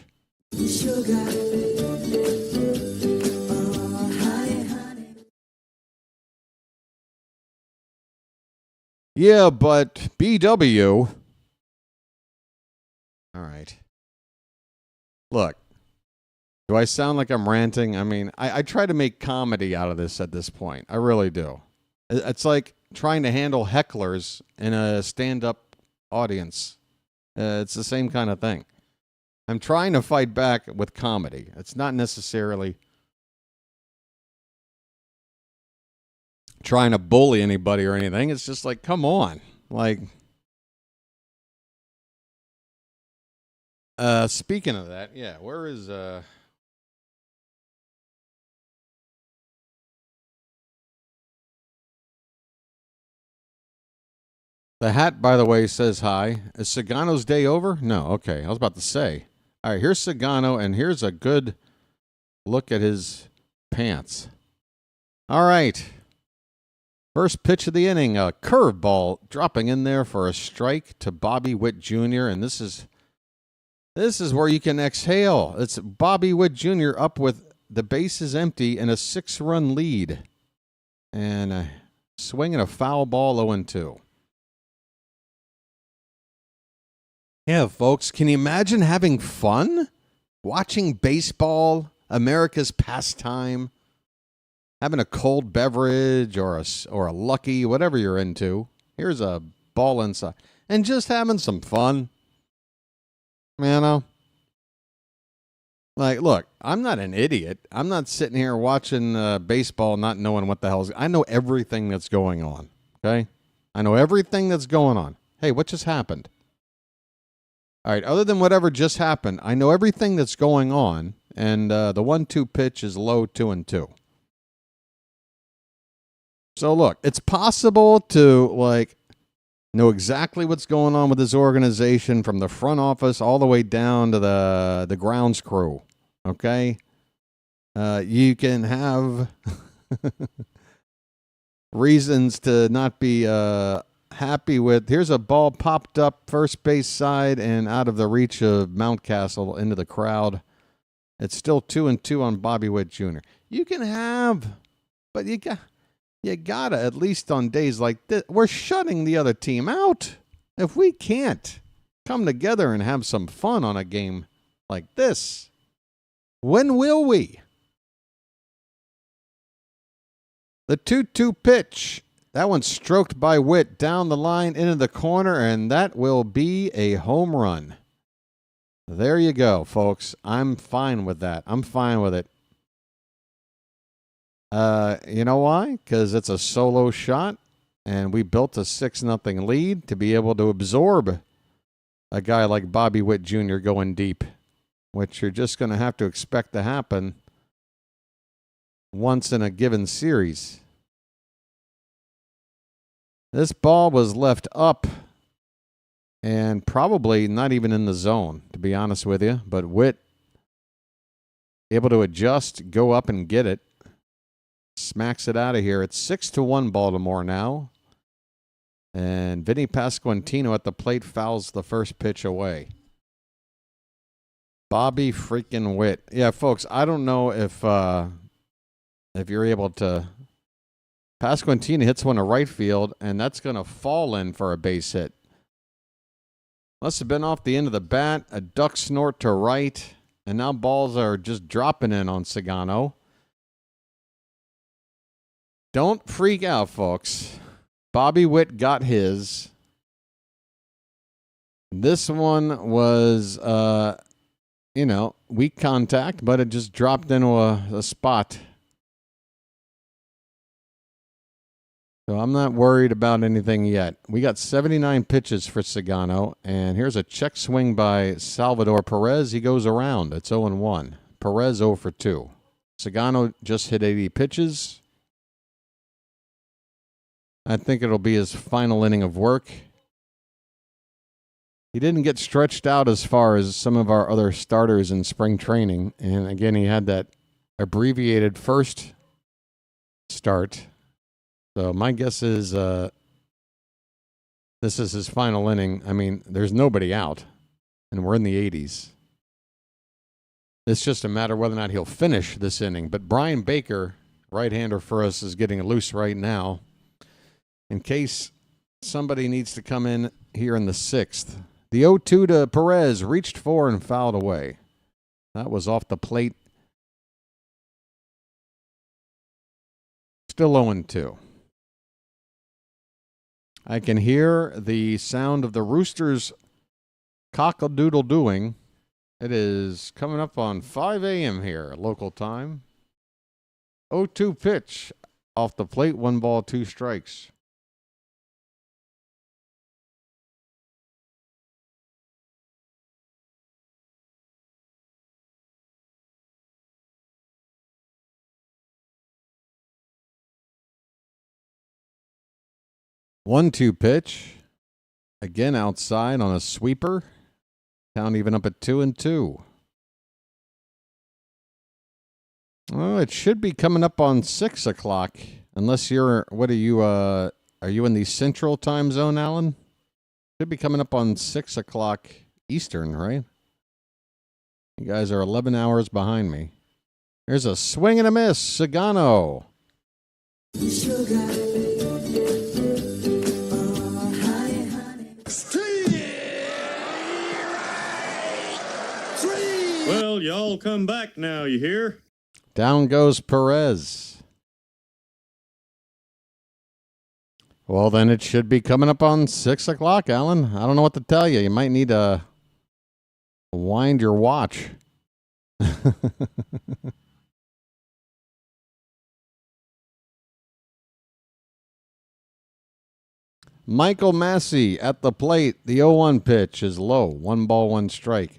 Yeah, but BW... All right. Look, Do I sound like I'm ranting? I mean, I try to make comedy out of this at this point. I really do. It's like trying to handle hecklers in a stand-up audience. It's the same kind of thing. I'm trying to fight back with comedy. It's not necessarily trying to bully anybody or anything. It's just like, come on. Like, speaking of that, yeah, where is, the hat, by the way, says hi. Is Sugano's day over? No, okay. I was about to say. All right, here's Sugano, and here's a good look at his pants. All right. First pitch of the inning, a curveball dropping in there for a strike to Bobby Witt Jr., and this is where you can exhale. It's Bobby Witt Jr. up with the bases empty and a 6-run lead. And swinging a foul ball 0-2. Yeah, folks, can you imagine having fun? Watching baseball, America's pastime, having a cold beverage or a Lucky, whatever you're into. Here's a ball inside. And just having some fun. You know? Like, look, I'm not an idiot. I'm not sitting here watching baseball not knowing what the hell's... I know everything that's going on, okay? I know everything that's going on. Hey, what just happened? All right, other than whatever just happened, I know everything that's going on, and the 1-2 pitch is low 2-2. So, look, it's possible to, like, know exactly what's going on with this organization from the front office all the way down to the grounds crew, okay? You can have reasons to not be happy with. Here's a ball popped up first base side and out of the reach of Mountcastle into the crowd. It's still 2-2 on Bobby Witt Jr. You can have, but you gotta, at least on days like this, we're shutting the other team out. If we can't come together and have some fun on a game like this, when will we? The 2-2 pitch. That one's stroked by Witt down the line into the corner, and that will be a home run. There you go, folks. I'm fine with that. I'm fine with it. You know why? Because it's a solo shot, and we built a 6-0 lead to be able to absorb a guy like Bobby Witt Jr. going deep, which you're just going to have to expect to happen once in a given series. This ball was left up and probably not even in the zone, to be honest with you. But Witt able to adjust, go up and get it. Smacks it out of here. It's 6-1 Baltimore now. And Vinny Pasquantino at the plate fouls the first pitch away. Bobby freaking Witt. Yeah, folks, I don't know if you're able to... Pasquantino hits one to right field, and that's going to fall in for a base hit. Must have been off the end of the bat, a duck snort to right, and now balls are just dropping in on Sugano. Don't freak out, folks. Bobby Witt got his. This one was, weak contact, but it just dropped into a spot. So I'm not worried about anything yet. We got 79 pitches for Sugano, and here's a check swing by Salvador Perez. He goes around. It's 0-1. Perez 0 for 2. Sugano just hit 80 pitches. I think it'll be his final inning of work. He didn't get stretched out as far as some of our other starters in spring training. And again, he had that abbreviated first start. So my guess is this is his final inning. I mean, there's nobody out, and we're in the 80s. It's just a matter of whether or not he'll finish this inning. But Brian Baker, right-hander for us, is getting loose right now in case somebody needs to come in here in the 6th. The 0-2 to Perez, reached for and fouled away. That was off the plate still 0-2. I can hear the sound of the roosters cock-a-doodle-doing. It is coming up on 5 a.m. here, local time. 0-2 pitch off the plate, 1 ball, 2 strikes. One-two pitch. Again outside on a sweeper. Count even up at 2-2. Oh, it should be coming up on 6 o'clock. Unless you're, what are you in the central time zone, Alan? Should be coming up on 6 o'clock Eastern, right? You guys are 11 hours behind me. There's a swing and a miss, Sugano. Well, y'all come back now, you hear? Down goes Perez. Well, then it should be coming up on 6 o'clock, Alan. I don't know what to tell you. You might need to wind your watch. Michael Massey at the plate. The 0-1 pitch is low. 1 ball, 1 strike.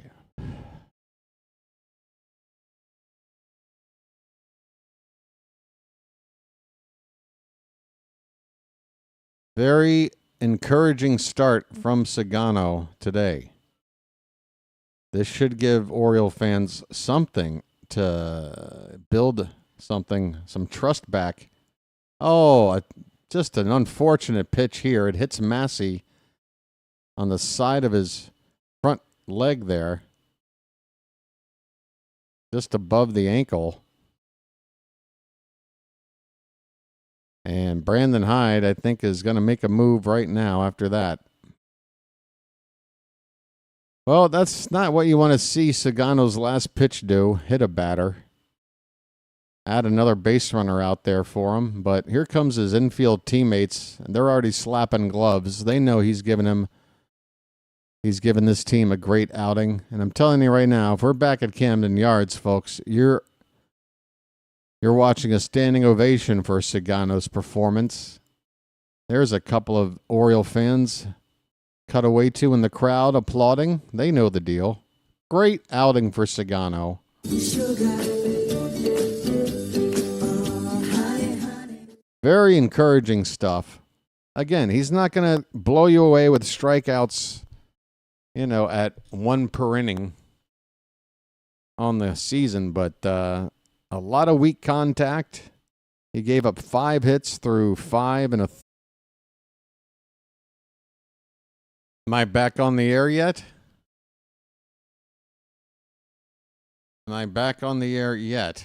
Very encouraging start from Sugano today. This should give Oriole fans something to build something, some trust back. Oh, just an unfortunate pitch here. It hits Massey on the side of his front leg there, just above the ankle. And Brandon Hyde, I think, is going to make a move right now after that. Well, that's not what you want to see Sugano's last pitch do. Hit a batter. Add another base runner out there for him. But here comes his infield teammates. And they're already slapping gloves. They know he's given this team a great outing. And I'm telling you right now, if we're back at Camden Yards, folks, you're watching a standing ovation for Sugano's performance. There's a couple of Oriole fans cut away to in the crowd applauding. They know the deal. Great outing for Sugano. Very encouraging stuff. Again, he's not going to blow you away with strikeouts, at 1 per inning on the season, but a lot of weak contact. He gave up 5 hits through 5 and a. Am I back on the air yet? Am I back on the air yet?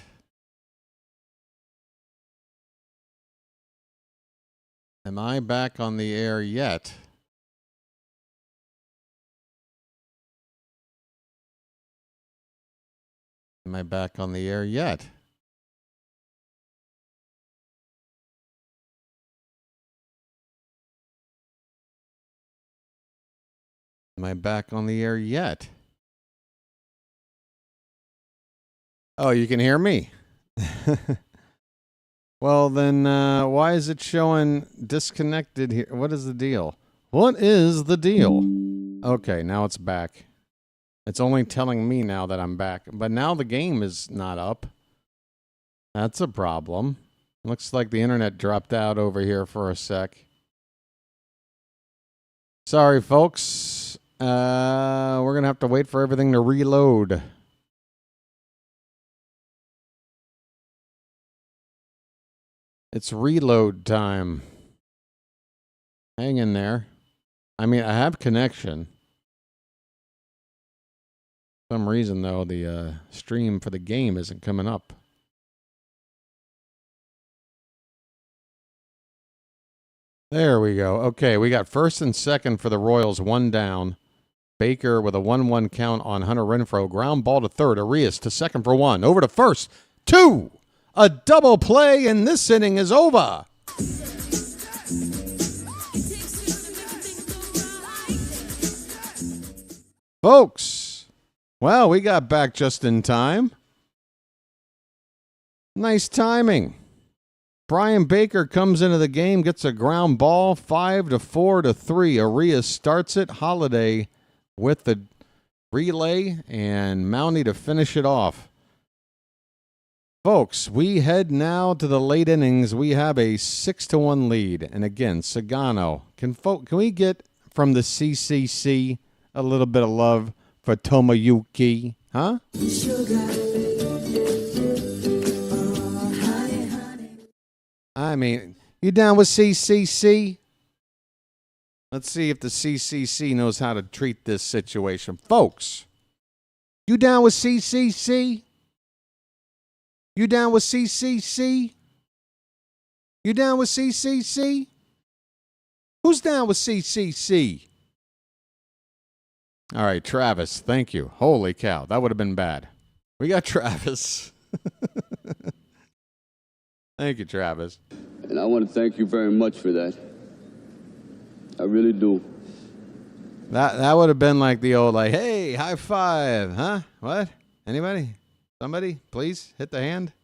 Am I back on the air yet? Am I back on the air yet? Am I back on the air yet? Oh, you can hear me. Well, then why is it showing disconnected here? What is the deal? What is the deal? Okay, now it's back. It's only telling me now that I'm back. But now the game is not up. That's a problem. Looks like the internet dropped out over here for a sec. Sorry, folks. We're going to have to wait for everything to reload. It's reload time. Hang in there. I mean, I have connection. For some reason, though, the stream for the game isn't coming up. There we go. Okay, we got first and second for the Royals, 1 down. Baker with a 1-1 count on Hunter Renfroe. Ground ball to third. Arias to second for 1. Over to first. 2. A double play, and this inning is over. Folks, well, we got back just in time. Nice timing. Brian Baker comes into the game, gets a ground ball, 5-4-3. Arias starts it. Holiday with the relay, and Mounty to finish it off. Folks, we head now to the late innings. We have a 6-1 lead. And again, Sugano. Can we get from the CCC a little bit of love for Tomoyuki? Huh? I mean, you down with CCC? Let's see if the CCC knows how to treat this situation. Folks, you down with CCC? You down with CCC? You down with CCC? Who's down with CCC? All right, Travis, thank you. Holy cow, that would have been bad. We got Travis. Thank you, Travis. And I want to thank you very much for that. I really do. That would have been like the old, like, hey, high five, huh? What? Anybody? Somebody, please hit the hand.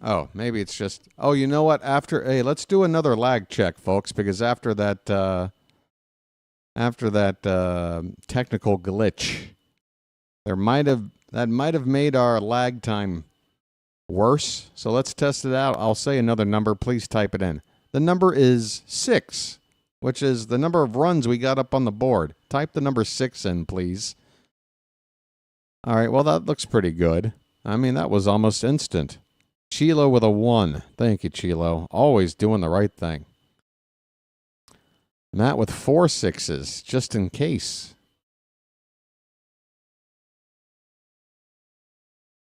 Oh, maybe it's just. Oh, you know what? Hey, let's do another lag check, folks, because after that technical glitch, that might have made our lag time worse. So let's test it out. I'll say another number. Please type it in. The number is 6, which is the number of runs we got up on the board. Type the number 6 in, please. All right, well, that looks pretty good. I mean, that was almost instant. Chilo with a 1. Thank you, Chilo. Always doing the right thing. Matt with 4 6s, just in case.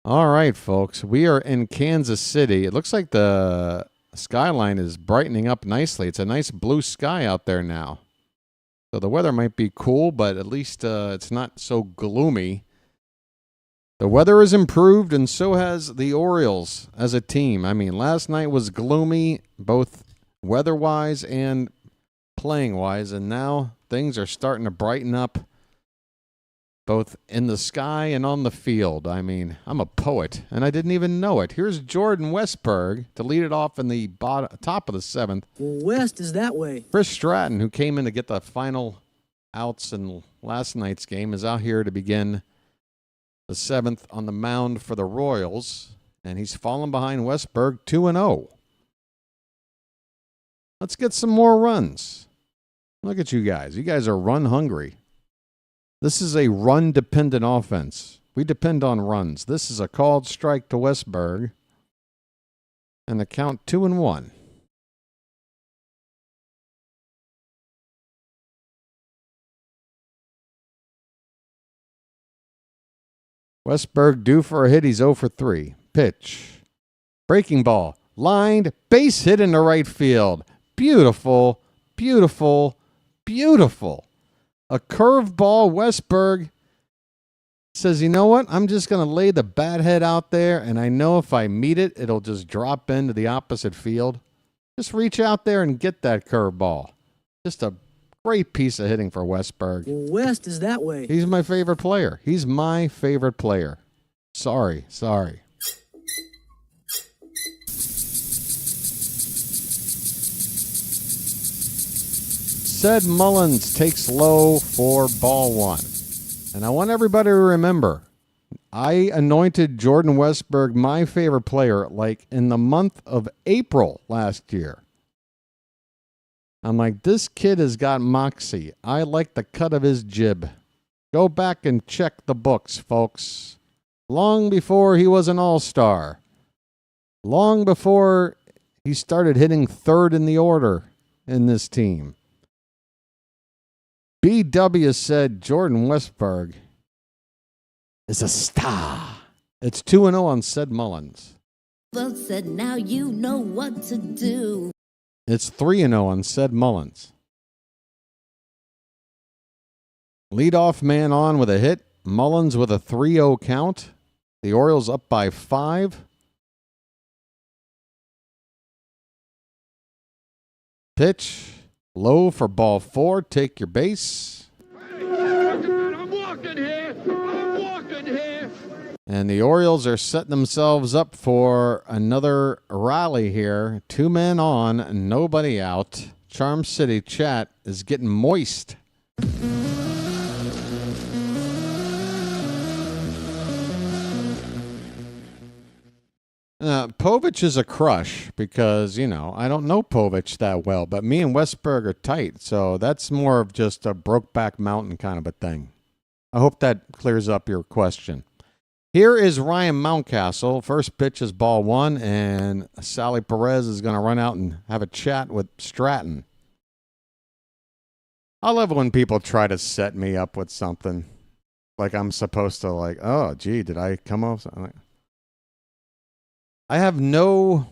All right, folks. We are in Kansas City. It looks like the skyline is brightening up nicely. It's a nice blue sky out there now. So the weather might be cool, but at least it's not so gloomy. The weather has improved, and so has the Orioles as a team. I mean, last night was gloomy, both weather-wise and playing-wise, and now things are starting to brighten up, both in the sky and on the field. I mean, I'm a poet, and I didn't even know it. Here's Jordan Westberg to lead it off in the top of the 7th. West is that way. Chris Stratton, who came in to get the final outs in last night's game, is out here to begin the 7th on the mound for the Royals, and he's fallen behind Westberg 2-0. Let's get some more runs. Look at you guys. You guys are run hungry. This is a run-dependent offense. We depend on runs. This is a called strike to Westberg, and the count 2-1. Westberg due for a hit. He's 0 for 3. Pitch. Breaking ball. Lined. Base hit into right field. Beautiful. Beautiful. Beautiful. A curveball. Westberg says, you know what? I'm just going to lay the bat head out there, and I know if I meet it, it'll just drop into the opposite field. Just reach out there and get that curveball. Just a great piece of hitting for Westberg. West is that way. He's my favorite player. He's my favorite player. Sorry. Said Mullins takes low for ball 1. And I want everybody to remember, I anointed Jordan Westberg my favorite player like in the month of April last year. I'm like, this kid has got moxie. I like the cut of his jib. Go back and check the books, folks. Long before he was an all-star. Long before he started hitting third in the order in this team. BW said Jordan Westberg is a star. It's 2-0 on Said Mullins. Well said, now you know what to do. It's 3-0 on Said Mullins. Leadoff man on with a hit. Mullins with a 3-0 count. The Orioles up by 5. Pitch. Low for ball 4. Take your base. I'm walking here. I'm walking here. And the Orioles are setting themselves up for another rally here. 2 men on, nobody out. Charm City chat is getting moist. Povich is a crush because, you know, I don't know Povich that well, but me and Westberg are tight, so that's more of just a Brokeback Mountain kind of a thing. I hope that clears up your question. Here is Ryan Mountcastle. First pitch is ball 1, and Sally Perez is going to run out and have a chat with Stratton. I love when people try to set me up with something. Like I'm supposed to, like, oh, gee, did I come up? I have no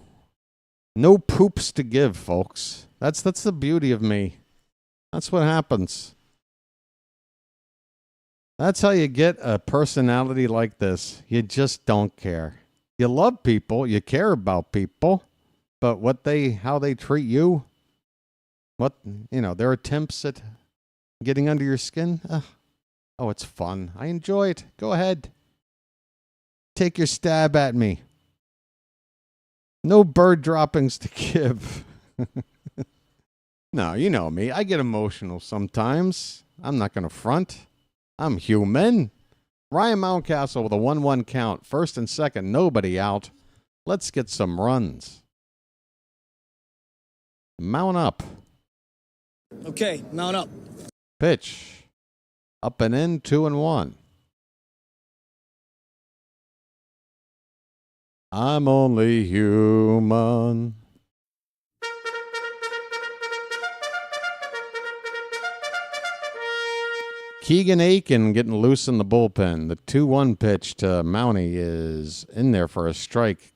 poops to give, folks. That's the beauty of me. That's what happens. That's how you get a personality like this. You just don't care. You love people, you care about people, but how they treat you, their attempts at getting under your skin. Oh, it's fun. I enjoy it. Go ahead. Take your stab at me. No bird droppings to give. No, you know me. I get emotional sometimes. I'm not going to front. I'm human. Ryan Mountcastle with a 1-1 count. First and second, nobody out. Let's get some runs. Mount up. Okay, mount up. Pitch. Up and in, 2-1. I'm only human. Keegan Aiken getting loose in the bullpen. The 2-1 pitch to Mountie is in there for a strike.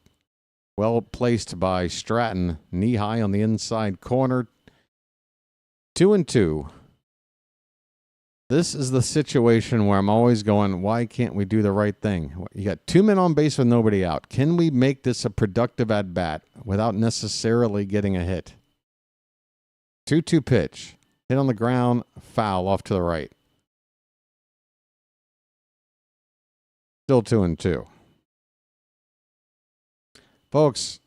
Well placed by Stratton. Knee high on the inside corner. 2-2. This is the situation where I'm always going, why can't we do the right thing? You got 2 men on base with nobody out. Can we make this a productive at-bat without necessarily getting a hit? 2-2 pitch. Hit on the ground, foul off to the right. Still 2-2. Folks,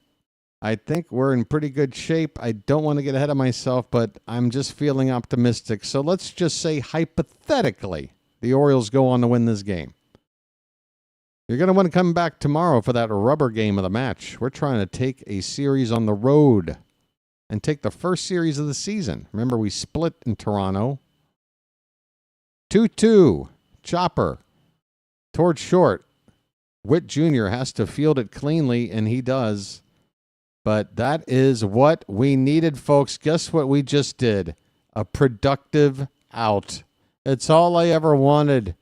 I think we're in pretty good shape. I don't want to get ahead of myself, but I'm just feeling optimistic. So let's just say hypothetically the Orioles go on to win this game. You're going to want to come back tomorrow for that rubber game of the match. We're trying to take a series on the road and take the first series of the season. Remember, we split in Toronto. 2-2. Chopper. Towards short. Witt Jr. has to field it cleanly, and he does. But that is what we needed, folks. Guess what we just did? A productive out. It's all I ever wanted.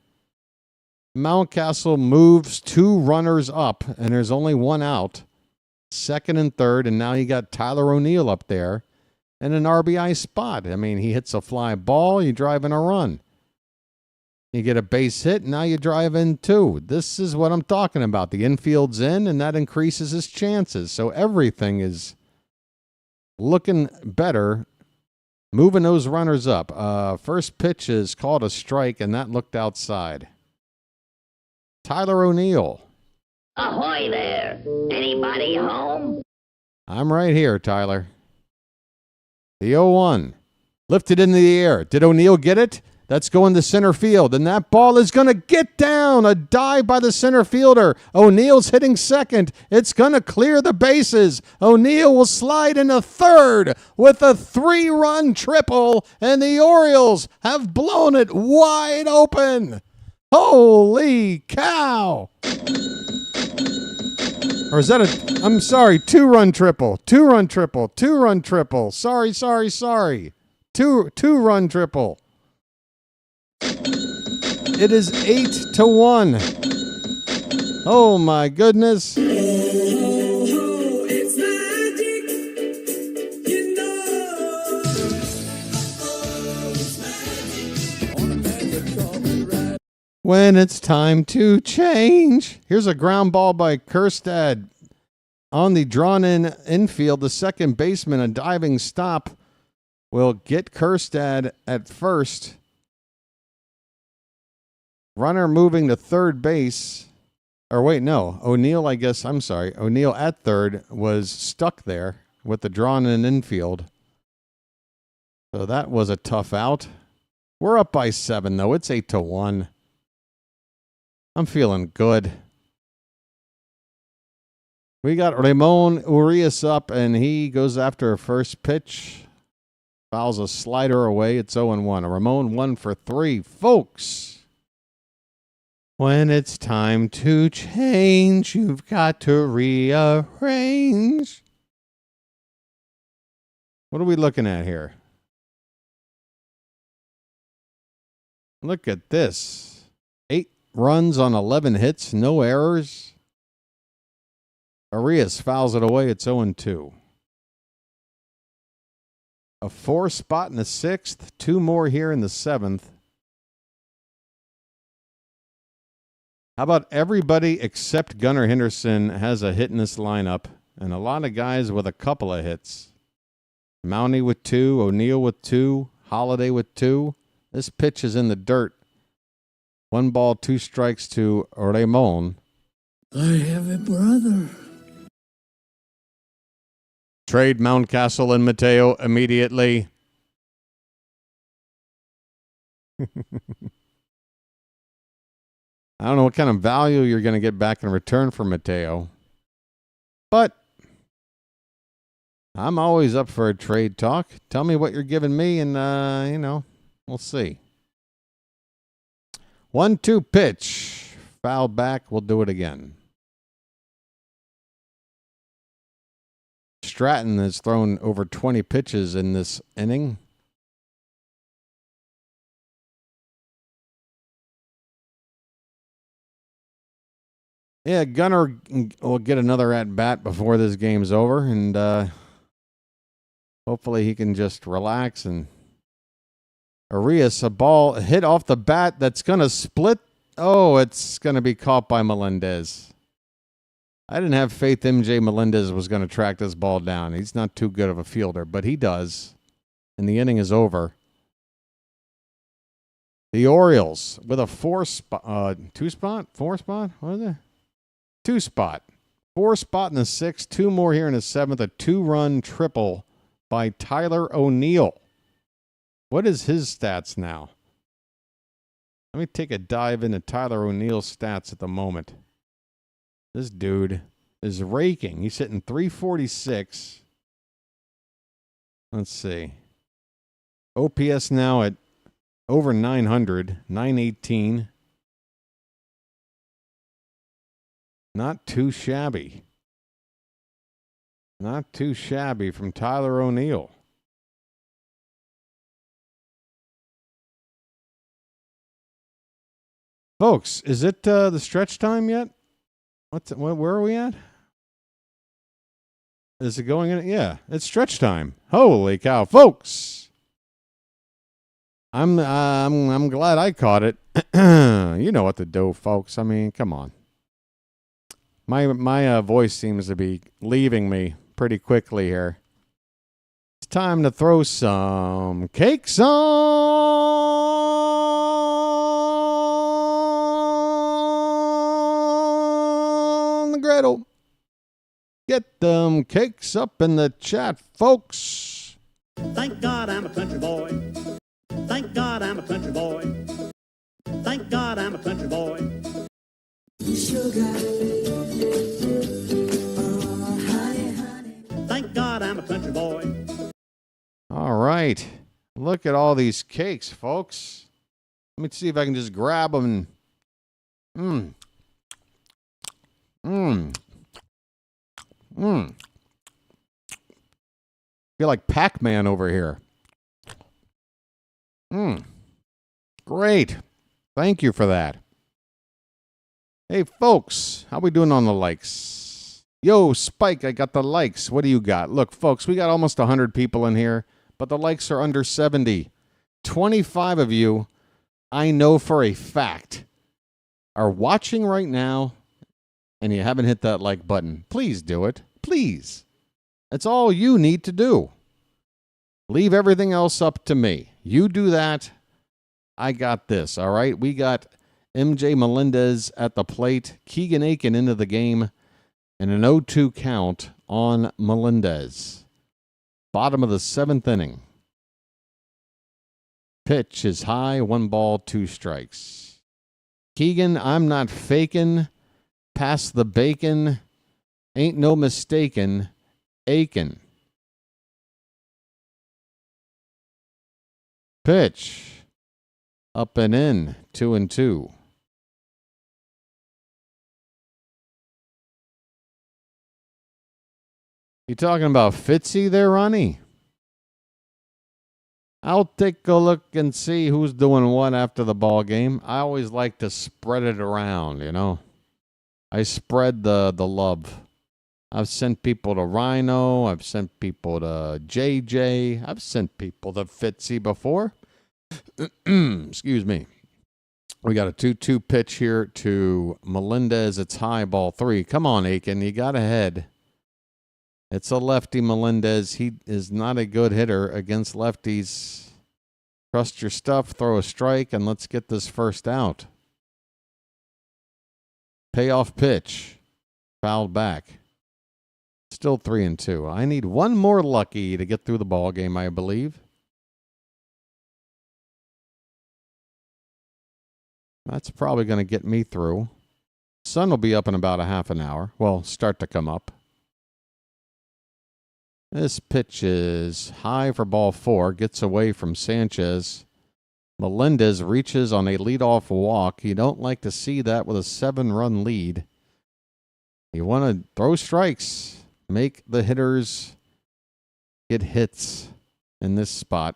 Mountcastle moves 2 runners up, and there's only 1 out. Second and third, and now you got Tyler O'Neill up there in an RBI spot. I mean, he hits a fly ball, you drive in a run. You get a base hit, now you drive in 2. This is what I'm talking about. The infield's in, and that increases his chances. So everything is looking better, moving those runners up. First pitch is called a strike, and that looked outside. Tyler O'Neill. Ahoy there! Anybody home? I'm right here, Tyler. The 0-1. Lifted into the air. Did O'Neill get it? That's going to center field, and that ball is going to get down. A dive by the center fielder. O'Neill's hitting second. It's going to clear the bases. O'Neill will slide into third with a 3-run triple, and the Orioles have blown it wide open. Holy cow. Or is that I'm sorry, 2-run triple. 2-run triple. 2-run triple. Sorry. 2-run triple. It is 8-1. Oh my goodness. It's magic, you know. When it's time to change. Here's a ground ball by Kerstad on the drawn-in infield. The second baseman, a diving stop. will get Kerstad at first. Runner moving to third base. Or wait, no. O'Neill, I guess. I'm sorry. O'Neill at third was stuck there with the drawn in infield. So that was a tough out. We're up by 7, though. It's 8-1. I'm feeling good. We got Ramon Urias up, and he goes after a first pitch. Fouls a slider away. It's 0-1. Ramon 1 for 3. Folks, when it's time to change, you've got to rearrange. What are we looking at here? Look at this. 8 runs on 11 hits, no errors. Arias fouls it away. It's 0-2. A 4 spot in the 6th, 2 more here in the 7th. How about everybody except Gunnar Henderson has a hit in this lineup, and a lot of guys with a couple of hits. Mountie with 2, O'Neill with 2, Holiday with 2. This pitch is in the dirt. 1 ball, 2 strikes to Ramon. I have a brother. Trade Mountcastle and Mateo immediately. I don't know what kind of value you're going to get back in return for Mateo. But I'm always up for a trade talk. Tell me what you're giving me, and, we'll see. 1-2 pitch. Foul back. We'll do it again. Stratton has thrown over 20 pitches in this inning. Yeah, Gunnar will get another at-bat before this game's over, and hopefully he can just relax. And Arias, a ball hit off the bat that's going to split. Oh, it's going to be caught by Melendez. I didn't have faith MJ Melendez was going to track this ball down. He's not too good of a fielder, but he does. And the inning is over. The Orioles with a 4 spot, 2 spot. 4 spot in the 6th, 2 more here in the 7th, a 2-run triple by Tyler O'Neill. What is his stats now? Let me take a dive into Tyler O'Neill's stats at the moment. This dude is raking. He's hitting .346. Let's see. OPS now at over 900, 918. Not too shabby. Not too shabby from Tyler O'Neill. Folks, is it the stretch time yet? Where are we at? Is it going in? Yeah, it's stretch time. Holy cow, folks! I'm glad I caught it. You know what to do, folks. I mean, come on. My voice seems to be leaving me pretty quickly here. It's time to throw some cakes on the griddle. Get them cakes up in the chat, folks. Thank God I'm a country boy. Thank God I'm a country boy. Thank God I'm a country boy. Sugar. Thank God I'm a country boy. All right. Look at all these cakes, folks. Let me see if I can just grab them and... Feel like Pac-Man over here. Great. Thank you for that. Hey, folks, how we doing on the likes? Yo, Spike, I got the likes. What do you got? Look, folks, we got almost 100 people in here, but the likes are under 70. 25 of you, I know for a fact, are watching right now, and you haven't hit that like button. Please do it. Please. That's all you need to do. Leave everything else up to me. You do that. I got this, all right? We got MJ Melendez at the plate, Keegan Aiken into the game, and an 0-2 count on Melendez. Bottom of the 7th inning. Pitch is high, 1 ball, 2 strikes. Keegan, I'm not faking. Pass the bacon. Ain't no mistaken. Aiken. Pitch. Up and in, 2-2. You talking about Fitzy there, Ronnie? I'll take a look and see who's doing what after the ball game. I always like to spread it around, you know. I spread the love. I've sent people to Rhino. I've sent people to JJ. I've sent people to Fitzy before. Excuse me. We got a 2-2 pitch here to Melendez. It's high, ball 3. Come on, Aiken. You got ahead. It's a lefty, Melendez. He is not a good hitter against lefties. Trust your stuff. Throw a strike, and let's get this first out. Payoff pitch. Fouled back. Still 3-2. I need one more lucky to get through the ball game, I believe. That's probably going to get me through. Sun will be up in about a half an hour. Well, start to come up. This pitch is high for ball 4. Gets away from Sanchez. Melendez reaches on a leadoff walk. You don't like to see that with a 7-run lead. You want to throw strikes. Make the hitters get hits in this spot.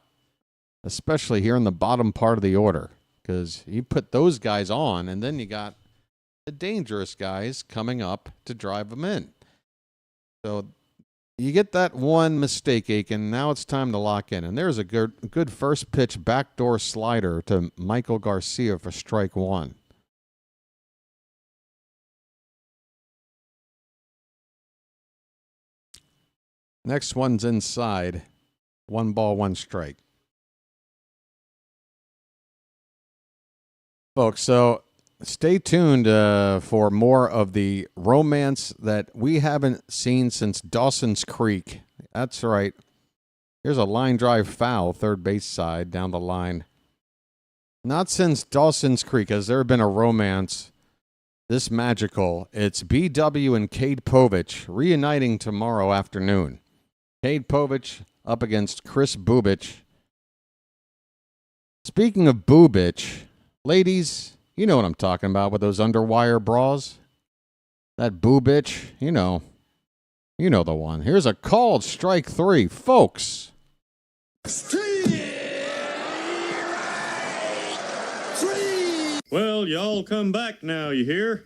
Especially here in the bottom part of the order. Because you put those guys on, and then you got the dangerous guys coming up to drive them in. So you get that one mistake, Aiken. Now it's time to lock in. And there's a good first pitch backdoor slider to Michael Garcia for strike 1. Next one's inside. 1 ball, 1 strike. Folks, so stay tuned for more of the romance that we haven't seen since Dawson's Creek. That's right. Here's a line drive foul, third base side, down the line. Not since Dawson's Creek has there been a romance this magical. It's BW and Cade Povich reuniting tomorrow afternoon. Cade Povich up against Chris Bubich. Speaking of Bubich... Ladies, you know what I'm talking about with those underwire bras. That boo bitch, you know the one. Here's a called strike 3, folks. Well, y'all come back now, you hear?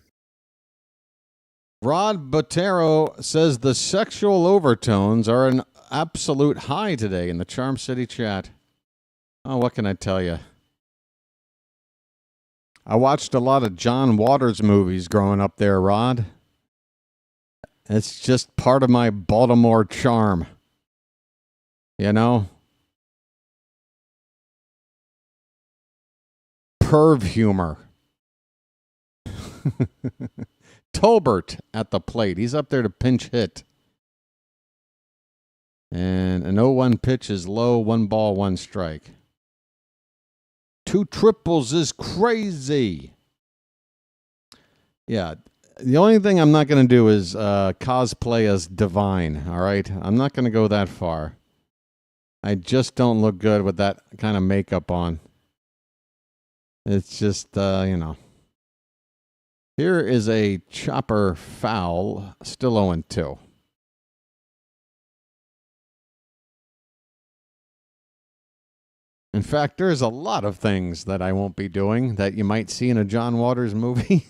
Rod Botero says the sexual overtones are an absolute high today in the Charm City chat. Oh, what can I tell you? I watched a lot of John Waters movies growing up there, Rod. It's just part of my Baltimore charm. You know? Perv humor. Tolbert at the plate. He's up there to pinch hit. And an 0-1 pitch is low, 1 ball, 1 strike. 2 triples is crazy. Yeah, the only thing I'm not going to do is cosplay as Divine, all right? I'm not going to go that far. I just don't look good with that kind of makeup on. It's just, you know. Here is a chopper foul, still 0-2. In fact, there's a lot of things that I won't be doing that you might see in a John Waters movie.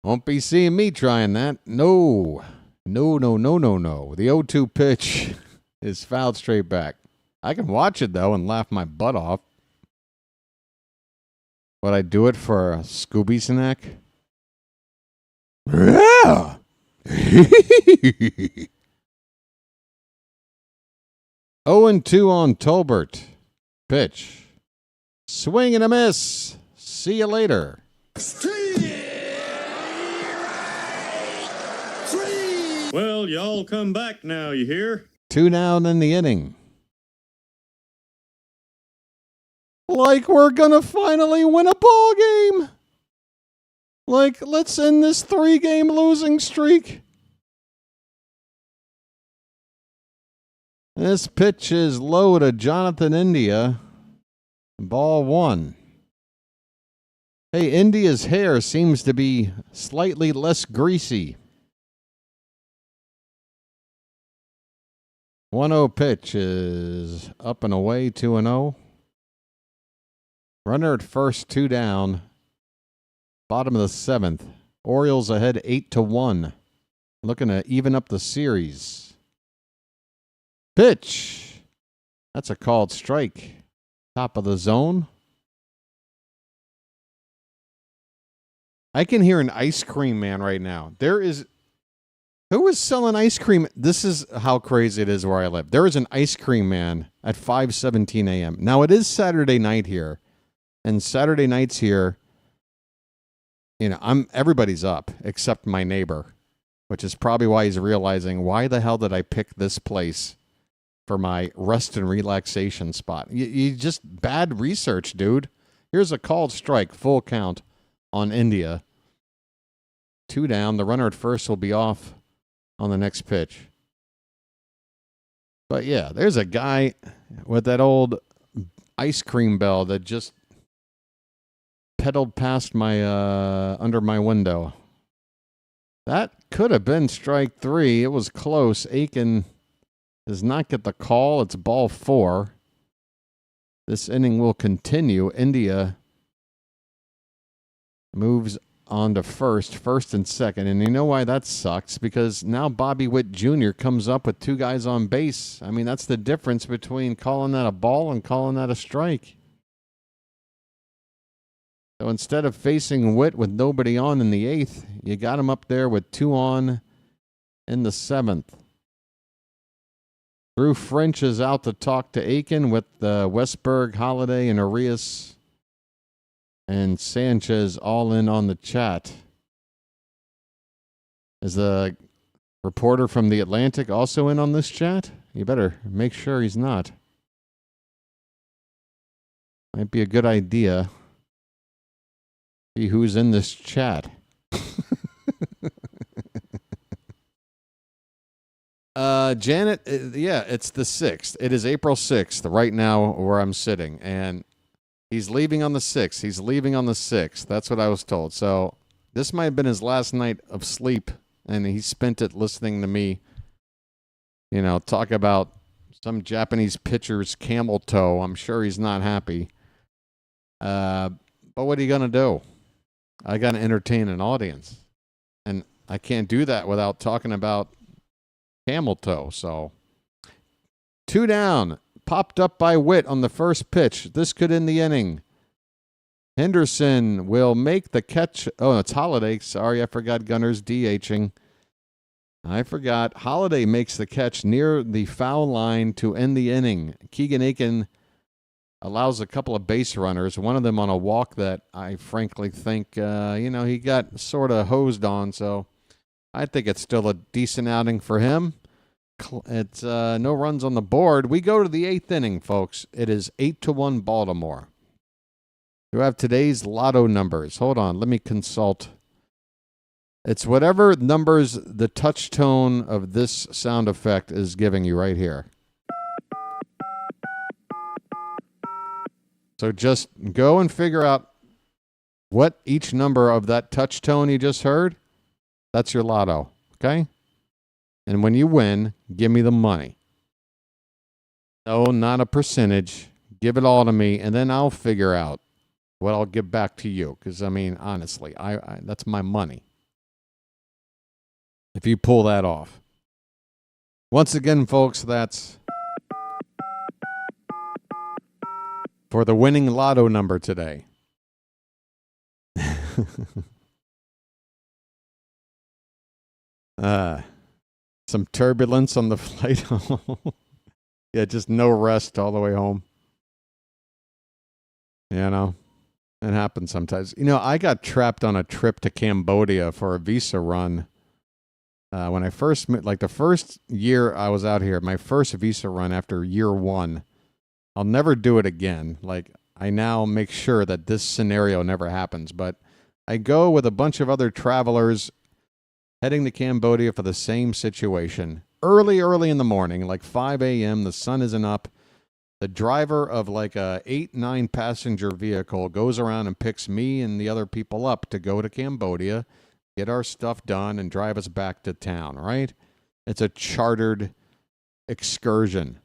Won't be seeing me trying that. No. No. The 0-2 pitch is fouled straight back. I can watch it, though, and laugh my butt off. Would I do it for a Scooby snack? Yeah. 0-2 on Tolbert. Pitch. Swing and a miss. See you later. Well, y'all come back now, you hear? 2 down in the inning. Like we're gonna finally win a ball game. Like, let's end this 3-game losing streak. This pitch is low to Jonathan India. Ball 1. Hey, India's hair seems to be slightly less greasy. 1-0 pitch is up and away, 2-0. Runner at first, 2 down. Bottom of the 7th. Orioles ahead 8-1. Looking to even up the series. Pitch. That's a called strike. Top of the zone. I can hear an ice cream man right now. Who is selling ice cream? This is how crazy it is where I live. There is an ice cream man at 5:17 a.m. Now, it is Saturday night here. And Saturday nights here, everybody's up except my neighbor, which is probably why he's realizing, why the hell did I pick this place for my rest and relaxation spot? You just bad research, dude. Here's a called strike, full count on India. 2 down. The runner at first will be off on the next pitch. But yeah, there's a guy with that old ice cream bell that just pedaled past my under my window. That could have been strike 3. It was close. Aiken does not get the call. It's ball 4. This inning will continue. India moves on to first and second. And you know why that sucks? Because now Bobby Witt Jr. comes up with 2 guys on base. I mean, that's the difference between calling that a ball and calling that a strike. So instead of facing Witt with nobody on in the 8th, you got him up there with 2 on in the 7th. Drew French is out to talk to Aiken with Westberg, Holiday, and Arias, and Sanchez all in on the chat. Is the reporter from The Atlantic also in on this chat? You better make sure he's not. Might be a good idea. See who's in this chat. Janet, yeah, it's the 6th. It is April 6th right now where I'm sitting. And he's leaving on the 6th. He's leaving on the 6th. That's what I was told. So this might have been his last night of sleep. And he spent it listening to me, talk about some Japanese pitcher's camel toe. I'm sure he's not happy. But what are you going to do? I got to entertain an audience. And I can't do that without talking about camel toe. So 2 down. Popped up by Witt on the first pitch. This could end the inning. Henderson will make the catch. Oh, it's Holiday. Sorry, I forgot Gunner's DHing. I forgot. Holiday makes the catch near the foul line to end the inning. Keegan Aiken allows a couple of base runners, one of them on a walk that I frankly think, he got sort of hosed on. So I think it's still a decent outing for him. It's no runs on the board. We go to the 8th inning, folks. It is 8-1 Baltimore. You have today's lotto numbers. Hold on. Let me consult. It's whatever numbers the touch tone of this sound effect is giving you right here. So just go and figure out what each number of that touch tone you just heard. That's your lotto, okay? And when you win, give me the money. No, not a percentage. Give it all to me, and then I'll figure out what I'll give back to you. Because, honestly, I that's my money. If you pull that off. Once again, folks, that's for the winning lotto number today. Some turbulence on the flight home. Yeah, just no rest all the way home. You know, it happens sometimes. You know, I got trapped on a trip to Cambodia for a visa run. When I first met, like the first year I was out here, my first visa run after year one, I'll never do it again. Like, I now make sure that this scenario never happens. But I go with a bunch of other travelers heading to Cambodia for the same situation. Early in the morning, like 5 a.m., the sun isn't up. The driver of like a 8-9 passenger vehicle goes around and picks me and the other people up to go to Cambodia, get our stuff done, and drive us back to town, right? It's a chartered excursion.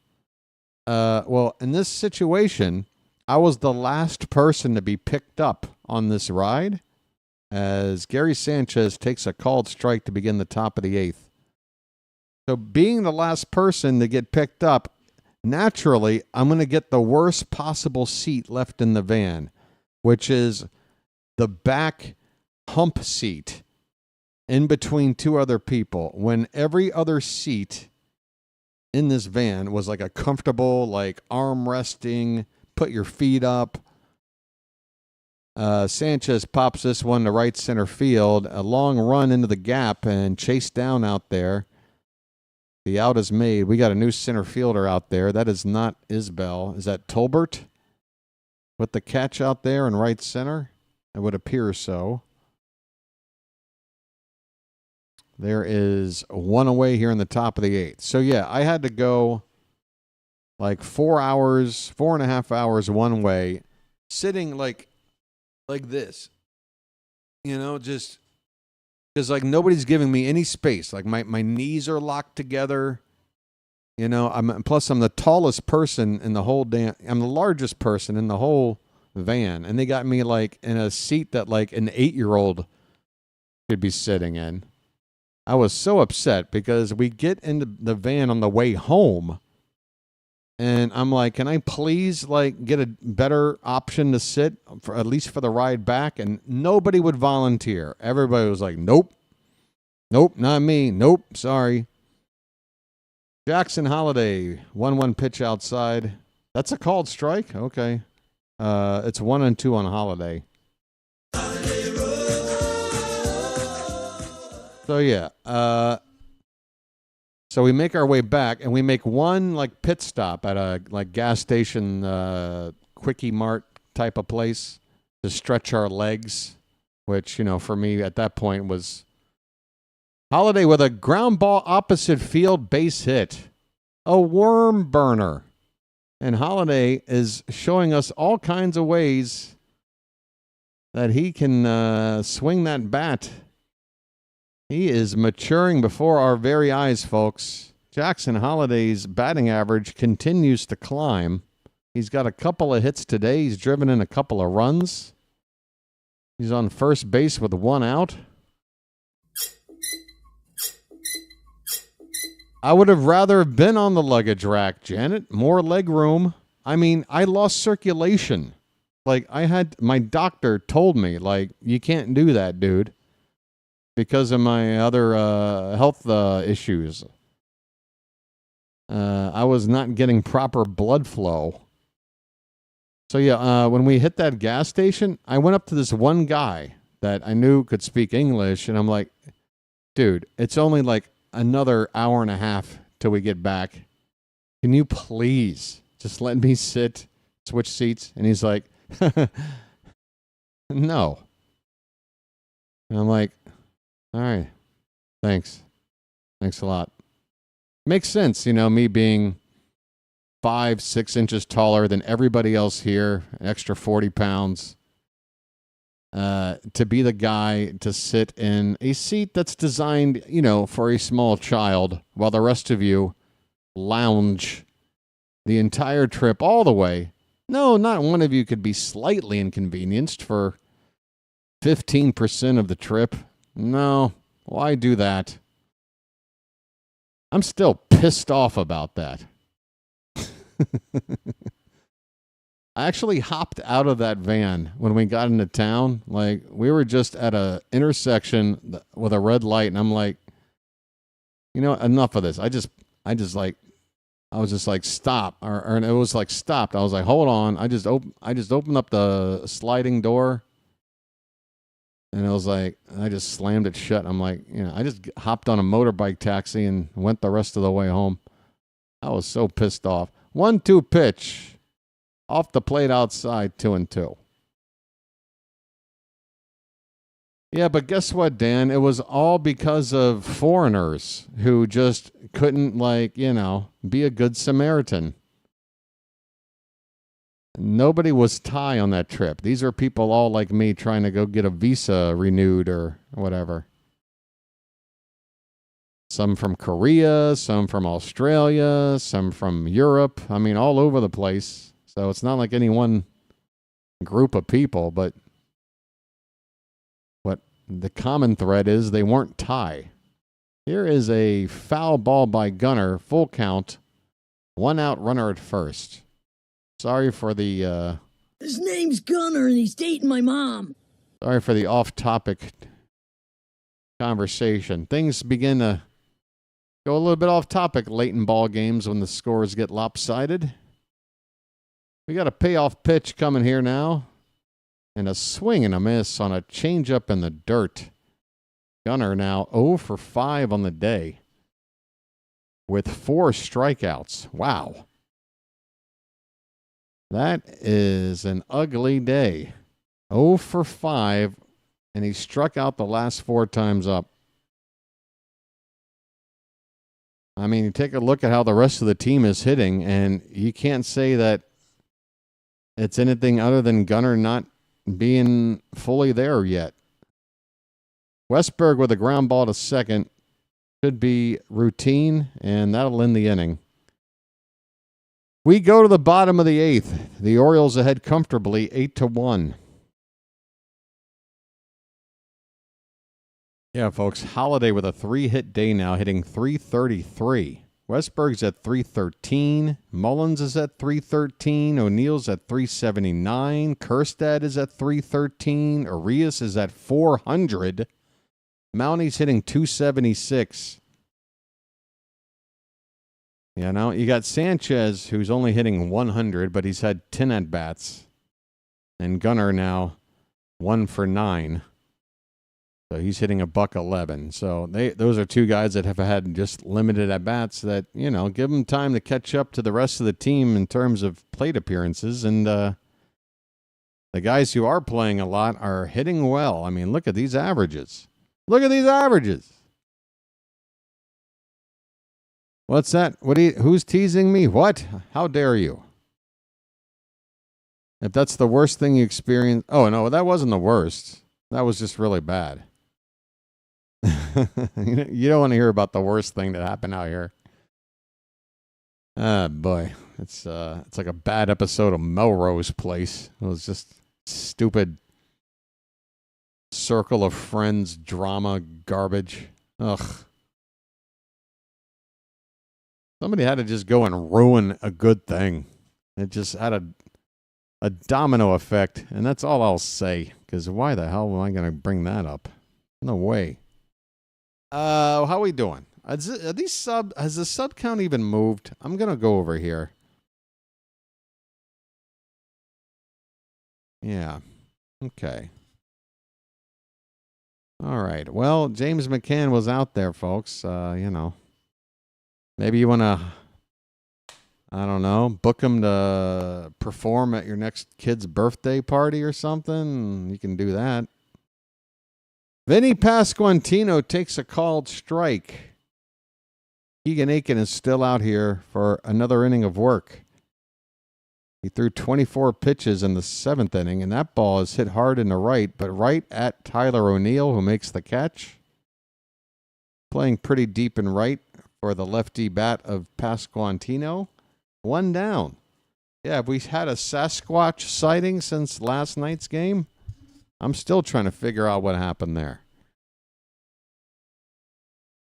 Well, in this situation, I was the last person to be picked up on this ride as Gary Sanchez takes a called strike to begin the top of the 8th. So being the last person to get picked up, naturally, I'm going to get the worst possible seat left in the van, which is the back hump seat in between two other people, when every other seat in this van was like a comfortable, like arm resting, put your feet up. Sanchez pops this one to right center field, a long run into the gap and chased down out there. The out is made. We got a new center fielder out there. That is not Isbell. Is that Tolbert with the catch out there in right center? It would appear so. There is one away here in the top of the 8th. So, yeah, I had to go like 4 hours, 4.5 hours one way, sitting like this. You know, just because like nobody's giving me any space. Like my knees are locked together. You know, I'm the tallest person in the whole I'm the largest person in the whole van. And they got me like in a seat that like an 8-year-old could be sitting in. I was so upset because we get into the van on the way home. And I'm like, can I please like get a better option to sit for at least for the ride back? And nobody would volunteer. Everybody was like, nope, not me. Nope, sorry. Jackson Holiday, 1-1 pitch outside. That's a called strike? Okay. It's 1-2 on Holiday. So yeah, so we make our way back, and we make one like pit stop at a like gas station, quickie mart type of place to stretch our legs, which, you know, for me at that point was Holiday with a ground ball opposite field base hit, a worm burner, and Holiday is showing us all kinds of ways that he can swing that bat. He is maturing before our very eyes, folks. Jackson Holiday's batting average continues to climb. He's got a couple of hits today. He's driven in a couple of runs. He's on first base with one out. I would have rather been on the luggage rack, Janet. More leg room. I mean, I lost circulation. Like, my doctor told me, like, you can't do that, dude, because of my other health issues. I was not getting proper blood flow. So, yeah, when we hit that gas station, I went up to this one guy that I knew could speak English, and I'm like, dude, it's only like another hour and a half till we get back. Can you please just let me sit, switch seats? And he's like, no. And I'm like, all right, thanks. Thanks a lot. Makes sense, you know, me being 5-6 inches taller than everybody else here, an extra 40 pounds, to be the guy to sit in a seat that's designed, you know, for a small child, while the rest of you lounge the entire trip all the way. No, not one of you could be slightly inconvenienced for 15% of the trip. No, why do that? I'm still pissed off about that. I actually hopped out of that van when we got into town. Like, we were just at a intersection with a red light, and I'm like, you know, enough of this. I just like I was just like, stop. Or it was like, stopped. I was like, hold on. I just opened up the sliding door. And it was like, I just slammed it shut. I'm like, I just hopped on a motorbike taxi and went the rest of the way home. I was so pissed off. 1-2 pitch. Off the plate outside, 2-2. Yeah, but guess what, Dan? It was all because of foreigners who just couldn't, be a good Samaritan. Nobody was Thai on that trip. These are people all like me trying to go get a visa renewed or whatever. Some from Korea, some from Australia, some from Europe. I mean, all over the place. So it's not like any one group of people, but what the common thread is they weren't Thai. Here is a foul ball by Gunnar, full count, 1 out, runner at first. Sorry for the... His name's Gunnar and he's dating my mom. Sorry for the off-topic conversation. Things begin to go a little bit off-topic late in ball games when the scores get lopsided. We got a payoff pitch coming here now. And a swing and a miss on a changeup in the dirt. Gunnar now 0 for 5 on the day. With 4 strikeouts. Wow. That is an ugly day. 0 for 5, and he struck out the last 4 times up. I mean, you take a look at how the rest of the team is hitting, and you can't say that it's anything other than Gunnar not being fully there yet. Westberg with a ground ball to second. Should be routine, and that'll end the inning. We go to the bottom of the 8th. The Orioles ahead comfortably, 8-1. Yeah, folks, Holiday with a 3-hit day now, hitting .333. Westberg's at .313. Mullins is at .313. O'Neill's at .379. Kerstad is at .313. Arias is at .400. Mounty's hitting .276. Yeah, now you got Sanchez, who's only hitting .100, but he's had 10 at-bats. And Gunnar now 1 for 9. So he's hitting $111. So those are 2 guys that have had just limited at-bats that, give them time to catch up to the rest of the team in terms of plate appearances. And the guys who are playing a lot are hitting well. I mean, look at these averages. Look at these averages. What's that? Who's teasing me? What? How dare you? If that's the worst thing you experienced. Oh, no, that wasn't the worst. That was just really bad. You don't want to hear about the worst thing that happened out here. Ah, boy. It's like a bad episode of Melrose Place. It was just stupid circle of friends drama garbage. Ugh. Somebody had to just go and ruin a good thing. It just had a domino effect, and that's all I'll say. Because why the hell am I going to bring that up? No way. How are we doing? Has the sub count even moved? I'm going to go over here. Yeah. Okay. All right. Well, James McCann was out there, folks. Maybe you want to, I don't know, book him to perform at your next kid's birthday party or something. You can do that. Vinny Pasquantino takes a called strike. Keegan Aiken is still out here for another inning of work. He threw 24 pitches in the 7th inning, and that ball is hit hard in the right, but right at Tyler O'Neill, who makes the catch. Playing pretty deep in right for the lefty bat of Pasquantino. 1 down. Yeah, have we had a Sasquatch sighting since last night's game? I'm still trying to figure out what happened there.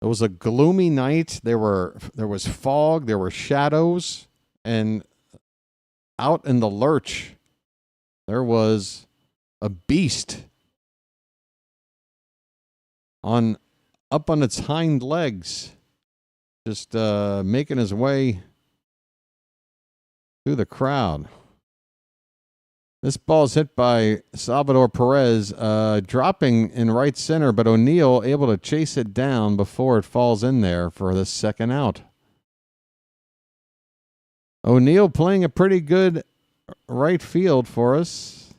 It was a gloomy night. There was fog, there were shadows, and out in the lurch, there was a beast up on its hind legs, just making his way through the crowd. This ball is hit by Salvador Perez, dropping in right center, but O'Neill able to chase it down before it falls in there for the second out. O'Neill playing a pretty good right field for us.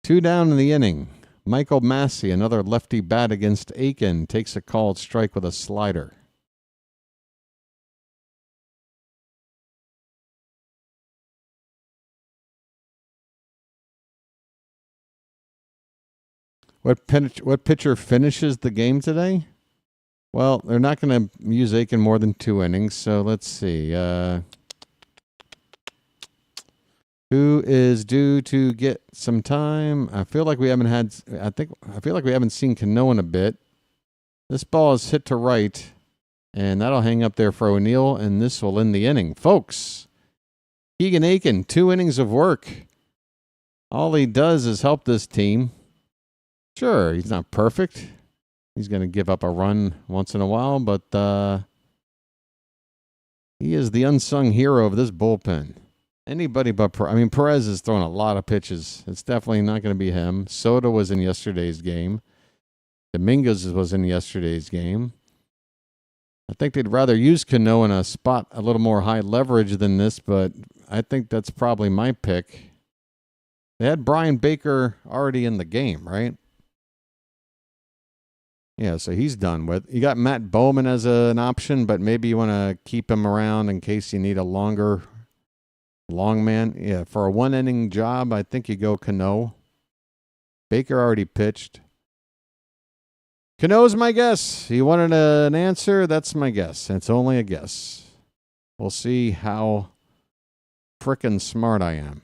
Two down in the inning. Michael Massey, another lefty bat against Aiken, takes a called strike with a slider. What pitcher finishes the game today? Well, they're not going to use Aiken more than 2 innings, so let's see. Who is due to get some time? I feel like we haven't seen Cano in a bit. This ball is hit to right, and that'll hang up there for O'Neill, and this will end the inning. Folks, Keegan Aiken, 2 innings of work. All he does is help this team. Sure, he's not perfect. He's going to give up a run once in a while, but he is the unsung hero of this bullpen. Anybody but Perez is throwing a lot of pitches. It's definitely not going to be him. Soto was in yesterday's game. Dominguez was in yesterday's game. I think they'd rather use Cano in a spot a little more high leverage than this, but I think that's probably my pick. They had Brian Baker already in the game, right? Yeah, so he's done with. You got Matt Bowman as an option, but maybe you want to keep him around in case you need a long man. Yeah, for a 1-inning job, I think you go Cano. Baker already pitched. Cano's my guess. You wanted an answer? That's my guess. It's only a guess. We'll see how frickin' smart I am.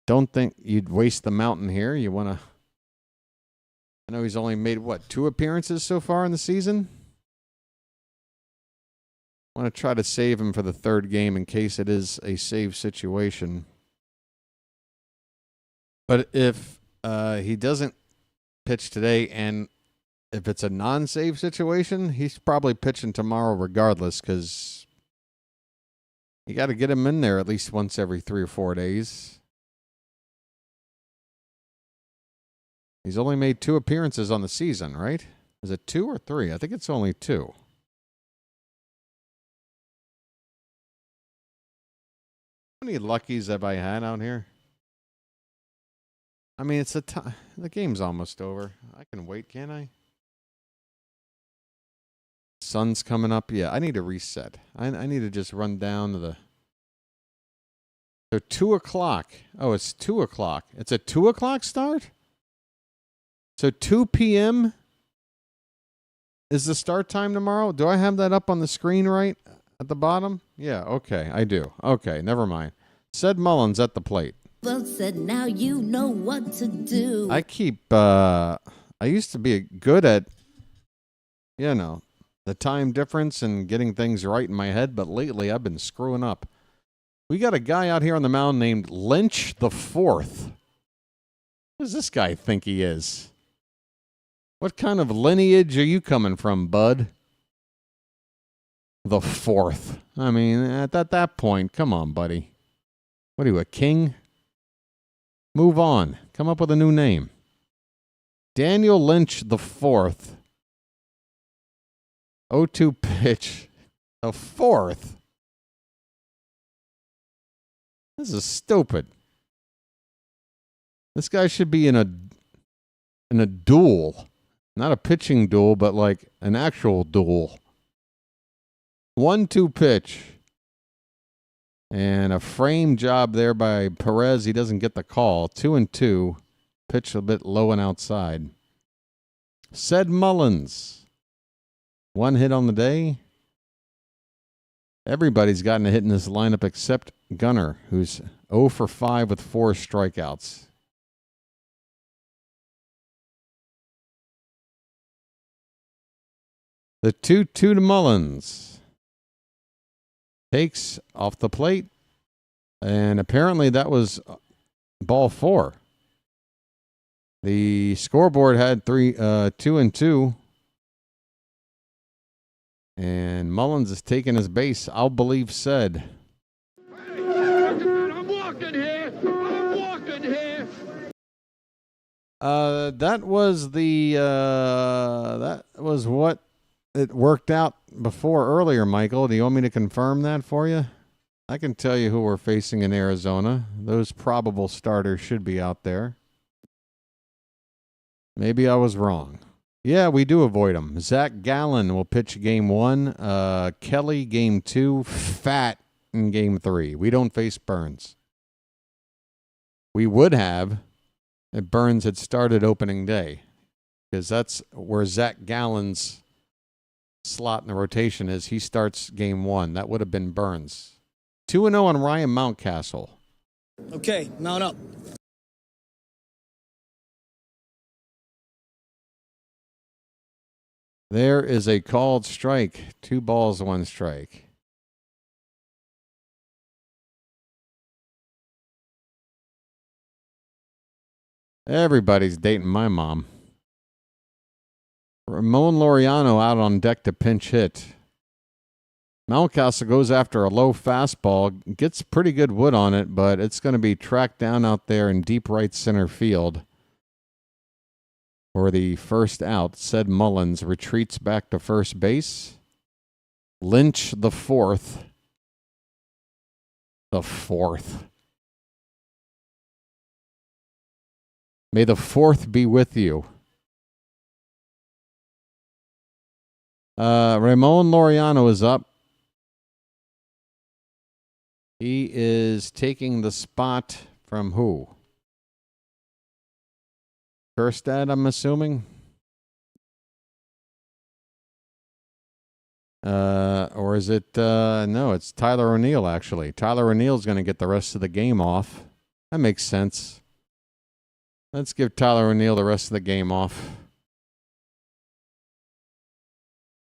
Don't think you'd waste the mountain here. You want to... I know he's only made, 2 appearances so far in the season? I want to try to save him for the 3rd game in case it is a save situation. But if he doesn't pitch today and if it's a non-save situation, he's probably pitching tomorrow regardless because you got to get him in there at least once every 3 or 4 days. He's only made 2 appearances on the season, right? Is it 2 or 3? I think it's only 2. How many luckies have I had out here? I mean, the game's almost over. I can wait, can't I? Sun's coming up. Yeah, I need to reset. I need to just run down to the... So 2 o'clock. Oh, it's 2 o'clock. It's a 2 o'clock start? So 2 p.m. is the start time tomorrow? Do I have that up on the screen right at the bottom? Yeah, okay, I do. Okay, never mind. Said Mullins at the plate. Well said, now you know what to do. I used to be good at, the time difference and getting things right in my head, but lately I've been screwing up. We got a guy out here on the mound named Lynch the Fourth. Who does this guy think he is? What kind of lineage are you coming from, bud? The Fourth. I mean, at that point, come on, buddy. What are you, a king? Move on. Come up with a new name. Daniel Lynch the Fourth. 0-2 pitch. The Fourth. This is stupid. This guy should be in a duel. Not a pitching duel, but like an actual duel. 1-2 pitch. And a frame job there by Perez. He doesn't get the call. 2-2. Pitch a bit low and outside. Said Mullins. 1 hit on the day. Everybody's gotten a hit in this lineup except Gunnar, who's 0 for 5 with 4 strikeouts. The 2-2 to Mullins. Takes off the plate. And apparently that was Ball 4. The scoreboard had 2-2. And Mullins is taking his base. I'll believe said. I'm walking here. I'm walking here. That was what it worked out before earlier, Michael. Do you want me to confirm that for you? I can tell you who we're facing in Arizona. Those probable starters should be out there. Maybe I was wrong. Yeah, we do avoid them. Zach Gallen will pitch game 1. Kelly game 2. Fat in game 3. We don't face Burns. We would have if Burns had started opening day, because that's where Zach Gallen's slot in the rotation is. He starts game 1. That would have been Burns. 2-0 on Ryan Mountcastle. Okay, mount up. There is a called strike. 2 balls, 1 strike. Everybody's dating my mom. Ramon Laureano out on deck to pinch hit. Mountcastle goes after a low fastball, gets pretty good wood on it, but it's going to be tracked down out there in deep right center field. For the first out, said Mullins retreats back to first base. Lynch the 4th. The 4th. May the 4th be with you. Ramon Laureano is up. He is taking the spot from who? Kerstad, I'm assuming. Or is it, no, it's Tyler O'Neill, actually. Tyler O'Neill's going to get the rest of the game off. That makes sense. Let's give Tyler O'Neill the rest of the game off.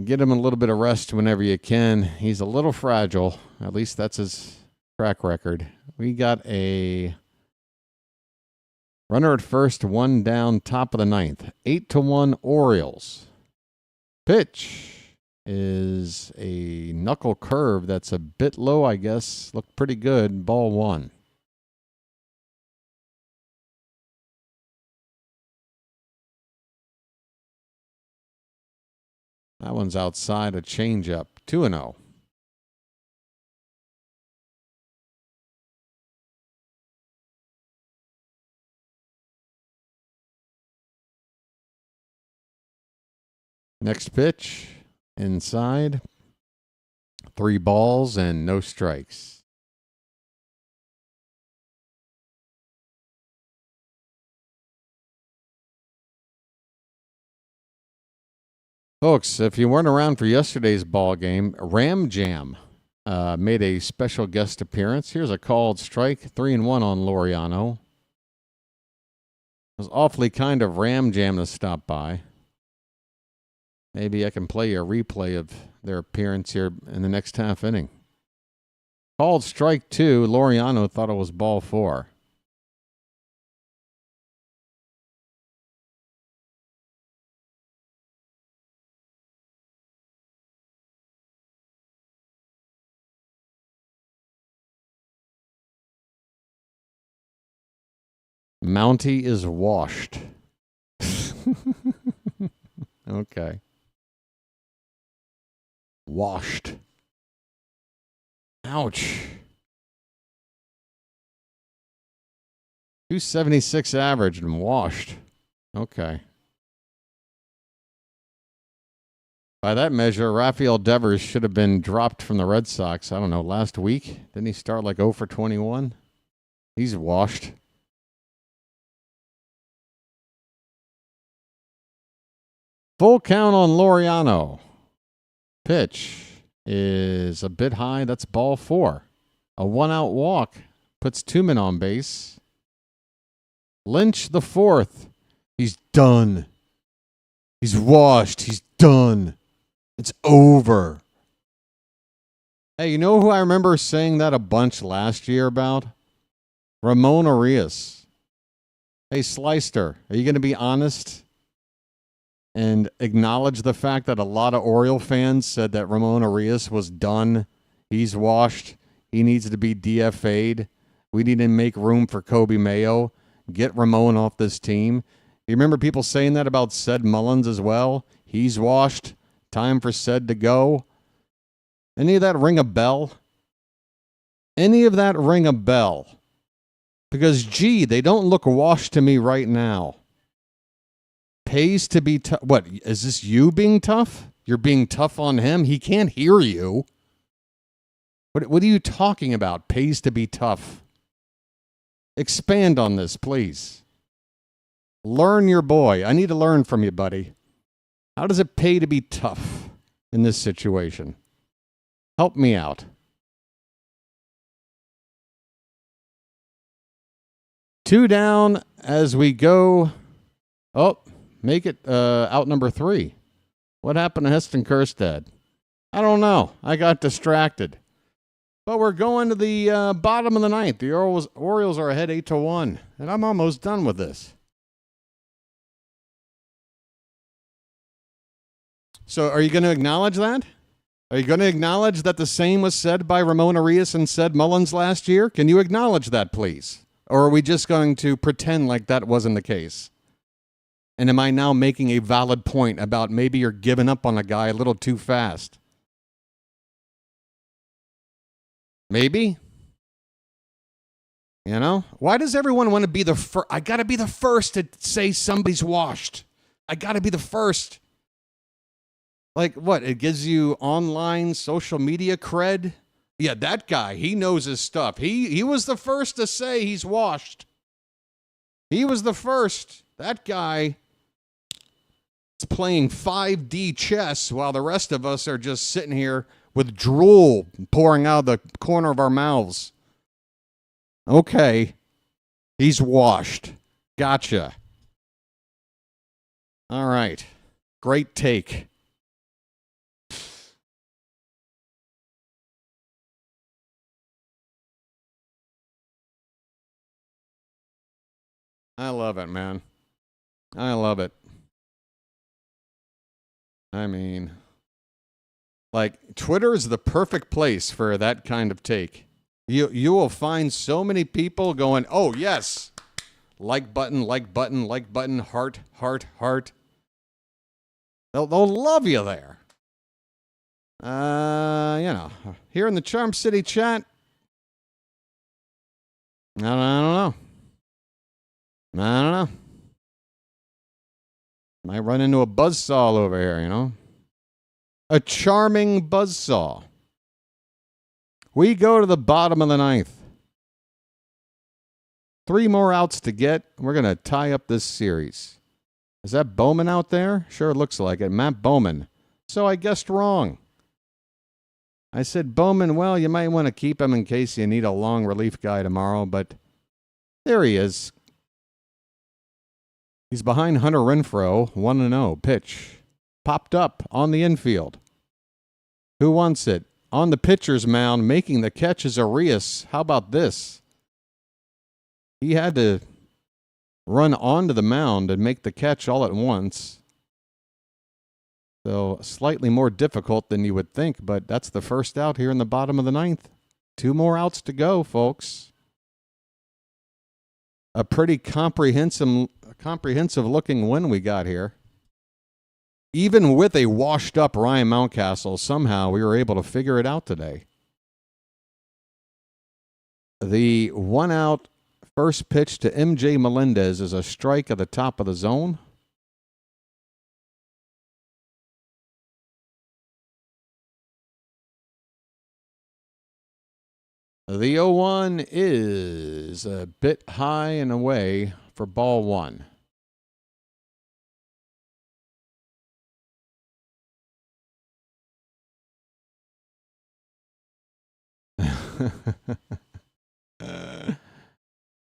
Get him a little bit of rest whenever you can. He's a little fragile. At least that's his track record. We got a runner at first, 1 down, top of the 9th. 8-1 Orioles. Pitch is a knuckle curve that's a bit low, I guess. Looked pretty good. Ball 1. That one's outside, a changeup. 2-0. Next pitch, inside. 3 balls and no strikes. Folks, if you weren't around for yesterday's ball game, Ram Jam made a special guest appearance. Here's a called strike, 3-1 on Laureano. It was awfully kind of Ram Jam to stop by. Maybe I can play a replay of their appearance here in the next half inning. Called strike 2. Laureano thought it was ball 4. Mountie is washed. Okay. Washed. Ouch. 276 average and washed. Okay. By that measure, Rafael Devers should have been dropped from the Red Sox, I don't know, last week. Didn't he start like 0 for 21? He's washed. Full count on Laureano. Pitch is a bit high. That's ball 4. A 1-out walk puts 2 men on base. Lynch the 4th. He's done. He's washed. He's done. It's over. Hey, you know who I remember saying that a bunch last year about? Ramon Arias. Hey, Slicer, are you going to be honest and acknowledge the fact that a lot of Oriole fans said that Ramon Arias was done? He's washed. He needs to be DFA'd. We need to make room for Kobe Mayo. Get Ramon off this team. You remember people saying that about Ced Mullins as well? He's washed. Time for Ced to go. Any of that ring a bell? Any of that ring a bell? Because, gee, they don't look washed to me right now. Pays to be tough. What, is this you being tough? You're being tough on him? He can't hear you. What are you talking about? Pays to be tough. Expand on this, please. Learn your boy. I need to learn from you, buddy. How does it pay to be tough in this situation? Help me out. 2 down as we go. Oh, make it out number 3. What happened to Heston Kjerstad? I don't know. I got distracted. But we're going to the bottom of the 9th. The Orioles are ahead 8-1, and I'm almost done with this. So are you going to acknowledge that? Are you going to acknowledge that the same was said by Ramon Arias and Ced Mullins last year? Can you acknowledge that, please? Or are we just going to pretend like that wasn't the case? And am I now making a valid point about maybe you're giving up on a guy a little too fast? Maybe. You know? Why does everyone want to be the first? I got to be the first to say somebody's washed. I got to be the first. Like what? It gives you online social media cred? Yeah, that guy, he knows his stuff. He was the first to say he's washed. He was the first. That guy is playing 5D chess while the rest of us are just sitting here with drool pouring out of the corner of our mouths. Okay. He's washed. Gotcha. All right. Great take. I love it, man. I love it. I mean, like, Twitter is the perfect place for that kind of take. You will find so many people going, oh, yes, like button, like button, like button, heart, heart, heart. They'll love you there. Here in the Charm City chat, I don't know. I don't know. Might run into a buzzsaw over here, you know? A charming buzzsaw. We go to the bottom of the 9th. 3 more outs to get. We're going to tie up this series. Is that Bowman out there? Sure looks like it. Matt Bowman. So I guessed wrong. I said, Bowman, well, you might want to keep him in case you need a long relief guy tomorrow, but there he is. He's behind Hunter Renfroe, 1-0. Pitch. Popped up on the infield. Who wants it? On the pitcher's mound, making the catch is Arias. How about this? He had to run onto the mound and make the catch all at once. So slightly more difficult than you would think, but that's the first out here in the bottom of the 9th. 2 more outs to go, folks. A pretty comprehensive looking win we got here. Even with a washed up Ryan Mountcastle, somehow we were able to figure it out today. The 1 out first pitch to MJ Melendez is a strike at the top of the zone. The 0-1 is a bit high and away for ball 1.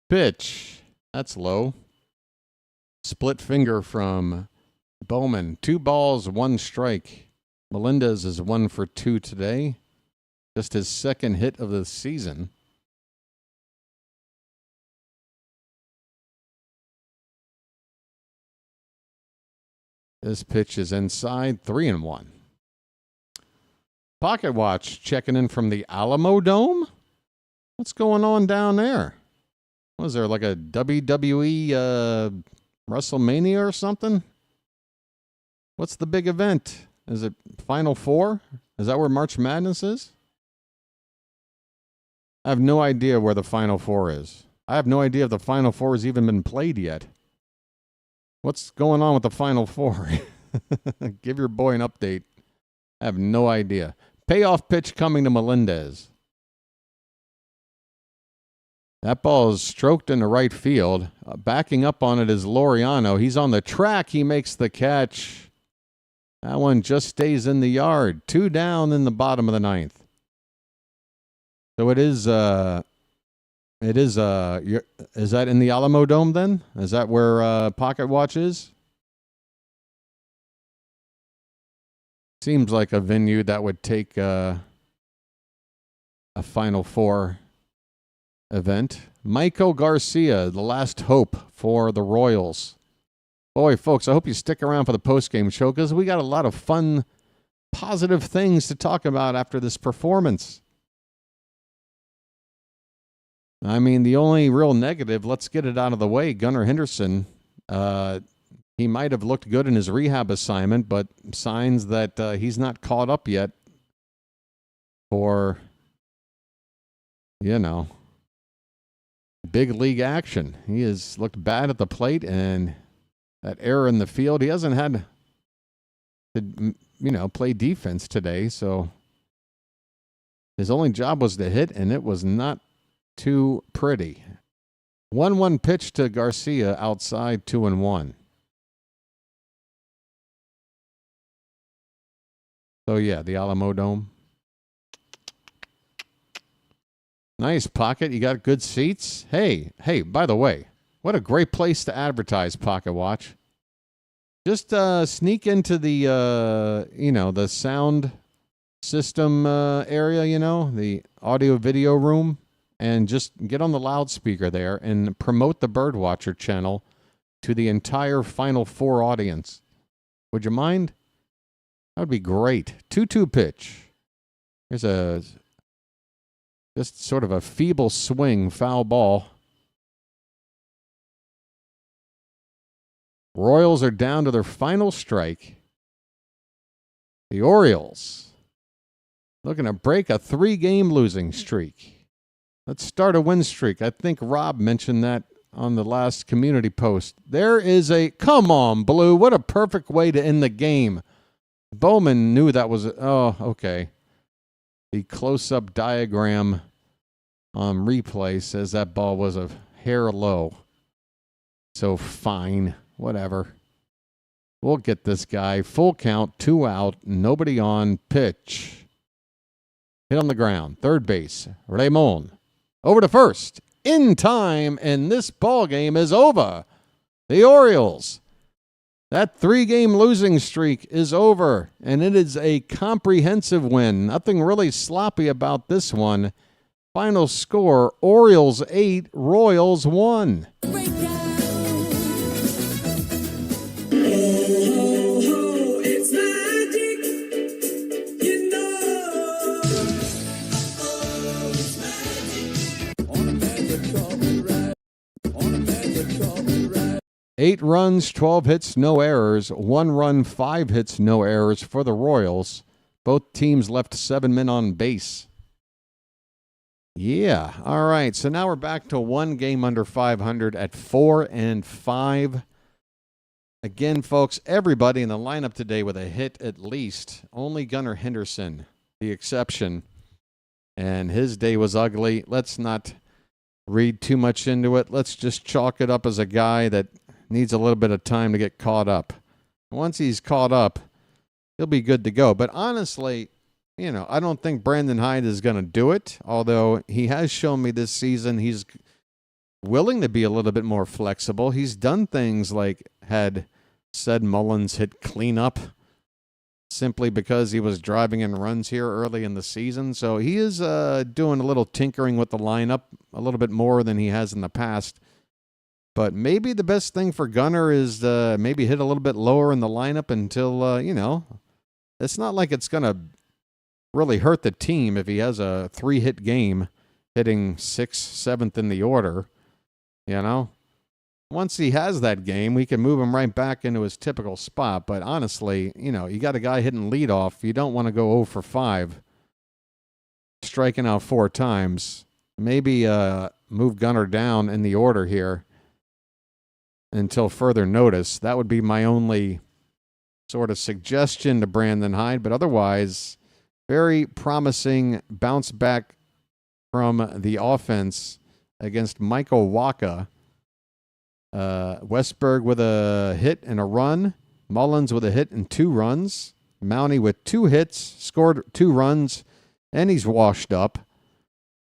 Pitch. That's low. Split finger from Bowman. 2 balls, 1 strike. Melendez is 1 for 2 today. Just his second hit of the season. This pitch is inside, 3-1. Pocket Watch checking in from the Alamo Dome. What's going on down there? Was there like a WWE WrestleMania or something? What's the big event? Is it Final Four? Is that where March Madness is? I have no idea where the Final Four is. I have no idea if the Final Four has even been played yet. What's going on with the Final Four? Give your boy an update. I have no idea. Payoff pitch coming to Melendez. That ball is stroked into right field. Backing up on it is Laureano. He's on the track. He makes the catch. That one just stays in the yard. 2 down in the bottom of the 9th. So is that in the Alamo Dome then? Is that where Pocket Watch is? Seems like a venue that would take a Final Four event. Michael Garcia, the last hope for the Royals. Boy, folks, I hope you stick around for the postgame show because we got a lot of fun, positive things to talk about after this performance. I mean, the only real negative, let's get it out of the way, Gunnar Henderson, he might have looked good in his rehab assignment, but signs that he's not caught up yet for, big league action. He has looked bad at the plate, and that error in the field, he hasn't had to, play defense today, so his only job was to hit, and it was not too pretty. 1-1 pitch to Garcia outside, 2-1. So, yeah, the Alamo Dome. Nice Pocket. You got good seats. Hey, by the way, what a great place to advertise, Pocket Watch. Just sneak into the, the sound system area, the audio-video room, and just get on the loudspeaker there and promote the BirdWatcher Channel to the entire Final Four audience. Would you mind? That would be great. 2-2 pitch. Here's just sort of a feeble swing, foul ball. Royals are down to their final strike. The Orioles looking to break a 3-game losing streak. Let's start a win streak. I think Rob mentioned that on the last community post. There is come on, Blue. What a perfect way to end the game. Bowman knew that was, okay. The close-up diagram on replay says that ball was a hair low. So fine, whatever. We'll get this guy. Full count, 2 out, nobody on, pitch. Hit on the ground, third base, Ramon. Over to first, in time, and this ball game is over. The Orioles. That 3-game losing streak is over, and it is a comprehensive win. Nothing really sloppy about this one. Final score, Orioles 8, Royals 1. Eight runs, 12 hits, no errors. 1 run, 5 hits, no errors for the Royals. Both teams left 7 men on base. Yeah, all right. So now we're back to 1 game under 500 at 4-5. Again, folks, everybody in the lineup today with a hit at least. Only Gunnar Henderson, the exception. And his day was ugly. Let's not read too much into it. Let's just chalk it up as a guy that needs a little bit of time to get caught up. Once he's caught up, he'll be good to go. But honestly, I don't think Brandon Hyde is going to do it, although he has shown me this season he's willing to be a little bit more flexible. He's done things like had Sed Mullins hit cleanup simply because he was driving in runs here early in the season. So he is doing a little tinkering with the lineup, a little bit more than he has in the past. But maybe the best thing for Gunnar is maybe hit a little bit lower in the lineup until, it's not like it's going to really hurt the team if he has a 3-hit game hitting 6th, 7th in the order, Once he has that game, we can move him right back into his typical spot. But honestly, you got a guy hitting leadoff. You don't want to go 0 for 5, striking out 4 times. Maybe move Gunnar down in the order here until further notice. That would be my only sort of suggestion to Brandon Hyde. But otherwise, very promising bounce back from the offense against Michael Wacha. Westberg with a hit and a run. Mullins with a hit and 2 runs. Mountie with 2 hits, scored 2 runs, and he's washed up.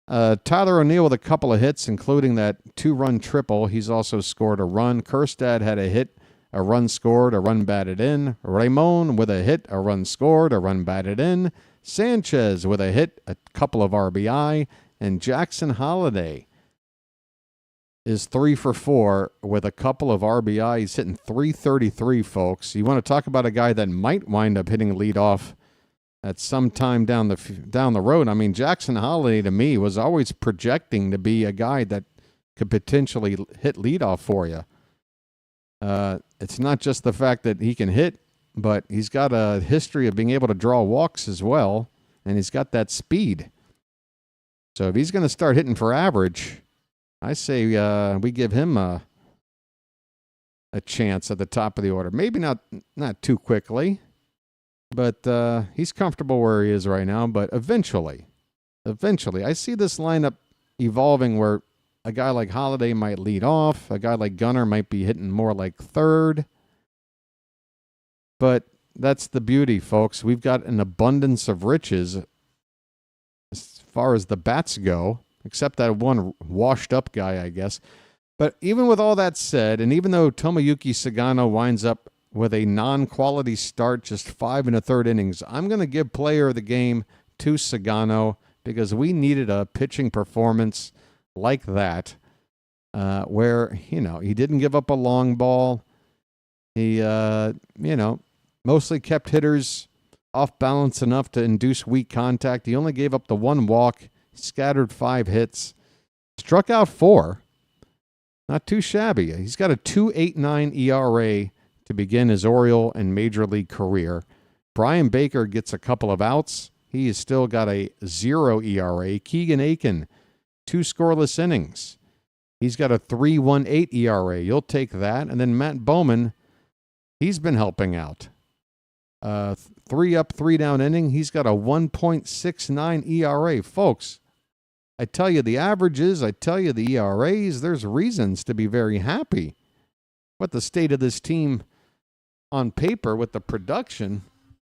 Tyler O'Neill with a couple of hits, including that 2-run triple. He's also scored a run. Kerstad had a hit, a run scored, a run batted in. Ramon with a hit, a run scored, a run batted in. Sanchez with a hit, a couple of RBI. And Jackson Holiday is 3 for 4 with a couple of RBI. He's hitting .333, folks. You want to talk about a guy that might wind up hitting leadoff at some time down the road. I mean, Jackson Holiday, to me, was always projecting to be a guy that could potentially hit leadoff for you. It's not just the fact that he can hit, but he's got a history of being able to draw walks as well, and he's got that speed. So if he's going to start hitting for average, I say we give him a chance at the top of the order. Maybe not too quickly, but he's comfortable where he is right now. But eventually, I see this lineup evolving where a guy like Holiday might lead off. A guy like Gunnar might be hitting more like third. But that's the beauty, folks. We've got an abundance of riches as far as the bats go, except that one washed up guy, I guess. But even with all that said, and even though Tomoyuki Sugano winds up with a non-quality start, just 5 1/3 innings, I'm going to give player of the game to Sugano because we needed a pitching performance like that where, he didn't give up a long ball. He, mostly kept hitters off balance enough to induce weak contact. He only gave up the 1 walk, scattered 5 hits, struck out 4. Not too shabby. He's got a 2.89 ERA to begin his Oriole and Major League career. Brian Baker gets a couple of outs. He has still got a 0 ERA. Keegan Aiken, 2 scoreless innings. He's got a 3.18 ERA. You'll take that. And then Matt Bowman, he's been helping out. 3 up, 3 down inning. He's got a 1.69 ERA. Folks, I tell you the averages, I tell you the ERAs, there's reasons to be very happy with the state of this team on paper with the production.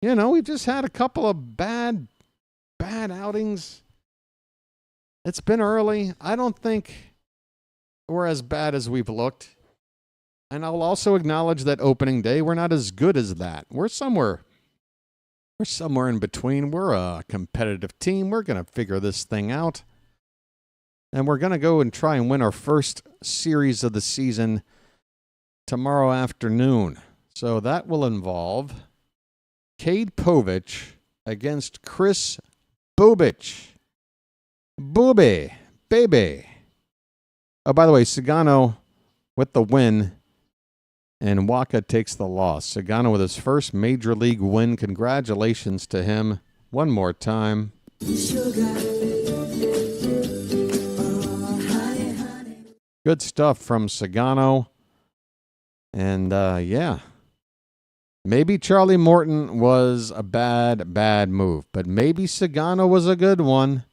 We've just had a couple of bad outings. It's been early. I don't think we're as bad as we've looked. And I'll also acknowledge that opening day, we're not as good as that. We're somewhere in between. We're a competitive team. We're going to figure this thing out. And we're going to go and try and win our first series of the season tomorrow afternoon. So that will involve Cade Povich against Chris Bubich. Booby, baby. Oh, by the way, Sugano with the win, and Wacha takes the loss. Sugano with his first Major League win. Congratulations to him one more time. Good stuff from Sugano. And, maybe Charlie Morton was a bad move, but maybe Sugano was a good one.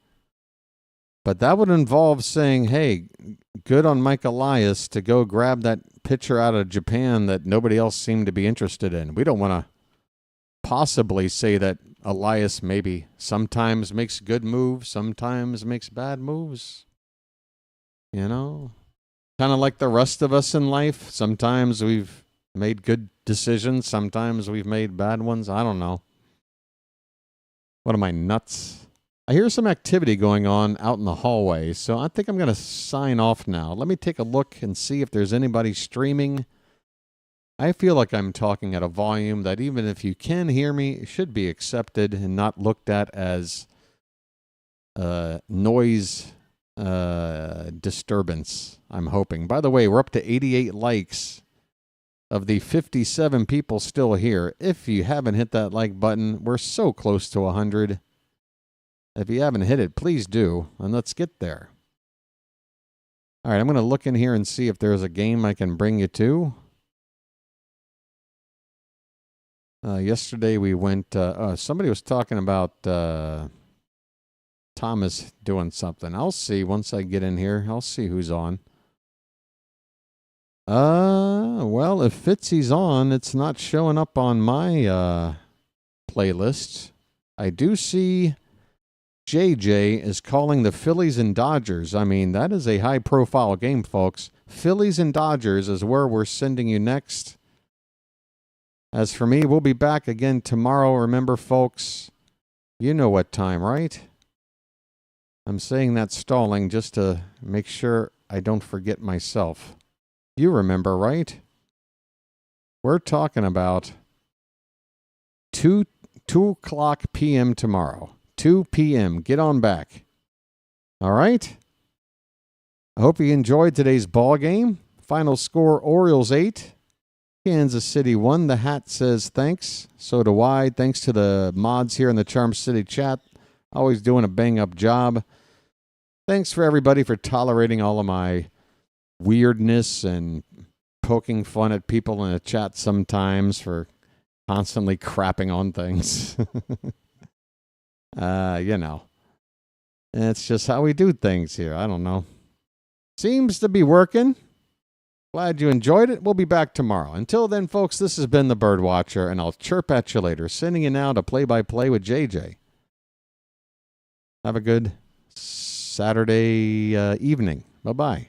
But that would involve saying, hey, good on Mike Elias to go grab that pitcher out of Japan that nobody else seemed to be interested in. We don't want to possibly say that Elias maybe sometimes makes good moves, sometimes makes bad moves. Kind of like the rest of us in life. Sometimes we've made good decisions. Sometimes we've made bad ones. I don't know. What am I, nuts? I hear some activity going on out in the hallway, so I think I'm going to sign off now. Let me take a look and see if there's anybody streaming. I feel like I'm talking at a volume that even if you can hear me, it should be accepted and not looked at as noise disturbance, I'm hoping. By the way, we're up to 88 likes of the 57 people still here. If you haven't hit that like button, we're so close to 100. If you haven't hit it, please do, and let's get there. All right, I'm going to look in here and see if there's a game I can bring you to. Yesterday we went, somebody was talking about Thomas doing something. I'll see once I get in here. I'll see who's on. Well, if Fitzy's on, it's not showing up on my playlist. I do see JJ is calling the Phillies and Dodgers. I mean, that is a high-profile game, folks. Phillies and Dodgers is where we're sending you next. As for me, we'll be back again tomorrow. Remember, folks, you know what time, right? I'm saying that stalling just to make sure I don't forget myself. You remember, right? We're talking about 2 o'clock p.m. tomorrow. 2 p.m. Get on back. All right? I hope you enjoyed today's ball game. Final score, Orioles 8. Kansas City 1. The hat says thanks. So do I. Thanks to the mods here in the Charm City chat. Always doing a bang-up job. Thanks for everybody for tolerating all of my weirdness and poking fun at people in the chat sometimes for constantly crapping on things. You know. It's just how we do things here. I don't know. Seems to be working. Glad you enjoyed it. We'll be back tomorrow. Until then, folks, this has been the Birdwatcher, and I'll chirp at you later. Sending you now to Play-by-Play with JJ. Have a good Saturday evening. Bye-bye.